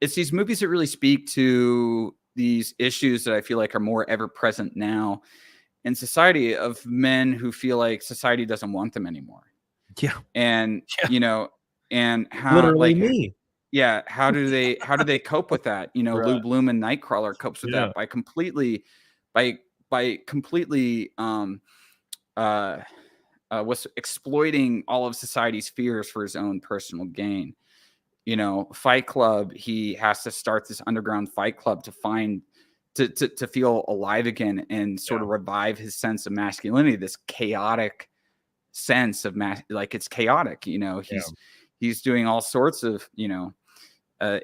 it's these movies that really speak to these issues that I feel like are more ever present now in society, of men who feel like society doesn't want them anymore. Yeah. And, you know, and how, literally like, me. Yeah. How do they cope with that? You know, Right. Lou Bloom and Nightcrawler copes with that by completely was exploiting all of society's fears for his own personal gain. You know, Fight Club, he has to start this underground fight club to feel alive again and sort of revive his sense of masculinity, this chaotic sense of like, it's chaotic, you know. He's doing all sorts of, you know,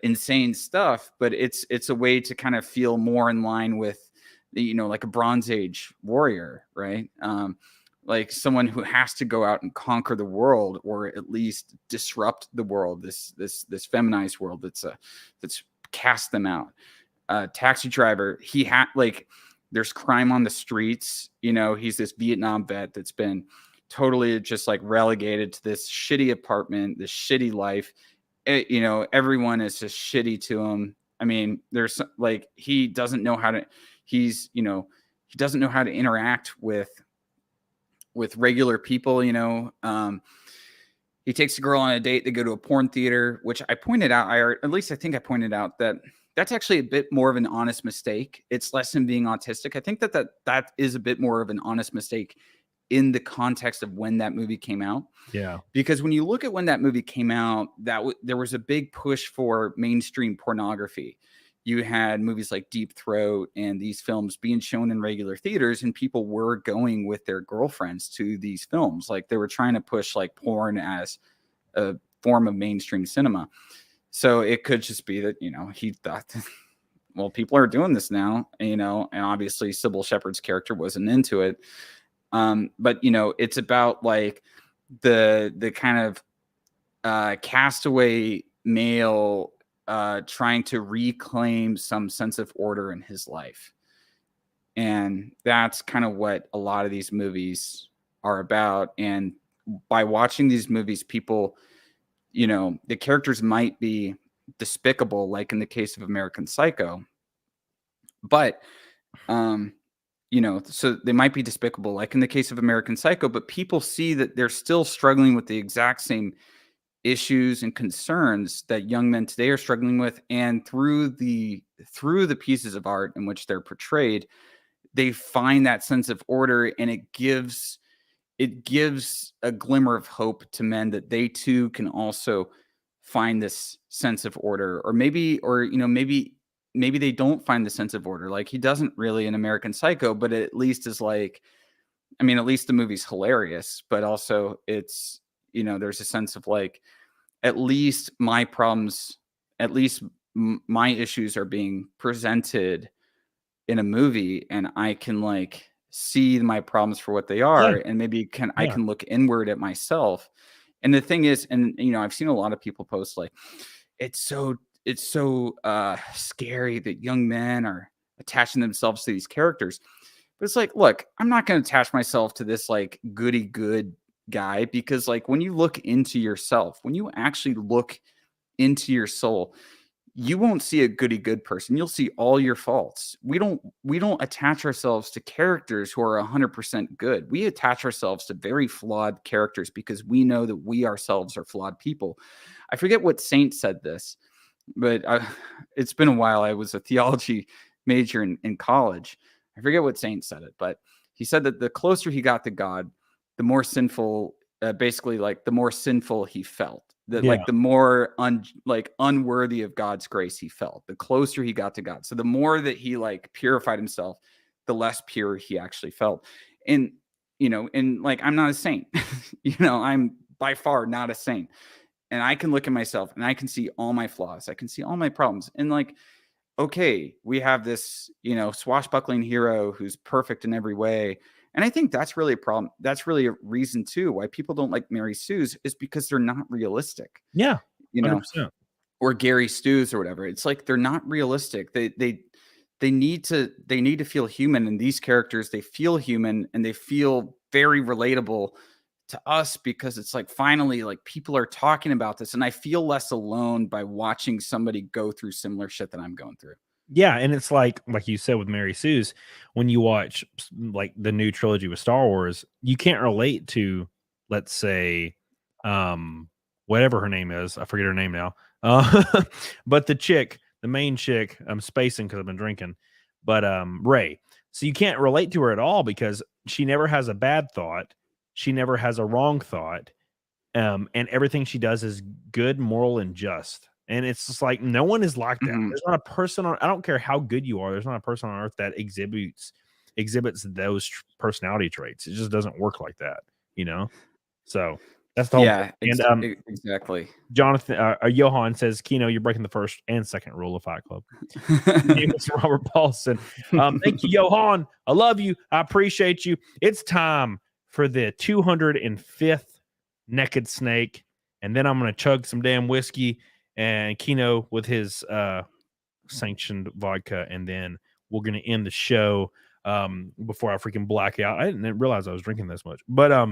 insane stuff, but it's a way to kind of feel more in line with, you know, like a Bronze Age warrior, right? Like someone who has to go out and conquer the world, or at least disrupt the world, this feminized world that's cast them out. Taxi Driver, he had, like, there's crime on the streets, you know. He's this Vietnam vet that's been totally just like relegated to this shitty apartment, this shitty life. You know, everyone is just shitty to him. I mean, there's like, he doesn't know how to interact with regular people, you know. He takes a girl on a date, they go to a porn theater, which I pointed out, I think I pointed out that that's actually a bit more of an honest mistake. It's less than being autistic. I think that is a bit more of an honest mistake in the context of when that movie came out. Yeah. Because when you look at when that movie came out, there was a big push for mainstream pornography. You had movies like Deep Throat and these films being shown in regular theaters, and people were going with their girlfriends to these films. Like, they were trying to push like porn as a form of mainstream cinema. So it could just be that, he thought, well, people are doing this now, and obviously Sybil Shepherd's character wasn't into it. But it's about like the kind of castaway male trying to reclaim some sense of order in his life. And that's kind of what a lot of these movies are about. And by watching these movies, people, the characters might be despicable, like in the case of American Psycho, but so they might be despicable, like in the case of American Psycho, but people see that they're still struggling with the exact same issues and concerns that young men today are struggling with. And through the pieces of art in which they're portrayed, they find that sense of order, and it gives a glimmer of hope to men that they too can also find this sense of order. Or maybe they don't find the sense of order. Like he doesn't really in American Psycho, but it at least is like, at least the movie's hilarious, but also it's, there's a sense of like, at least my problems, at least my issues are being presented in a movie, and I can like see my problems for what they are. And maybe I can look inward at myself. And the thing is, and I've seen a lot of people post like, it's so scary that young men are attaching themselves to these characters. But it's like, look, I'm not going to attach myself to this like goody good guy, because like when you look into yourself, when you actually look into your soul, you won't see a goody good person. You'll see all your faults. We don't attach ourselves to characters who are 100% good. We attach ourselves to very flawed characters because we know that we ourselves are flawed people. I forget what saint said this, but it's been a while. I was a theology major in college. I forget what saint said it, but he said that the closer he got to God, the more sinful, basically like the more sinful he felt. That like the more unworthy of God's grace he felt, the closer he got to God. So the more that he like purified himself, the less pure he actually felt. And and like I'm not a saint, I'm by far not a saint. And I can look at myself and I can see all my flaws. I can see all my problems. And like, okay, we have this, swashbuckling hero who's perfect in every way. And I think that's really a problem. That's really a reason too why people don't like Mary Sue's, is because they're not realistic. Yeah, 100%. Or Gary Stu's or whatever. It's like they're not realistic. They need to feel human. And these characters, they feel human and they feel very relatable to us, because it's like finally like people are talking about this, and I feel less alone by watching somebody go through similar shit that I'm going through. Yeah, and it's like you said with Mary Sue's, when you watch like the new trilogy with Star Wars, you can't relate to, let's say, whatever her name is. I forget her name now. But the main chick, I'm spacing because I've been drinking, but Ray. So you can't relate to her at all because she never has a bad thought. She never has a wrong thought. And everything she does is good, moral, and just. And it's just like, no one is like that. Mhm. There's not a person I don't care how good you are. There's not a person on earth that exhibits those personality traits. It just doesn't work like that, So that's the whole thing. And exactly. Jonathan, Johan says, Kino, you're breaking the first and second rule of Fight Club. Name is Robert Paulson. Thank you, Johan. I love you. I appreciate you. It's time for the 205th Naked Snake. And then I'm going to chug some damn whiskey and Kino with his sanctioned vodka. And then we're going to end the show before I freaking black out. I didn't realize I was drinking this much. But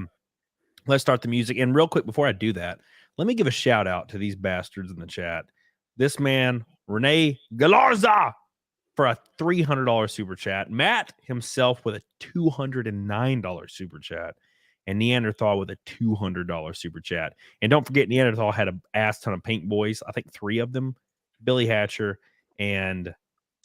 let's start the music. And real quick, before I do that, let me give a shout out to these bastards in the chat. This man, Renee Galarza, for a $300 super chat. Matt himself with a $209 super chat. And Neanderthal with a $200 super chat. And don't forget, Neanderthal had an ass ton of Pink Boys. I think 3 of them. Billy Hatcher and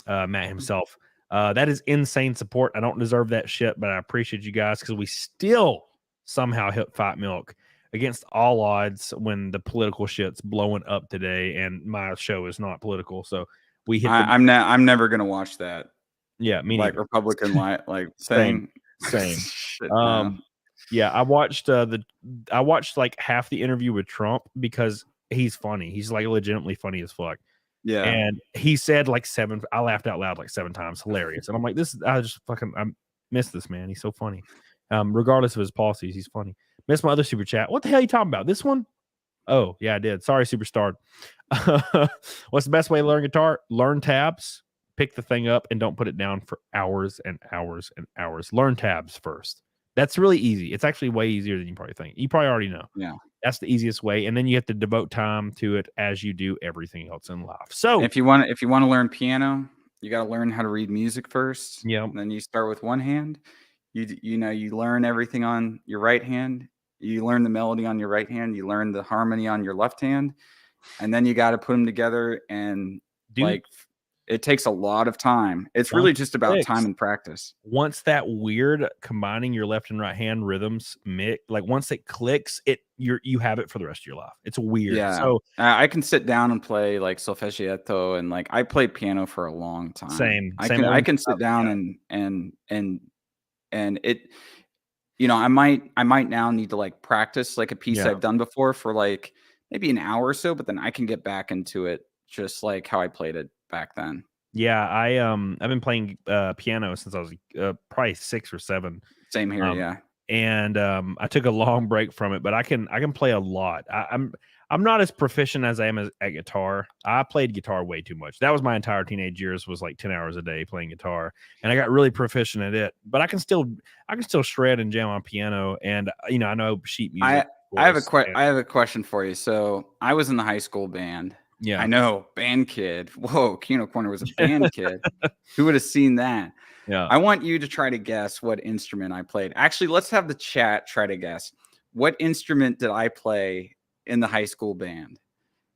Matt himself. That is insane support. I don't deserve that shit, but I appreciate you guys because we still somehow hit Fight Milk against all odds when the political shit's blowing up today. And my show is not political. So we hit I'm never going to watch that. Yeah, me like neither. Republican like thing. Same. Shit, no. Yeah, I watched like half the interview with Trump because he's funny. He's like legitimately funny as fuck. Yeah. And he said like I laughed out loud like 7 times. Hilarious. And I'm like, I miss this man. He's so funny. Regardless of his policies, he's funny. Missed my other super chat. What the hell are you talking about? This one? Oh, yeah, I did. Sorry, Superstar. What's the best way to learn guitar? Learn tabs, pick the thing up, and don't put it down for hours and hours and hours. Learn tabs first. That's really easy. It's actually way easier than you probably think. You probably already know. Yeah. That's the easiest way. And then you have to devote time to it as you do everything else in life. So if you want to learn piano, you got to learn how to read music first. Yeah. Then you start with one hand. You learn everything on your right hand. You learn the melody on your right hand. You learn the harmony on your left hand. And then you got to put them together. And it takes a lot of time. It's really just about time and practice. Once that weird combining your left and right hand rhythms mix, like once it clicks, you have it for the rest of your life. It's weird. Yeah. So I can sit down and play like solfeggiato, and like I played piano for a long time. Same. I can sit down and it, I might now need to like practice like a piece I've done before for like maybe an hour or so, but then I can get back into it just like how I played it back then. Yeah, I've been playing piano since I was probably 6 or 7. Same here, yeah. And I took a long break from it, but I can play a lot. I'm not as proficient as I am at guitar. I played guitar way too much. That was my entire teenage years, was like 10 hours a day playing guitar, and I got really proficient at it. But I can still shred and jam on piano, and I know sheet music. I have a question for you. So I was in the high school band. Yeah, I know, band kid. Whoa, Kino Corner was a band kid. Who would have seen that? Yeah. I want you to try to guess what instrument I played. Actually, let's have the chat try to guess. What instrument did I play in the high school band?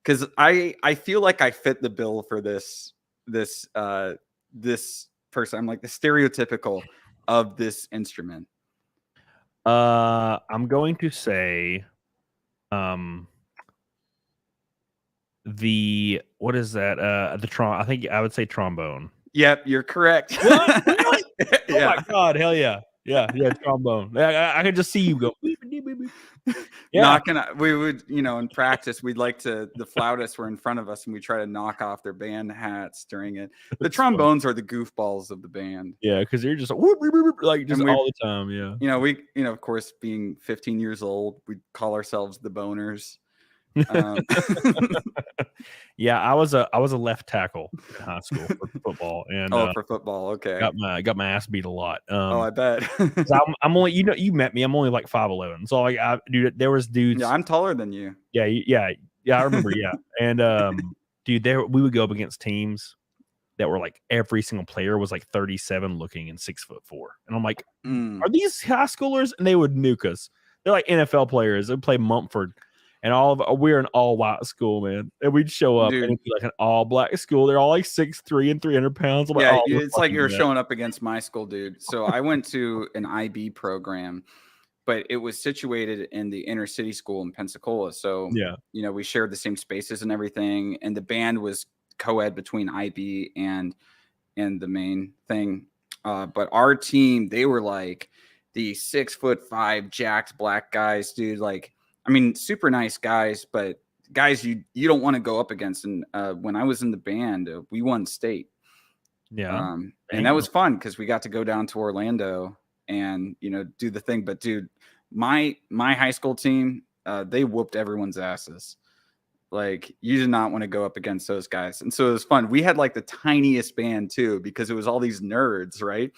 Because I feel like I fit the bill for this person. I'm like the stereotypical of this instrument. I'm going to say what is that? I think I would say trombone. Yep, you're correct. What? Really? Oh my god, hell yeah. Yeah, trombone. I could just see you go. Yeah. We would, in practice, the flautists were in front of us and we try to knock off their band hats during it. The trombones are the goofballs of the band. Yeah, because they're just like just all the time. Yeah. We, of course, being 15 years old, we'd call ourselves the boners. Yeah, I was a left tackle in high school for football, and for football, okay. Got my ass beat a lot. I bet. I'm only you met me. I'm only like 5'11", so like dude, there was dudes. Yeah, I'm taller than you. Yeah, I remember. Yeah, and dude, we would go up against teams that were like every single player was like 37 looking and 6'4", and I'm like, are these high schoolers? And they would nuke us. They're like NFL players. They play Mumford. And we're an all white school, man. And we'd show up and it'd be like an all black school. They're all like 6'3" and 300 pounds. I'm like, it's like you're showing up against my school, dude. So I went to an IB program, but it was situated in the inner city school in Pensacola. So we shared the same spaces and everything. And the band was co-ed between IB and the main thing. But our team, they were like the 6'5" jacked black guys, dude. Like, I mean, super nice guys, but guys you don't want to go up against. And when I was in the band, we won state. Yeah. And that was fun because we got to go down to Orlando and, do the thing. But dude, my high school team, they whooped everyone's asses. Like, you did not want to go up against those guys. And so it was fun. We had like the tiniest band too, because it was all these nerds, right?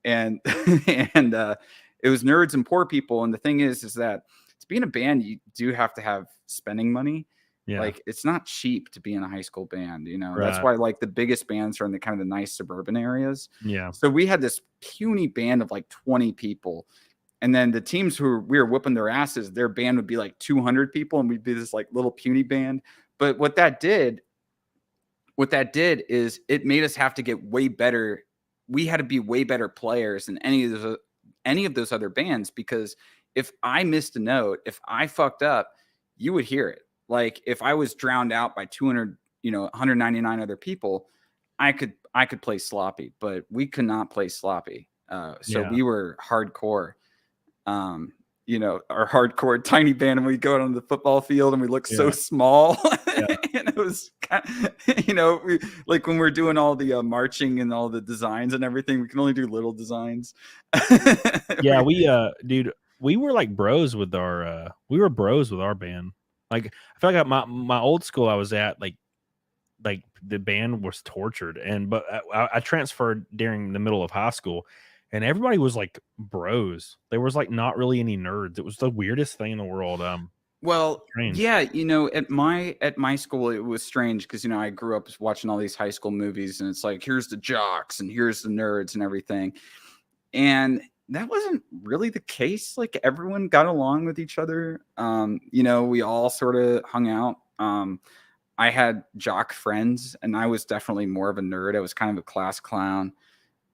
And it was nerds and poor people. And the thing is that to be in a band, you do have to have spending money. Yeah. Like, it's not cheap to be in a high school band, Right. That's why like the biggest bands are in the kind of the nice suburban areas. Yeah. So we had this puny band of like 20 people. And then the teams we were whooping their asses, their band would be like 200 people and we'd be this like little puny band. But what that did is it made us have to get way better. We had to be way better players than any of those other bands, because if I missed a note, if I fucked up, you would hear it. Like, if I was drowned out by 199 other people, I could play sloppy, but we could not play sloppy. So we were hardcore. you know, our hardcore tiny band, and we go out on the football field and we look so small. And it was kind of, you know, we like when we're doing all the marching and all the designs and everything, we can only do little designs. Yeah, dude, we were like bros with our band. Like I feel like my old school I was at, like the band was tortured, but I transferred during the middle of high school, and everybody was like bros. There was like not really any nerds. It was the weirdest thing in the world. Well, strange. yeah, you know, at my school, it was strange because, you know, I grew up watching all these high school movies, and it's like, here's the jocks and here's the nerds and everything. And that wasn't really the case. Like everyone got along with each other. You know, we all sort of hung out. I had jock friends, and I was definitely more of a nerd. I was kind of a class clown.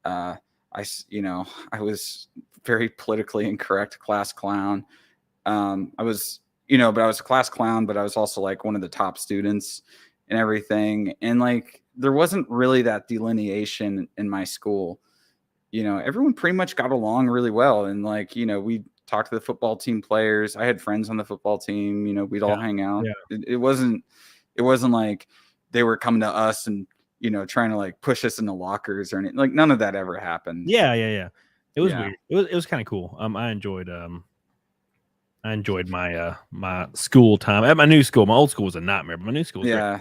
I was very politically incorrect class clown. I was, you know, but I was a class clown, but I was also like one of the top students and everything. And like, there wasn't really that delineation in my school. You know, everyone pretty much got along really well. And like, you know, we talked to the football team players. I had friends on the football team, you know, we'd all hang out. Yeah. It wasn't like they were coming to us and, you know, trying to like push us into lockers or anything. Like none of that ever happened. Yeah. It was weird. It was kind of cool. I enjoyed my my school time at my new school. My old school was a nightmare, but my new school was great.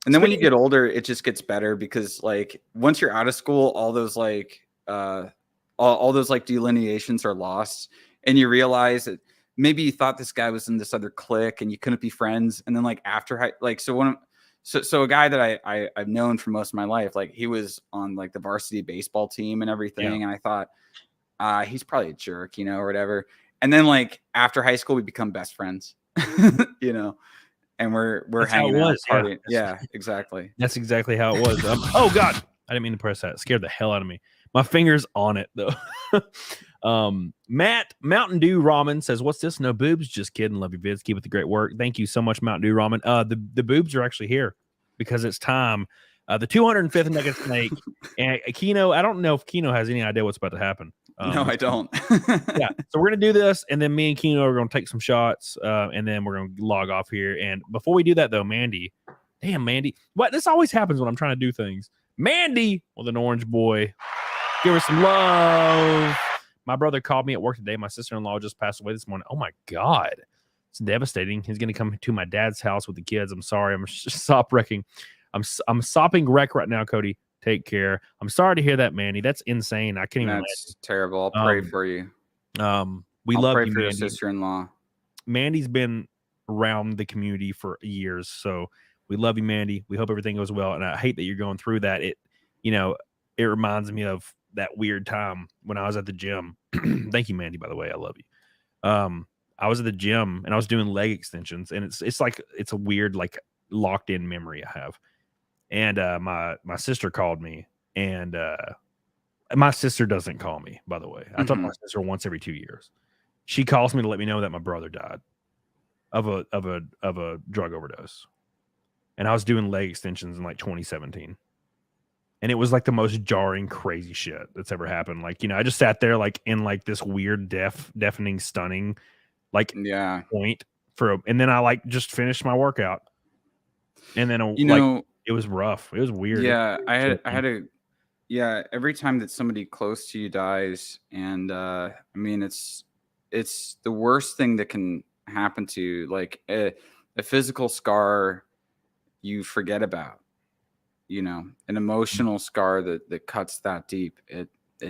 And then when you get older, it just gets better because like once you're out of school, all those like all those like delineations are lost, and you realize that maybe you thought this guy was in this other clique and you couldn't be friends. And then like after like so a guy that I've known for most of my life, like he was on like the varsity baseball team and everything, and I thought he's probably a jerk, you know, or whatever. And then like after high school, we become best friends, you know. And we're That's hanging how it out. was. Partying. Yeah, exactly. That's exactly how it was. Oh God, I didn't mean to press that. It scared the hell out of me. My finger's on it though. Matt Mountain Dew Ramen says, "What's this? No boobs? Just kidding. Love your vids. Keep up the great work. Thank you so much, Mountain Dew Ramen. The boobs are actually here because it's time. The 205th Nugget Snake and Kino. I don't know if Kino has any idea what's about to happen. No, I don't. Yeah, so we're gonna do this, and then me and Kino are gonna take some shots, and then we're gonna log off here. And before we do that, though, Mandy, damn Mandy, what? This always happens when I'm trying to do things. Mandy with an orange boy, give her some love. My brother called me at work today. My sister-in-law just passed away this morning. Oh my God, it's devastating. He's gonna come to my dad's house with the kids. I'm sorry, I'm sop wrecking. I'm sopping wreck right now, Cody. Take care. I'm sorry to hear that, Manny. That's insane. I can't even. That's terrible. I'll pray for you. We I'll love pray you, for your Mandy. sister-in-law. Mandy's been around the community for years, so we love you, Mandy. We hope everything goes well, and I hate that you're going through that. It reminds me of that weird time when I was at the gym. Thank you, Mandy. By the way, I love you. I was at the gym and I was doing leg extensions, and it's like it's a weird like locked in memory I have. And my sister called me, and my sister doesn't call me, by the way. I talk to my sister once every 2 years. She calls me to let me know that my brother died of a drug overdose. And I was doing leg extensions in like 2017. And it was like the most jarring, crazy shit that's ever happened. Like, you know, I just sat there like in like this weird, deafening, stunning, like point and then I like just finished my workout. And then it was rough. It was weird. Yeah, every time that somebody close to you dies, and I mean it's the worst thing that can happen to you. Like a physical scar you forget about, you know, an emotional scar that cuts that deep, it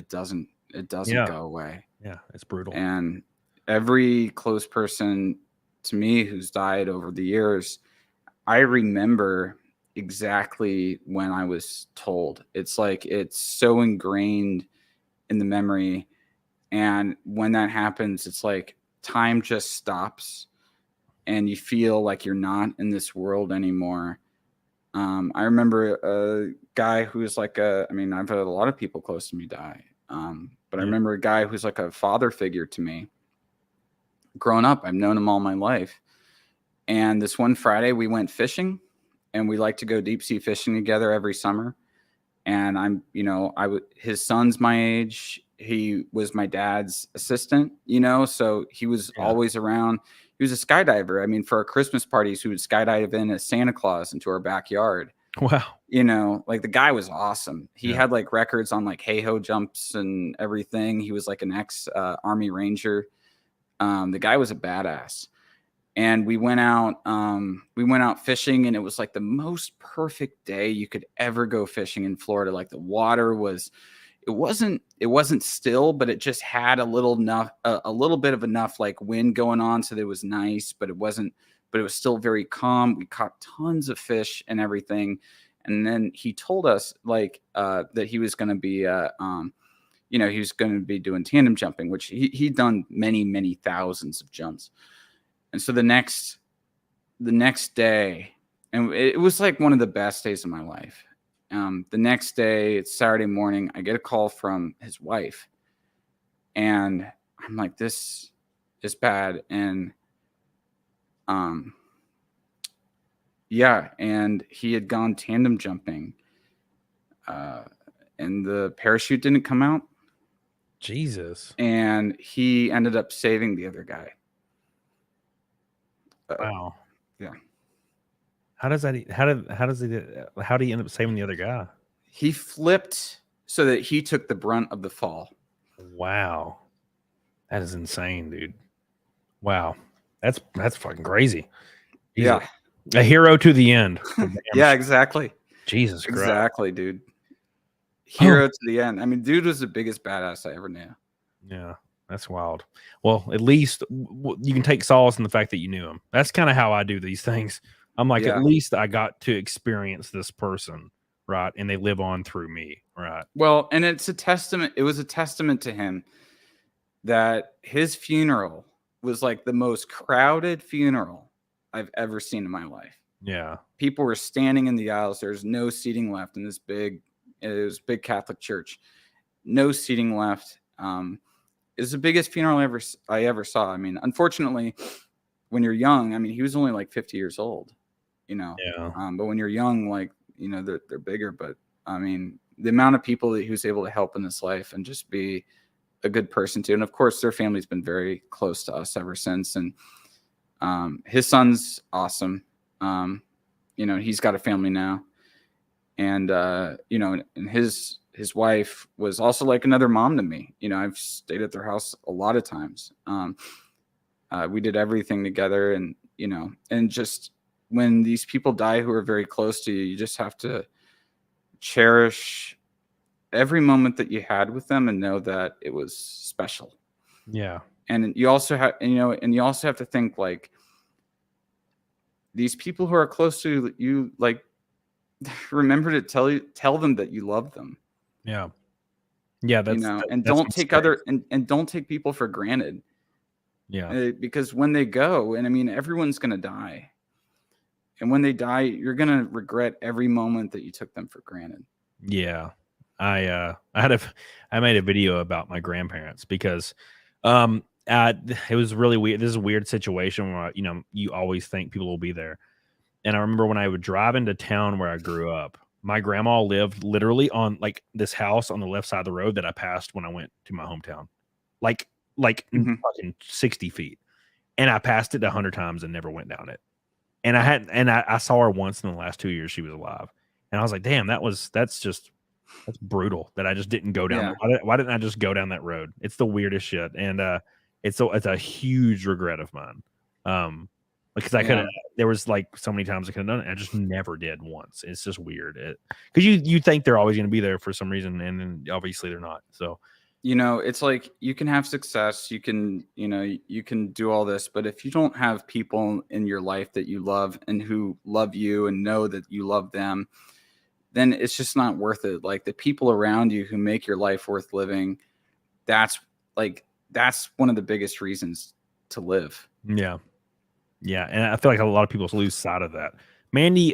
doesn't go away. Yeah, it's brutal. And every close person to me who's died over the years, I remember exactly when I was told. It's like it's so ingrained in the memory, and when that happens, it's like time just stops and you feel like you're not in this world anymore. I remember a guy who's like I've had a lot of people close to me die, but I remember a guy who's like a father figure to me. Growing up, I've known him all my life, and this one Friday we went fishing. And we like to go deep sea fishing together every summer. And his son's my age. he was my dad's assistant, you know, so he was always around. He was a skydiver. I mean, for our Christmas parties, he would skydive in as Santa Claus into our backyard. Wow. You know, like the guy was awesome. He had like records on like hey-ho jumps and everything. He was like an ex-Army Ranger. The guy was a badass. And we went out fishing, and it was like the most perfect day you could ever go fishing in Florida. Like the water was, it wasn't still, but it just had a little bit of enough like wind going on, so that it was nice, but it was still very calm. We caught tons of fish and everything. And then he told us like that he was going to be he was going to be doing tandem jumping, which he'd done many thousands of jumps. And so the next day, and it was like one of the best days of my life. The next day, it's Saturday morning, I get a call from his wife, and I'm like, this is bad. And and he had gone tandem jumping, and the parachute didn't come out. Jesus. And he ended up saving the other guy. Wow. Yeah. How do you end up saving the other guy? He flipped so that he took the brunt of the fall. Wow. That is insane, dude. Wow. That's fucking crazy. He's a hero to the end. Yeah, exactly. Jesus Christ. Exactly, dude. Hero to the end. I mean, dude was the biggest badass I ever knew. Yeah. That's wild. Well, at least you can take solace in the fact that you knew him. That's kind of how I do these things. I'm like, at least I got to experience this person, right? And they live on through me, right? Well, and it's a testament. It was a testament to him that his funeral was like the most crowded funeral I've ever seen in my life. Yeah. People were standing in the aisles. There's no seating left in this big Catholic church. No seating left. It was the biggest funeral I ever saw. I mean, unfortunately, when you're young, I mean, he was only like 50 years old, you know. Yeah. But when you're young, like, you know, they're bigger. But I mean, the amount of people that he was able to help in this life and just be a good person too. And of course, their family's been very close to us ever since. And his son's awesome. You know, he's got a family now, and you know, and his wife was also like another mom to me. You know, I've stayed at their house a lot of times. We did everything together, and, you know, and just when these people die who are very close to you, you just have to cherish every moment that you had with them and know that it was special. Yeah. And you also have to think like these people who are close to you, like, remember to tell them that you love them. Yeah. Yeah. That's, you know, that, and that's don't take and don't take people for granted. Yeah. Because when they go, and I mean, everyone's going to die. And when they die, you're going to regret every moment that you took them for granted. Yeah. I made a video about my grandparents because it was really weird. This is a weird situation where, you know, you always think people will be there. And I remember when I would drive into town where I grew up, my grandma lived literally on like this house on the left side of the road that I passed when I went to my hometown, like fucking 60 feet. And I passed it 100 times and never went down it. And I saw her once in the last 2 years she was alive. And I was like, damn, that's brutal that I just didn't go down. Yeah. Why didn't I just go down that road? It's the weirdest shit. And it's a huge regret of mine. Because I could have, there was like so many times I could have done it. I just never did once. It's just weird. Because you think they're always going to be there for some reason, and then obviously they're not. So, you know, it's like you can have success, you can do all this, but if you don't have people in your life that you love and who love you and know that you love them, then it's just not worth it. Like the people around you who make your life worth living, that's one of the biggest reasons to live. Yeah. Yeah, and I feel like a lot of people lose sight of that. Mandy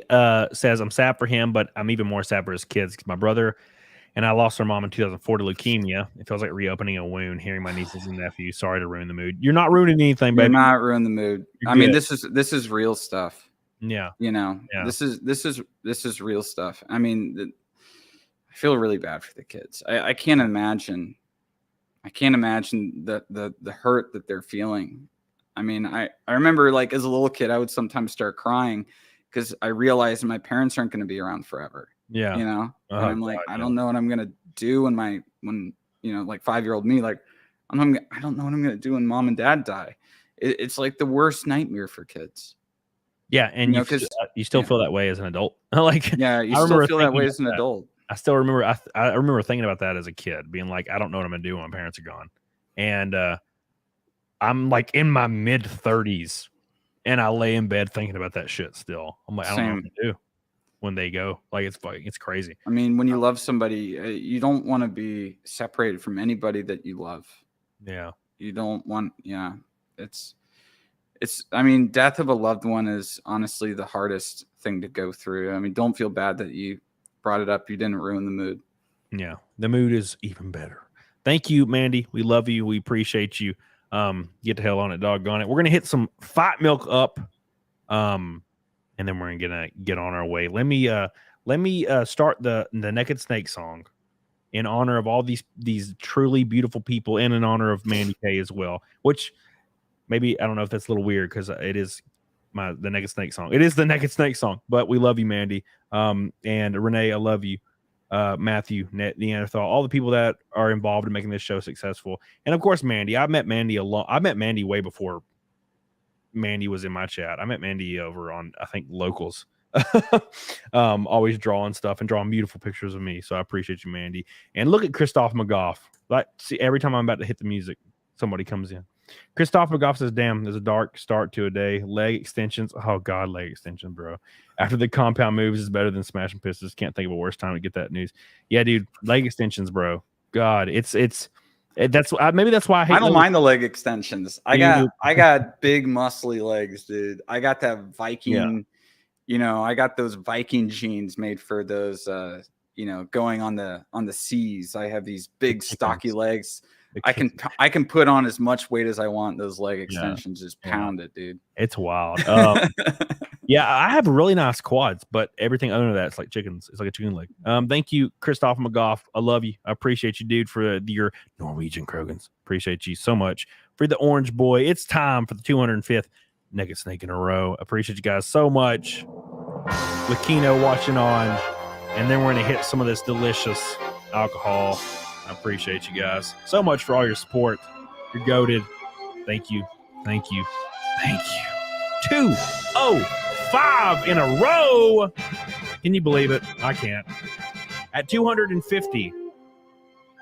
says, I'm sad for him, but I'm even more sad for his kids. My brother and I lost our mom in 2004 to leukemia. It feels like reopening a wound, hearing my nieces and nephews. Sorry to ruin the mood. You're not ruining anything, baby. You're not ruining the mood. I mean, this is real stuff. Yeah. You know, this is real stuff. I mean, I feel really bad for the kids. I can't imagine I can't imagine the hurt that they're feeling. I mean, I remember like as a little kid, I would sometimes start crying because I realized my parents aren't going to be around forever. Yeah. You know, Oh, and I'm like, God, I don't know what I'm going to do when you know, like 5-year-old me, like I don't know what I'm going to do when mom and dad die. It's like the worst nightmare for kids. Yeah, and you still feel that way as an adult. Like, yeah, you I still feel that way as an adult. I still remember. I remember thinking about that as a kid, being like, I don't know what I'm gonna do when my parents are gone, and I'm like in my mid-30s, and I lay in bed thinking about that shit. Still, I'm like, I don't know what to do when they go. Like, it's crazy. I mean, when you love somebody, you don't want to be separated from anybody that you love. Yeah, you don't want. Yeah, it's. I mean, death of a loved one is honestly the hardest thing to go through. I mean, don't feel bad that you brought it up. You didn't ruin the mood. Yeah, the mood is even better. Thank you, Mandy. We love you. We appreciate you. Get the hell on it, doggone it. We're gonna hit some Fight Milk up, and then we're gonna get on our way. Let me start the Naked Snake song in honor of all these truly beautiful people, and in honor of Mandy K as well. Which maybe I don't know if that's a little weird because it is the Naked Snake song. It is the Naked Snake song, but we love you, Mandy. And Renee, I love you. Matthew, Neanderthal, all the people that are involved in making this show successful. And of course, Mandy. I met Mandy way before Mandy was in my chat. I met Mandy over on, I think, Locals. Always drawing stuff and drawing beautiful pictures of me. So I appreciate you, Mandy. And look at Christoph McGough. Like, see, every time I'm about to hit the music, somebody comes in. Christoph McGough says, damn, there's a dark start to a day. Leg extensions. Oh, God, leg extension, bro. After the compound moves is better than smashing pistols. Can't think of a worse time to get that news. Yeah, dude, leg extensions, bro. God, maybe that's why I hate. I don't mind the leg extensions. I got big muscly legs, dude. I got that Viking, you know, I got those Viking jeans made for those, you know, going on the seas. I have these big stocky legs. I can put on as much weight as I want. Those leg extensions just pound it, dude. It's wild. Yeah, I have really nice quads, but everything other than that, it's like chickens. It's like a chicken leg. Thank you, Christoph McGough. I love you. I appreciate you, dude, for your Norwegian Krogans. Appreciate you so much. For the Orange Boy, it's time for the 205th Naked Snake in a row. Appreciate you guys so much. With Kino watching on, and then we're going to hit some of this delicious alcohol. I appreciate you guys so much for all your support. You're goated. Thank you. Thank you. Thank you. 205 in a row. Can you believe it? I can't. At 250,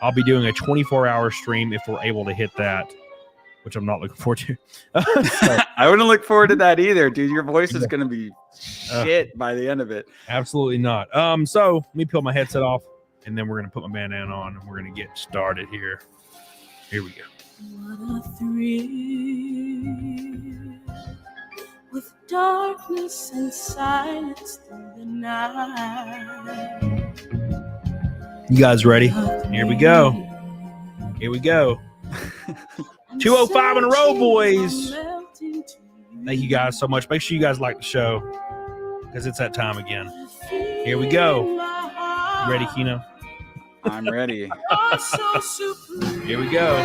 I'll be doing a 24-hour stream if we're able to hit that, which I'm not looking forward to. So, I wouldn't look forward to that either, dude. Your voice is going to be shit by the end of it. Absolutely not. So let me peel my headset off, and then we're going to put my bandana on, and we're going to get started here. Here we go. What a thrill, with darkness and silence through the night. You guys ready? Here we go. Here we go. 205 in a row, boys. Thank you guys so much. Make sure you guys like the show, because it's that time again. Here we go. You ready, Kino? I'm ready. Here we go.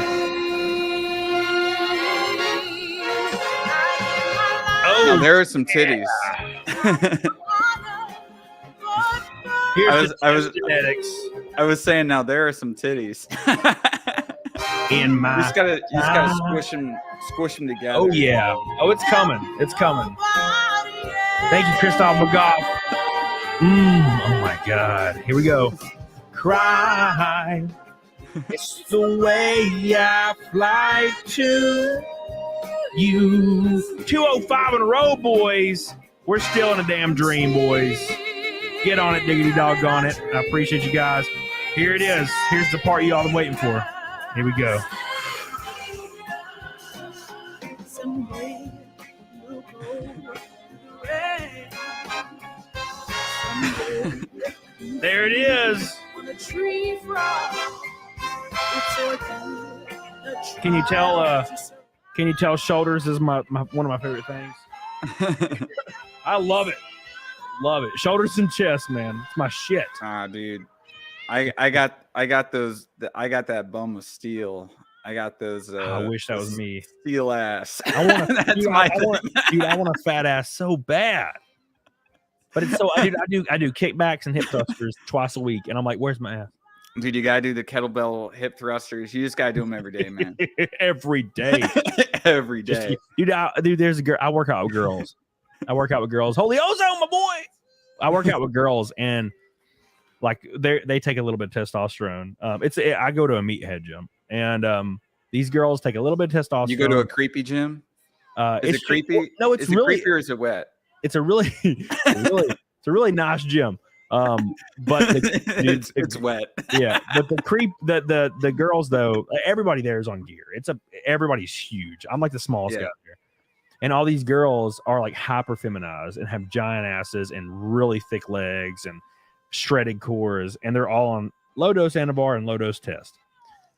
Oh, now, there are some titties. Genetics. I was saying, now there are some titties. In my, you just gotta squish them together. Oh yeah. Oh, it's coming. It's coming. Thank you, Christoph McGough. Oh my God. Here we go. Cry. It's the way I fly to you. 205 in a row, boys. We're still in a damn dream, boys. Get on it, diggity doggone it. I appreciate you guys. Here it is. Here's the part y'all been waiting for. Here we go. There it is. Can you tell? Can you tell shoulders is one of my favorite things. I love it. Love it. Shoulders and chest, man. It's my shit. Ah, dude. I got that bum of steel. I got those. I wish that was me. Steel ass. I want That's dude, my I want, thing. dude, I want a fat ass so bad. But it's so I do kickbacks and hip thrusters twice a week, and I'm like, where's my ass? Dude, you gotta do the kettlebell hip thrusters. You just gotta do them every day, man. Every day. Every day. Dude, there's a girl. I work out with girls. Holy ozone, my boy. I work out with girls, and like they take a little bit of testosterone. I go to a meathead gym, and these girls take a little bit of testosterone. You go to a creepy gym? Is it creepy? No, it's is it really creepy or is it wet? It's a really nice gym. But it's wet. Yeah, but the girls though, everybody there is on gear. Everybody's huge. I'm like the smallest guy there, and all these girls are like hyper feminized and have giant asses and really thick legs and shredded cores, and they're all on low dose Anavar and low dose test.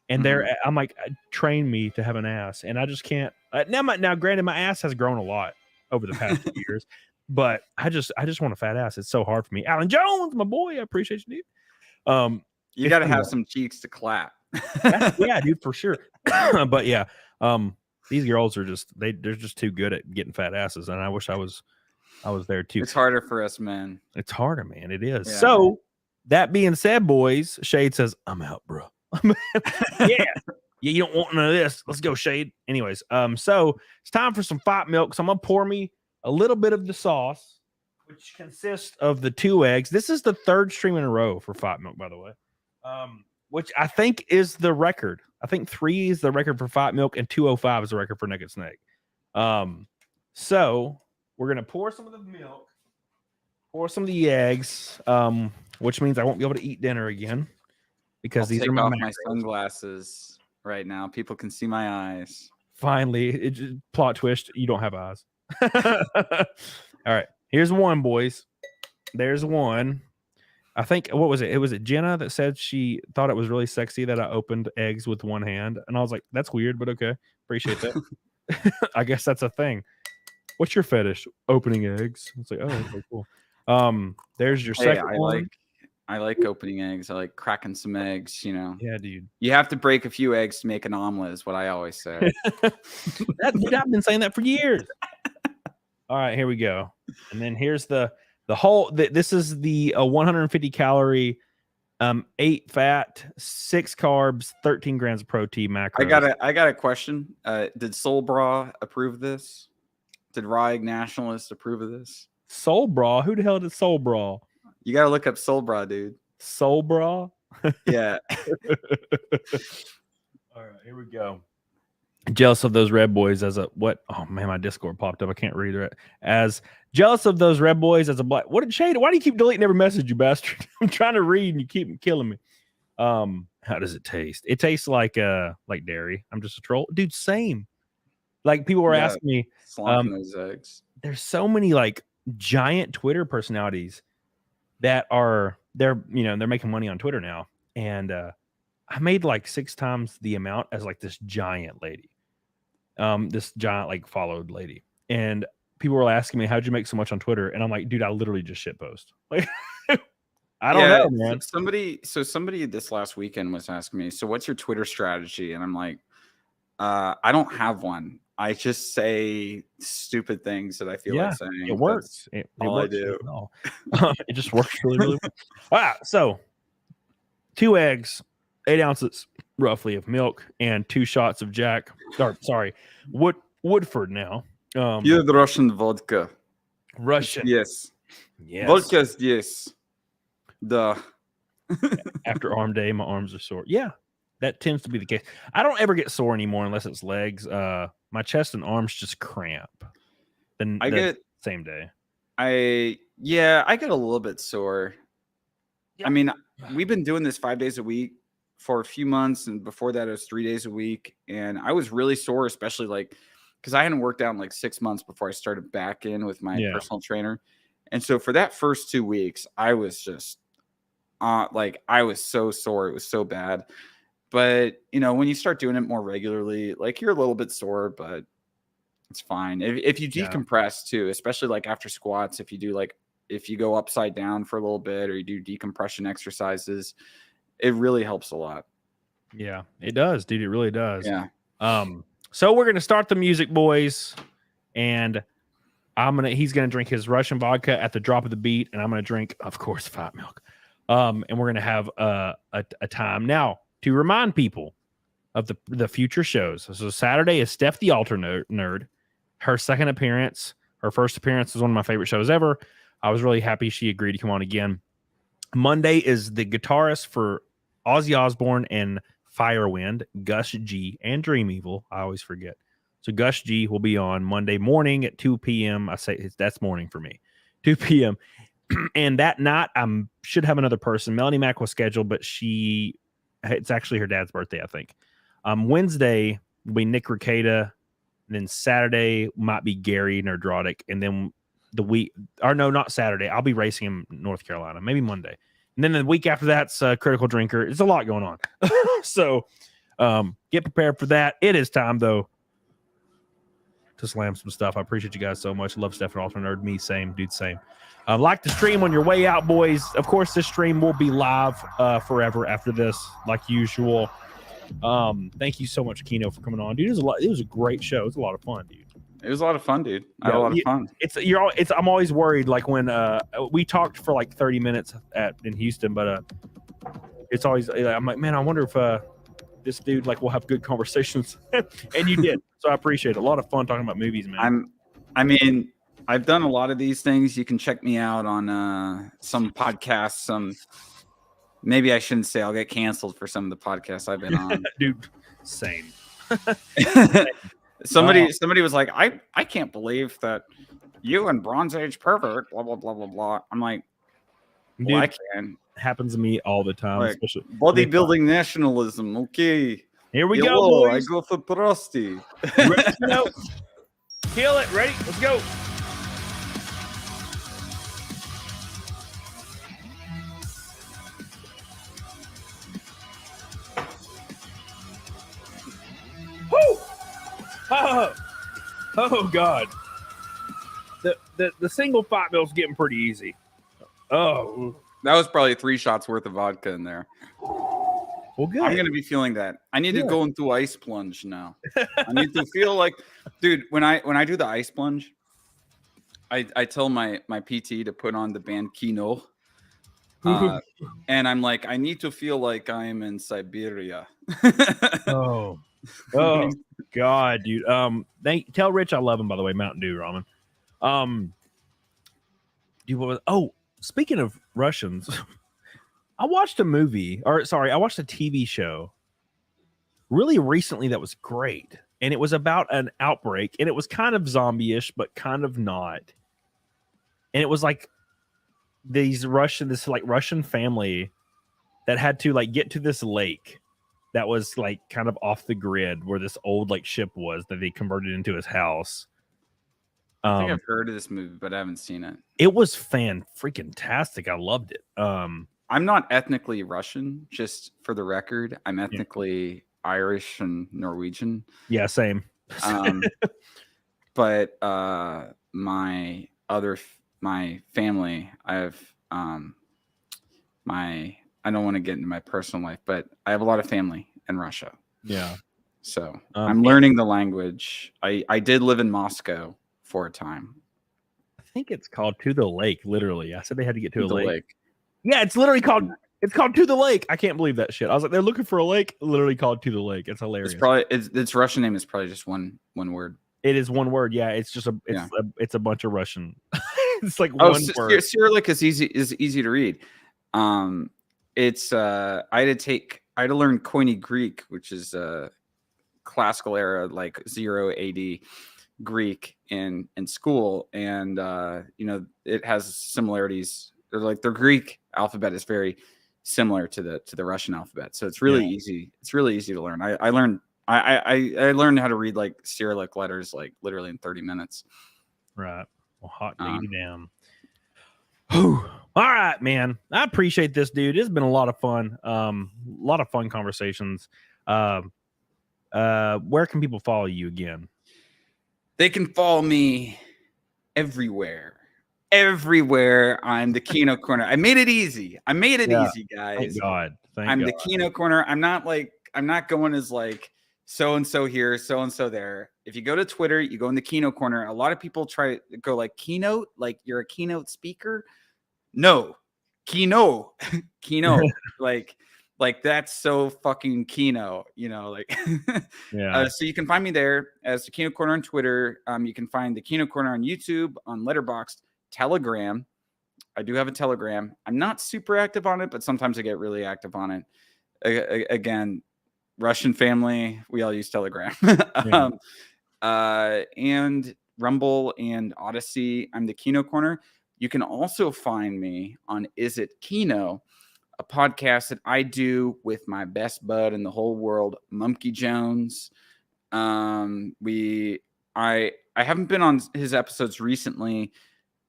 And I'm like, train me to have an ass, and I just can't. Now, granted, my ass has grown a lot over the past 2 years. But I just want a fat ass. It's so hard for me. Alan Jones, my boy, I appreciate you, dude. You got to have some cheeks to clap. Yeah, dude, for sure. But yeah, these girls are they're just too good at getting fat asses, and I wish I was there too. It's harder for us, man. It's harder, man. It is. Yeah. So that being said, boys, Shade says, "I'm out, bro." Yeah, you don't want none of this. Let's go, Shade. Anyways, so it's time for some fight milk. So I'm gonna pour me a little bit of the sauce, which consists of the 2 eggs. This is the 3rd stream in a row for fight milk, by the way, which I think is the record. I think 3 is the record for fight milk, and 205 is the record for Naked Snake. So we're gonna pour some of the milk, pour some of the eggs, which means I won't be able to eat dinner again because these are my sunglasses right now. People can see my eyes. Finally, plot twist: you don't have eyes. All right, here's one, boys. There's one. I think, what was it? It was Jenna that said she thought it was really sexy that I opened eggs with one hand, and I was like, that's weird, but okay, appreciate that. I guess that's a thing. What's your fetish? Opening eggs. It's like, oh, okay, cool. There's your second one. I like opening eggs. I like cracking some eggs, you know. Yeah, dude. You have to break a few eggs to make an omelet is what I always say. Dude, I've been saying that for years. All right, here we go. And then here's the whole. This is the 150 calorie, 8 fat, 6 carbs, 13 grams of protein macros. I got a question. Did Soul Bra approve this? Did Rave Nationalist approve of this? Soul Bra? Who the hell did Soul Bra? You got to look up Soul Bra, dude. Soul Bra? Yeah. All right, here we go. Jealous of those red boys as a what? Oh man, my Discord popped up. I can't read it. As jealous of those red boys as a black. What did Shade? Why do you keep deleting every message, you bastard? I'm trying to read and you keep killing me. How does it taste? It tastes like dairy. I'm just a troll, dude. Same. Like people were asking me. Those eggs. There's so many like giant Twitter personalities that they're making money on Twitter now, and I made like 6 times the amount as like this giant lady, this giant like followed lady, and people were asking me, how'd you make so much on Twitter? And I'm like, dude, I literally just shit post. Like, I don't know, man. Somebody this last weekend was asking me, so what's your Twitter strategy? And I'm like, I don't have one. I just say stupid things that I feel like saying. It works. It all works I do. well. It just works really, really well. All right, so 2 eggs, 8 ounces roughly of milk, and 2 shots of Woodford now. You have Russian vodka. Russian. Yes. Yes. Vodka's yes. Duh. After arm day, my arms are sore. Yeah, that tends to be the case. I don't ever get sore anymore unless it's legs. My chest and arms just cramp. Then I get same day. I get a little bit sore. Yeah. I mean, we've been doing this 5 days a week for a few months, and before that it was 3 days a week, and I was really sore, especially like because I hadn't worked out in like 6 months before I started back in with my personal trainer. And so for that first 2 weeks, I was just I was so sore. It was so bad. But, you know, when you start doing it more regularly, like you're a little bit sore, but it's fine. If you decompress too, especially like after squats, if you go upside down for a little bit or you do decompression exercises, it really helps a lot. Yeah, it does, dude. It really does. Yeah. So we're gonna start the music, boys, and he's gonna drink his Russian vodka at the drop of the beat, and I'm gonna drink, of course, Fat Milk. And we're gonna have a time now to remind people of the future shows. So Saturday is Steph the Altar Nerd. Her second appearance, her first appearance was one of my favorite shows ever. I was really happy she agreed to come on again. Monday is the guitarist for Ozzy Osbourne and Firewind, Gus G, and Dream Evil. I always forget. So Gus G will be on Monday morning at 2 p.m. I say that's morning for me, 2 p.m. And that night, I should have another person. Melanie Mack was scheduled, but it's actually her dad's birthday, I think. Wednesday will be Nick Ricada. And then Saturday might be Gary Nerdrotic. And then not Saturday. I'll be racing in North Carolina, maybe Monday. And then the week after that's Critical Drinker. There's a lot going on. So get prepared for that. It is time, though, to slam some stuff. I appreciate you guys so much. Love Stefan Alter Nerd. Me, same. Dude, same. Like the stream on your way out, boys. Of course, this stream will be live forever after this, like usual. Thank you so much, Kino, for coming on, dude. It was a great show. It was a lot of fun, dude. It was a lot of fun, dude. I had a lot of fun. I'm always worried, like when we talked for like 30 minutes in Houston, but it's always I'm like, man, I wonder if this dude like will have good conversations, and you did. So I appreciate it. A lot of fun talking about movies, man. I've done a lot of these things. You can check me out on some podcasts. Maybe I shouldn't say I'll get canceled for some of the podcasts I've been on. Dude, same. Somebody was like, I can't believe that you and Bronze Age pervert, blah, blah, blah, blah, blah. I'm like, well, dude, I can. Happens to me all the time. Like, especially bodybuilding nationalism. Okay. Here we go, boys. I go for prosty. Ready to go? Kill it. Ready? Let's go. Woo! Oh God. The single fight bill's getting pretty easy. Oh, that was probably 3 shots worth of vodka in there. Well, good. I'm gonna be feeling that. I need to go into ice plunge now. I need to feel like, dude. When I do the ice plunge, I tell my PT to put on the band Kino, and I'm like, I need to feel like I'm in Siberia. Oh God, dude. Tell Rich I love him, by the way. Mountain Dew ramen. Speaking of Russians, I watched a TV show really recently that was great, and it was about an outbreak, and it was kind of zombie-ish, but kind of not. And it was like this Russian family that had to like get to this lake that was like kind of off the grid where this old like ship was that they converted into his house. I think I've heard of this movie, but I haven't seen it. It was fan-freaking-tastic. I loved it. I'm not ethnically Russian, just for the record. I'm ethnically Irish and Norwegian. Yeah, same. But my family, I have I don't want to get into my personal life, but I have a lot of family in Russia. Yeah. So I'm learning the language. I did live in Moscow for a time. I think it's called To the Lake, literally. I said they had to get to a lake. Yeah, it's literally called To the Lake. I can't believe that shit. I was like, they're looking for a lake, literally called To the Lake. It's hilarious. It's probably its Russian name is probably just one word. It is one word. Yeah, it's just it's a bunch of Russian. It's like one word. Cyrillic is easy to read. It's I had to learn Koine Greek, which is classical era, like 0 AD Greek in school, and it has similarities. Like the Greek alphabet is very similar to the Russian alphabet, so it's really easy. It's really easy to learn. I learned how to read like Cyrillic letters like literally in 30 minutes. Right. Well, hot diggity damn. Whew. All right, man. I appreciate this, dude. It's been a lot of fun. A lot of fun conversations. Where can people follow you again? They can follow me everywhere. Everywhere. I'm the Kino Corner. I made it easy. Easy, guys. Thank God. I'm the Kino Corner. I'm not like I'm not going as like so and so here, so and so there. If you go to Twitter, you go in the Kino corner. A lot of people try to go like keynote, like you're a keynote speaker. No, Kino, Kino, like that's so fucking Kino, you know, like. Yeah. So you can find me there as the Kino Corner on Twitter. You can find the Kino Corner on YouTube, on Letterboxd, Telegram. I do have a Telegram. I'm not super active on it, but sometimes I get really active on it. Again, Russian family, we all use Telegram. Yeah. And Rumble and Odyssey. I'm the Kino Corner. You can also find me on Is It Kino, a podcast that I do with my best bud in the whole world, Mumkey Jones. I haven't been on his episodes recently,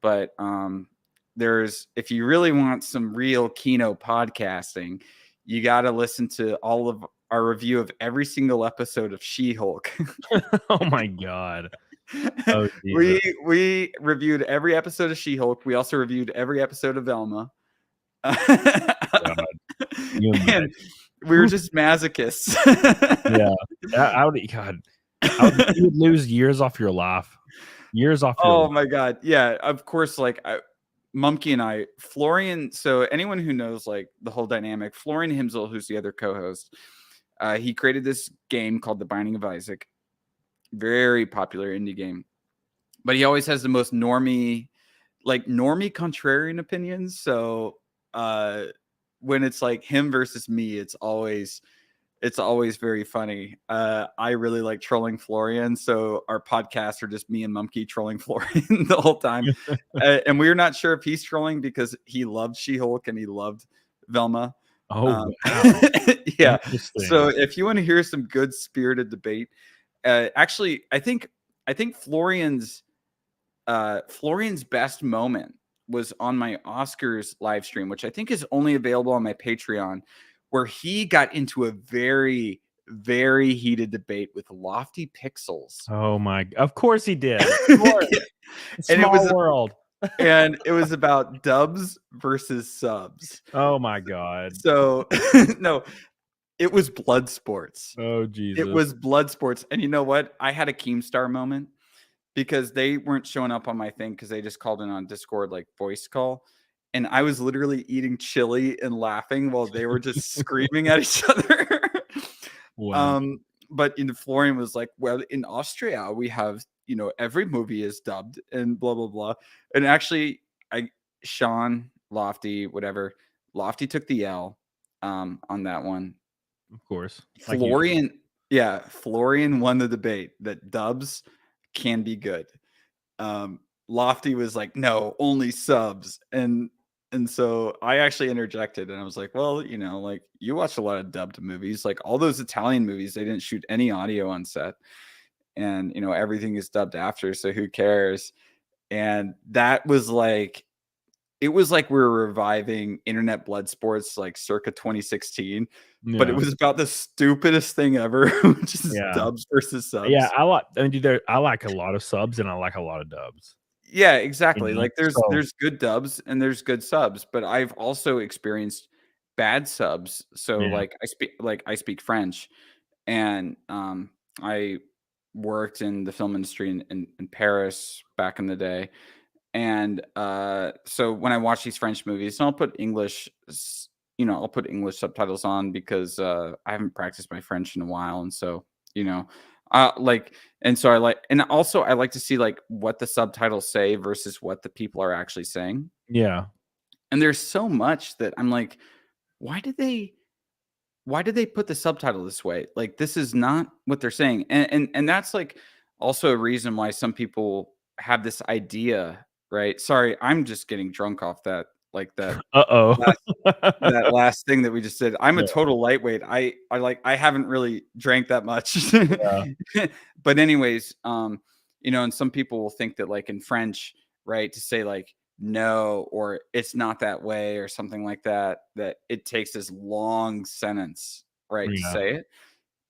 but if you really want some real Kino podcasting, you got to listen to all of our review of every single episode of She-Hulk. Oh my God. Oh, we reviewed every episode of She-Hulk. We also reviewed every episode of Velma. And we were just masochists. Yeah. I would you would lose years off your life. Years off your life. My God. Yeah, of course, like Mumkey and I, Florian. So anyone who knows like the whole dynamic, Florian Himsel, who's the other co-host, he created this game called The Binding of Isaac. Very popular indie game. But he always has the most normie contrarian opinions. So when it's like him versus me, it's always very funny. I really like trolling Florian, so our podcasts are just me and Mumkey trolling Florian the whole time. And we're not sure if he's trolling because he loved She-Hulk and he loved Velma. Oh, wow. Yeah. So if you want to hear some good spirited debate, actually, I think Florian's best moment was on my Oscars live stream, which I think is only available on my Patreon, where he got into a very, very heated debate with Lofty Pixels. Oh my! Of course he did. Of course. And it was world. And it was about dubs versus subs. Oh my God! So no, it was blood sports. Oh Jesus! It was blood sports. And you know what? I had a Keemstar moment because they weren't showing up on my thing because they just called in on Discord like voice call. And I was literally eating chili and laughing while they were just screaming at each other. Wow. But Florian was like, well, in Austria, we have, every movie is dubbed and blah, blah, blah. And actually, Sean, Lofty, whatever, Lofty took the L on that one. Of course. Florian won the debate that dubs can be good. Lofty was like, no, only subs. And so I actually interjected and I was like, well, like you watch a lot of dubbed movies, like all those Italian movies, they didn't shoot any audio on set and, everything is dubbed after. So who cares? And that was like, it was like we were reviving internet blood sports, like circa 2016, but it was about the stupidest thing ever, which is dubs versus subs. Yeah. I like a lot of subs and I like a lot of dubs. Yeah, exactly. Like there's good dubs and there's good subs, but I've also experienced bad subs. So like I speak French, and I worked in the film industry in Paris back in the day. And so when I watch these French movies, and I'll put English subtitles on because I haven't practiced my French in a while, and so I like to see like what the subtitles say versus what the people are actually saying. Yeah. And there's so much that I'm like, why did they put the subtitle this way? Like, this is not what they're saying. And that's like also a reason why some people have this idea, right? Sorry, I'm just getting drunk off that. Like that. That last thing that we just did. I'm a total lightweight. I haven't really drank that much. But anyways, and some people will think that like in French, right, to say like no or it's not that way or something like that, that it takes this long sentence, right, to say it.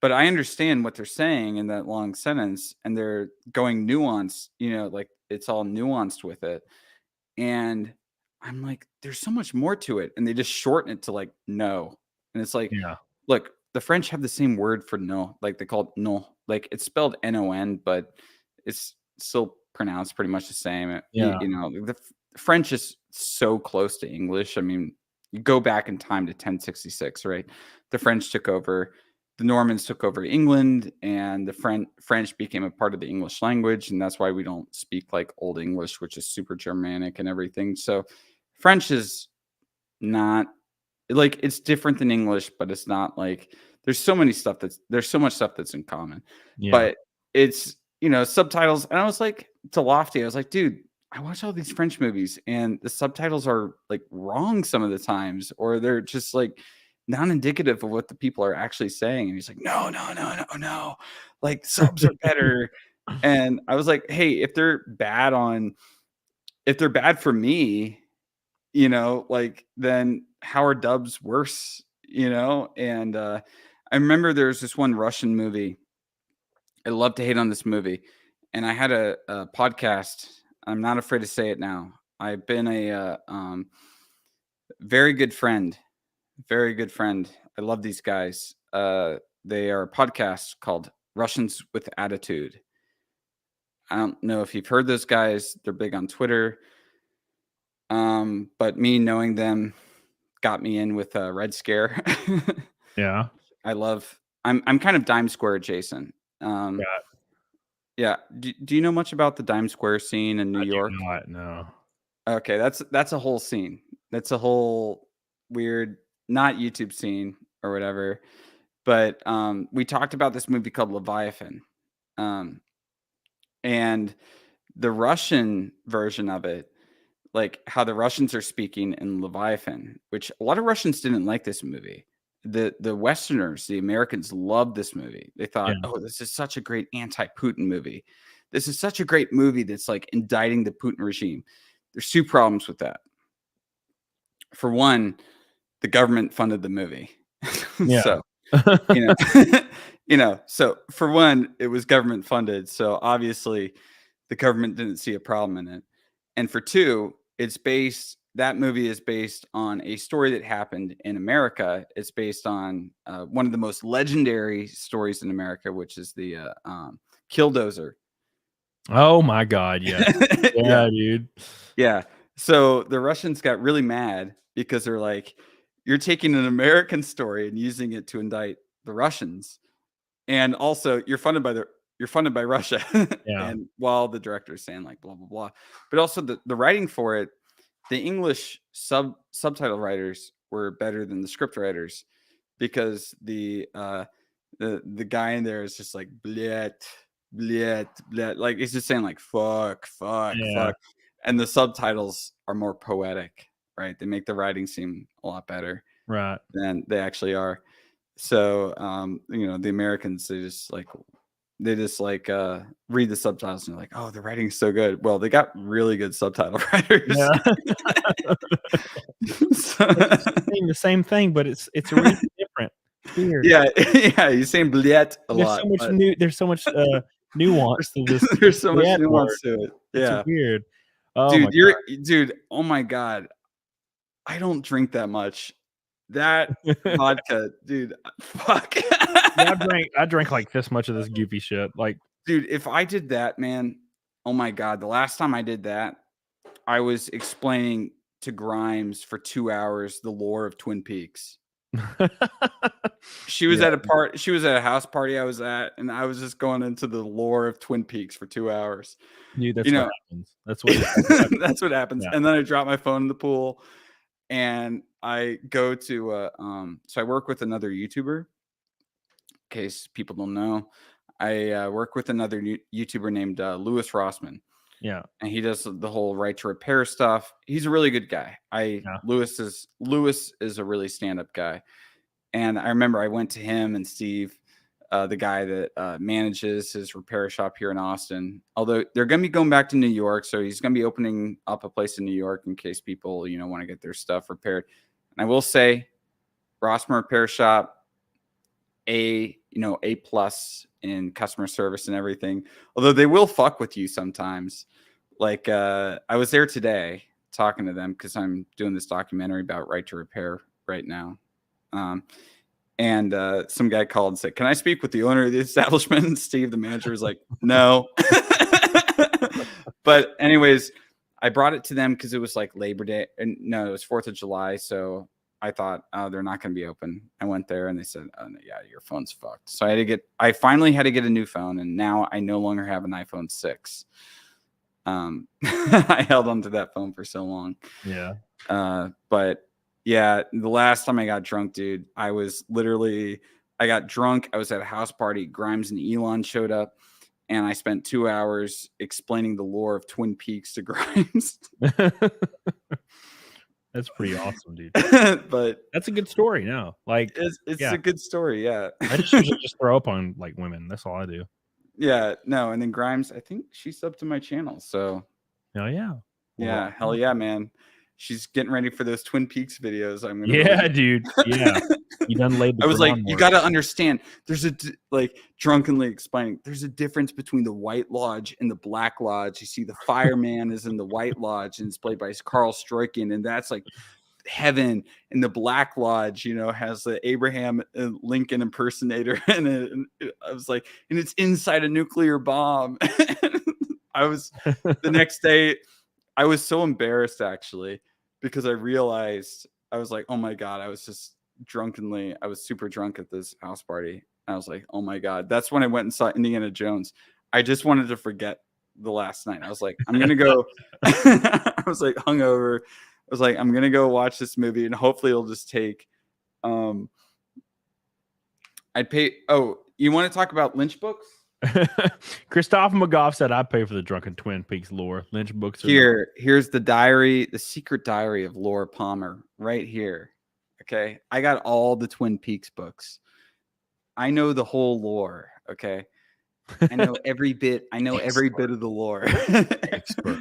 But I understand what they're saying in that long sentence, and they're going nuanced, like it's all nuanced with it. And I'm like, there's so much more to it. And they just shorten it to like, no. And it's like, look, the French have the same word for no, like they call it no, like it's spelled N-O-N, but it's still pronounced pretty much the same. Yeah. You know, the French is so close to English. I mean, you go back in time to 1066, right? The French took over, the Normans took over England, and the French became a part of the English language, and that's why we don't speak like Old English, which is super Germanic and everything. So French is not like, it's different than English, but it's not like there's so much stuff that's in common. Yeah. But it's, you know, subtitles. And I was like, to Lofty, I was like, dude, I watch all these French movies and the subtitles are like wrong some of the times, or they're just like non-indicative of what the people are actually saying. And he's like, no, like subs are better. And I was like, hey, if they're bad for me, you know, like, then how are dubs worse, you know? And I remember there's this one Russian movie. I love to hate on this movie. And I had a podcast. I'm not afraid to say it now. I've been a very good friend. I love these guys. They are a podcast called Russians with Attitude. I don't know if you've heard those guys. They're big on Twitter. But me knowing them got me in with Red Scare. Yeah. I'm kind of Dime Square adjacent. Yeah. Do you know much about the Dime Square scene in New York? No. Okay, that's a whole scene. That's a whole weird, not YouTube scene or whatever. But we talked about this movie called Leviathan. And the Russian version of it, like how the Russians are speaking in Leviathan, which a lot of Russians didn't like this movie. The Westerners, the Americans, loved this movie. They thought, oh, this is such a great anti-Putin movie. This is such a great movie that's like indicting the Putin regime. There's two problems with that. For one, the government funded the movie. Yeah. So, so for one, it was government funded. So obviously the government didn't see a problem in it. And for two, that movie is based on a story that happened in America. It's based on one of the most legendary stories in America, which is the Killdozer. Oh my God. Yeah. Yeah, dude. Yeah. So the Russians got really mad because they're like, you're taking an American story and using it to indict the Russians. And also you're funded by Russia. Yeah. And while the director is saying like blah blah blah, but also the writing for it, the English subtitle writers were better than the script writers, because the guy in there is just like blet, like he's just saying like fuck, and the subtitles are more poetic, right? They make the writing seem a lot better, right, than they actually are. So the Americans, they just read the subtitles and they're like, oh, the writing's so good. Well, they got really good subtitle writers. Yeah. It's saying the same thing, but it's really different. Weird. Yeah, you're saying "bliet" a lot. There's so much nuance to this. There's so much nuance to it. Yeah, it's weird. Oh, dude. Oh my God, I don't drink that much. That vodka, dude. Fuck. I drank like this much of this goofy shit. Like, dude, if I did that, man, oh my God, the last time I did that, I was explaining to Grimes for 2 hours the lore of Twin Peaks. She was at a house party I was at, and I was just going into the lore of Twin Peaks for 2 hours. Dude, that's what happens. That's what that's what happens. Yeah. And then I drop my phone in the pool, and I go to so I work with another YouTuber. In case people don't know, I work with another YouTuber named Louis Rossman. Yeah, and he does the whole right to repair stuff. He's a really good guy. Louis is a really stand-up guy. And I remember I went to him and Steve, the guy that manages his repair shop here in Austin. Although they're going to be going back to New York, so he's going to be opening up a place in New York in case people want to get their stuff repaired. And I will say, Rossman Repair Shop, A+ in customer service and everything. Although they will fuck with you sometimes. Like I was there today talking to them because I'm doing this documentary about right to repair right now. And some guy called and said, "Can I speak with the owner of the establishment?" And Steve, the manager, was like, "No." But anyways, I brought it to them because it was like Labor Day. And no, it was 4th of July. So I thought, oh, they're not going to be open. I went there and they said, "Oh, no, yeah, your phone's fucked." So I finally had to get a new phone. And now I no longer have an iPhone 6. I held on to that phone for so long. Yeah. But yeah, the last time I got drunk, dude, I got drunk. I was at a house party. Grimes and Elon showed up, and I spent 2 hours explaining the lore of Twin Peaks to Grimes. That's pretty awesome, dude. But that's a good story. No, like it's a good story. Yeah. I just usually just throw up on like women. That's all I do. Yeah. No. And then Grimes, I think she's up to my channel. So. Oh yeah. Yeah. Well, hell yeah, man. She's getting ready for those Twin Peaks videos. I'm gonna. Yeah, dude. Yeah. You done laid the I was like, groundwork. you got to understand. There's drunkenly explaining. There's a difference between the White Lodge and the Black Lodge. You see, the fireman is in the White Lodge and it's played by Carl Stroiken, and that's like heaven. And the Black Lodge, has the Abraham Lincoln impersonator, and I was like, and it's inside a nuclear bomb. I was the next day. I was so embarrassed actually because I realized I was like, oh my God, I was super drunk at this house party. I was like, oh my God. That's when I went and saw Indiana Jones. I just wanted to forget the last night. I was like, I'm going to go. I was like hungover. I was like, I'm going to go watch this movie and hopefully it'll just take, I'd pay. Oh, you want to talk about Lynch books? Christopher McGough said I pay for the Drunken Twin Peaks lore. Lynch books are here's the secret diary of Laura Palmer right here. Okay. I got all the Twin Peaks books. I know the whole lore. Okay. I know every bit. I know every bit of the lore. Expert.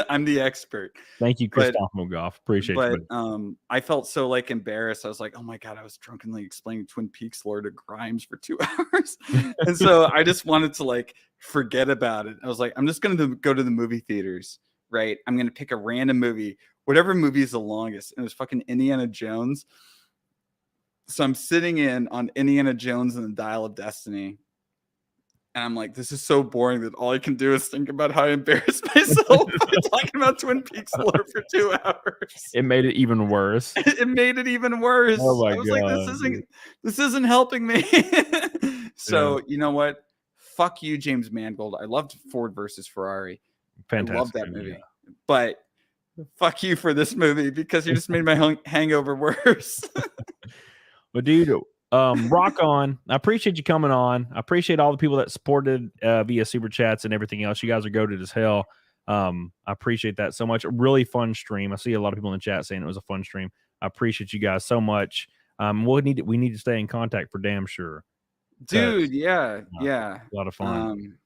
I'm the expert. Thank you, Christopher McGough. Appreciate it. But I felt so embarrassed. I was like, oh my God, I was drunkenly explaining Twin Peaks lore to Grimes for 2 hours. And so I just wanted to forget about it. I was like, I'm just going to go to the movie theaters, right? I'm going to pick a random movie, whatever movie is the longest. And it was fucking Indiana Jones. So I'm sitting in on Indiana Jones and the Dial of Destiny. And I'm like, this is so boring that all I can do is think about how I embarrassed myself by talking about Twin Peaks lore for 2 hours. It made it even worse. It made it even worse. Oh my I was God, like, this isn't helping me. So you know what? Fuck you, James Mangold. I loved Ford versus Ferrari. Fantastic. I love that movie. Yeah. But fuck you for this movie because you just made my hangover worse. But dude, rock on. I appreciate you coming on. I appreciate all the people that supported via super chats and everything else. You guys are goated as hell. I appreciate that so much. A really fun stream. I see a lot of people in the chat saying it was a fun stream. I appreciate you guys so much. We need to stay in contact for damn sure. Dude, yeah. A lot of fun.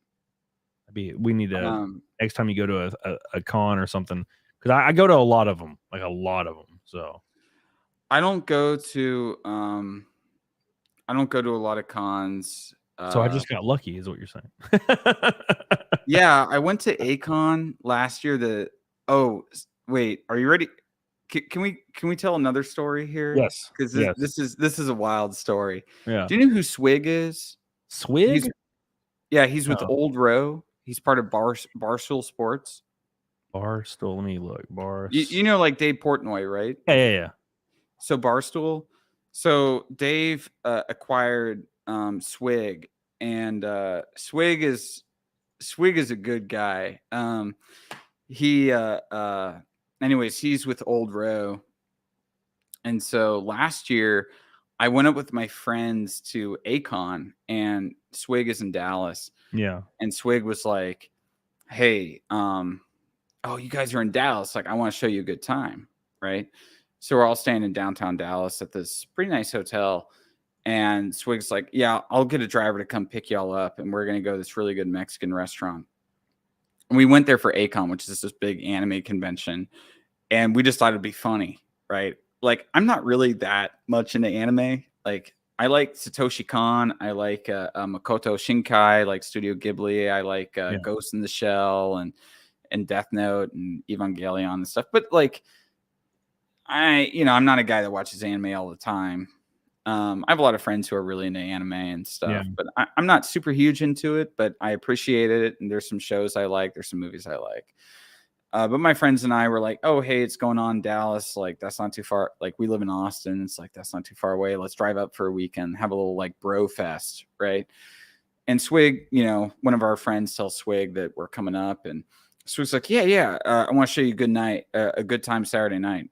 We need to next time you go to a con or something, because I go to a lot of them, So I don't go to a lot of cons. So I just got lucky, is what you're saying. Yeah, I went to A-Con last year. Oh, wait, are you ready? Can we tell another story here? Yes, because this is a wild story. Yeah. Do you know who Swig is? Swig? He's with Old Row. He's part of Barstool Sports. Barstool. Let me look. You know, like Dave Portnoy, right? Yeah. So Barstool. So Dave acquired Swig, and Swig is a good guy. Anyways, he's with Old Row. And so last year I went up with my friends to A-Con, and Swig is in Dallas. Yeah. And Swig was like, hey, you guys are in Dallas. Like, I want to show you a good time. Right. So we're all staying in downtown Dallas at this pretty nice hotel. And Swig's like, yeah, I'll get a driver to come pick y'all up. And we're going to go to this really good Mexican restaurant. And we went there for A-Con, which is this big anime convention. And we just thought it'd be funny. Right. Like, I'm not really that much into anime. Like, I like Satoshi Kon. I like Makoto Shinkai, like Studio Ghibli. I like Ghost in the Shell and Death Note and Evangelion and stuff. But like, I'm not a guy that watches anime all the time. I have a lot of friends who are really into anime and stuff, Yeah. but I'm not super huge into it, but I appreciate it. And there's some shows I like. There's some movies I like. But my friends and I were like, oh, hey, it's going on in Dallas. Like, that's not too far. Like, we live in Austin. It's like, that's not too far away. Let's drive up for a weekend, have a little like bro fest, right? And Swig, you know, one of our friends tells Swig that we're coming up. And Swig's like, yeah. I want to show you a good time Saturday night.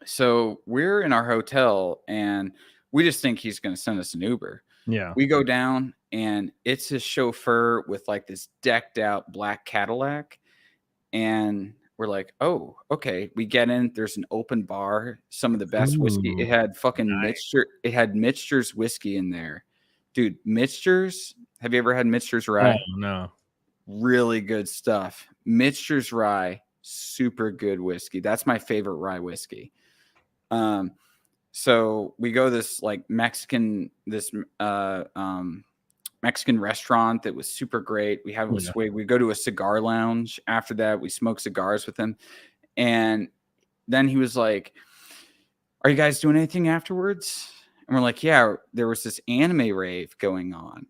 So we're in our hotel and we just think he's going to send us an Uber. Yeah. We go down and it's his chauffeur with like this decked out black Cadillac. And we're like, oh, okay. We get in. There's an open bar. Some of the best whiskey. It had fucking Mixture. It had Mixture's whiskey in there. Dude, Mixture's. Have you ever had Mixture's rye? Oh, no. Really good stuff. Mixture's rye. Super good whiskey. That's my favorite rye whiskey. So we go this like Mexican restaurant that was super great. We have it with Swig. We go to a cigar lounge. After that, we smoke cigars with him. And then he was like, are you guys doing anything afterwards? And we're like, yeah, there was this anime rave going on.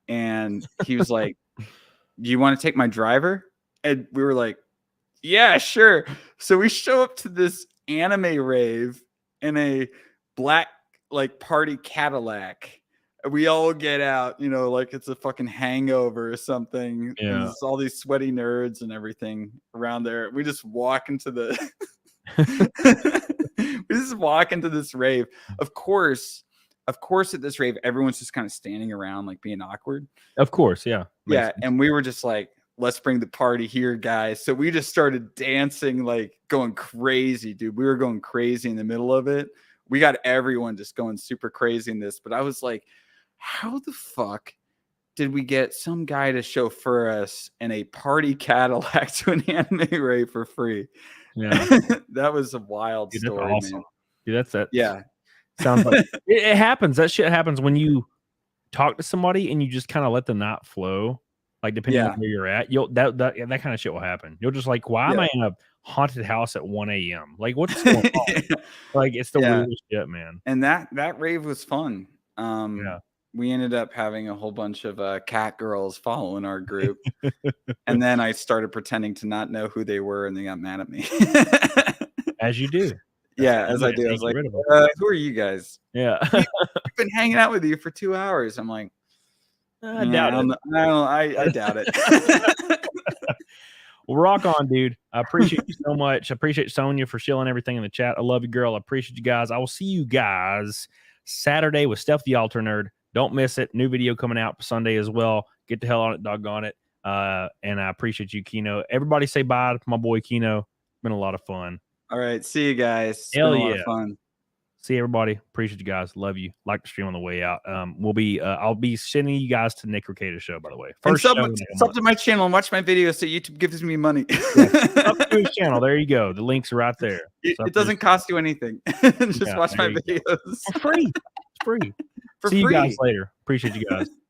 And he was like, do you want to take my driver? And we were like, yeah, sure. So we show up to this anime rave in a black like party Cadillac. We all get out, you know, like it's a fucking hangover or something. Yeah. There's all these sweaty nerds and everything around there. We just walk into the this rave. Of course, at this rave, everyone's just kind of standing around, like being awkward. Of course, yeah. Yeah. And we were just like, let's bring the party here, guys. So we just started dancing, like going crazy, dude. We were going crazy in the middle of it. We got everyone just going super crazy in this. But I was like, how the fuck did we get some guy to chauffeur us in a party Cadillac to an anime rave for free? Yeah. That was a wild story, awesome. man. Dude, that's that. Yeah. Sounds like it happens. That shit happens when you talk to somebody and you just kind of let the night flow. Like depending on where you're at, that kind of shit will happen. You'll just like, why am I in a haunted house at 1 a.m.? Like, what's going on? Like, it's the weirdest shit, man. And that rave was fun. We ended up having a whole bunch of cat girls following our group, and then I started pretending to not know who they were, and they got mad at me. As you do. As I do. I was like, who are you guys? Yeah. We've been hanging out with you for 2 hours. I'm like, I doubt it. I doubt it. Well, rock on, dude. I appreciate you so much. I appreciate Sonia for shilling everything in the chat. I love you, girl. I appreciate you guys. I will see you guys Saturday with Steph the Alter Nerd. Don't miss it. New video coming out Sunday as well. Get the hell on it, doggone it. And I appreciate you, Kino. Everybody say bye to my boy Kino. It's been a lot of fun. All right. See you guys. It's Hell been a lot of fun. See everybody. Appreciate you guys. Love you. Like the stream on the way out. I'll be sending you guys to Nick Ricada's show, by the way. First sub to my channel and watch my videos so YouTube gives me money. Up to his channel. There you go. The links are right there. It doesn't cost you anything. Just watch my videos. For free. It's free. See you guys later. Appreciate you guys.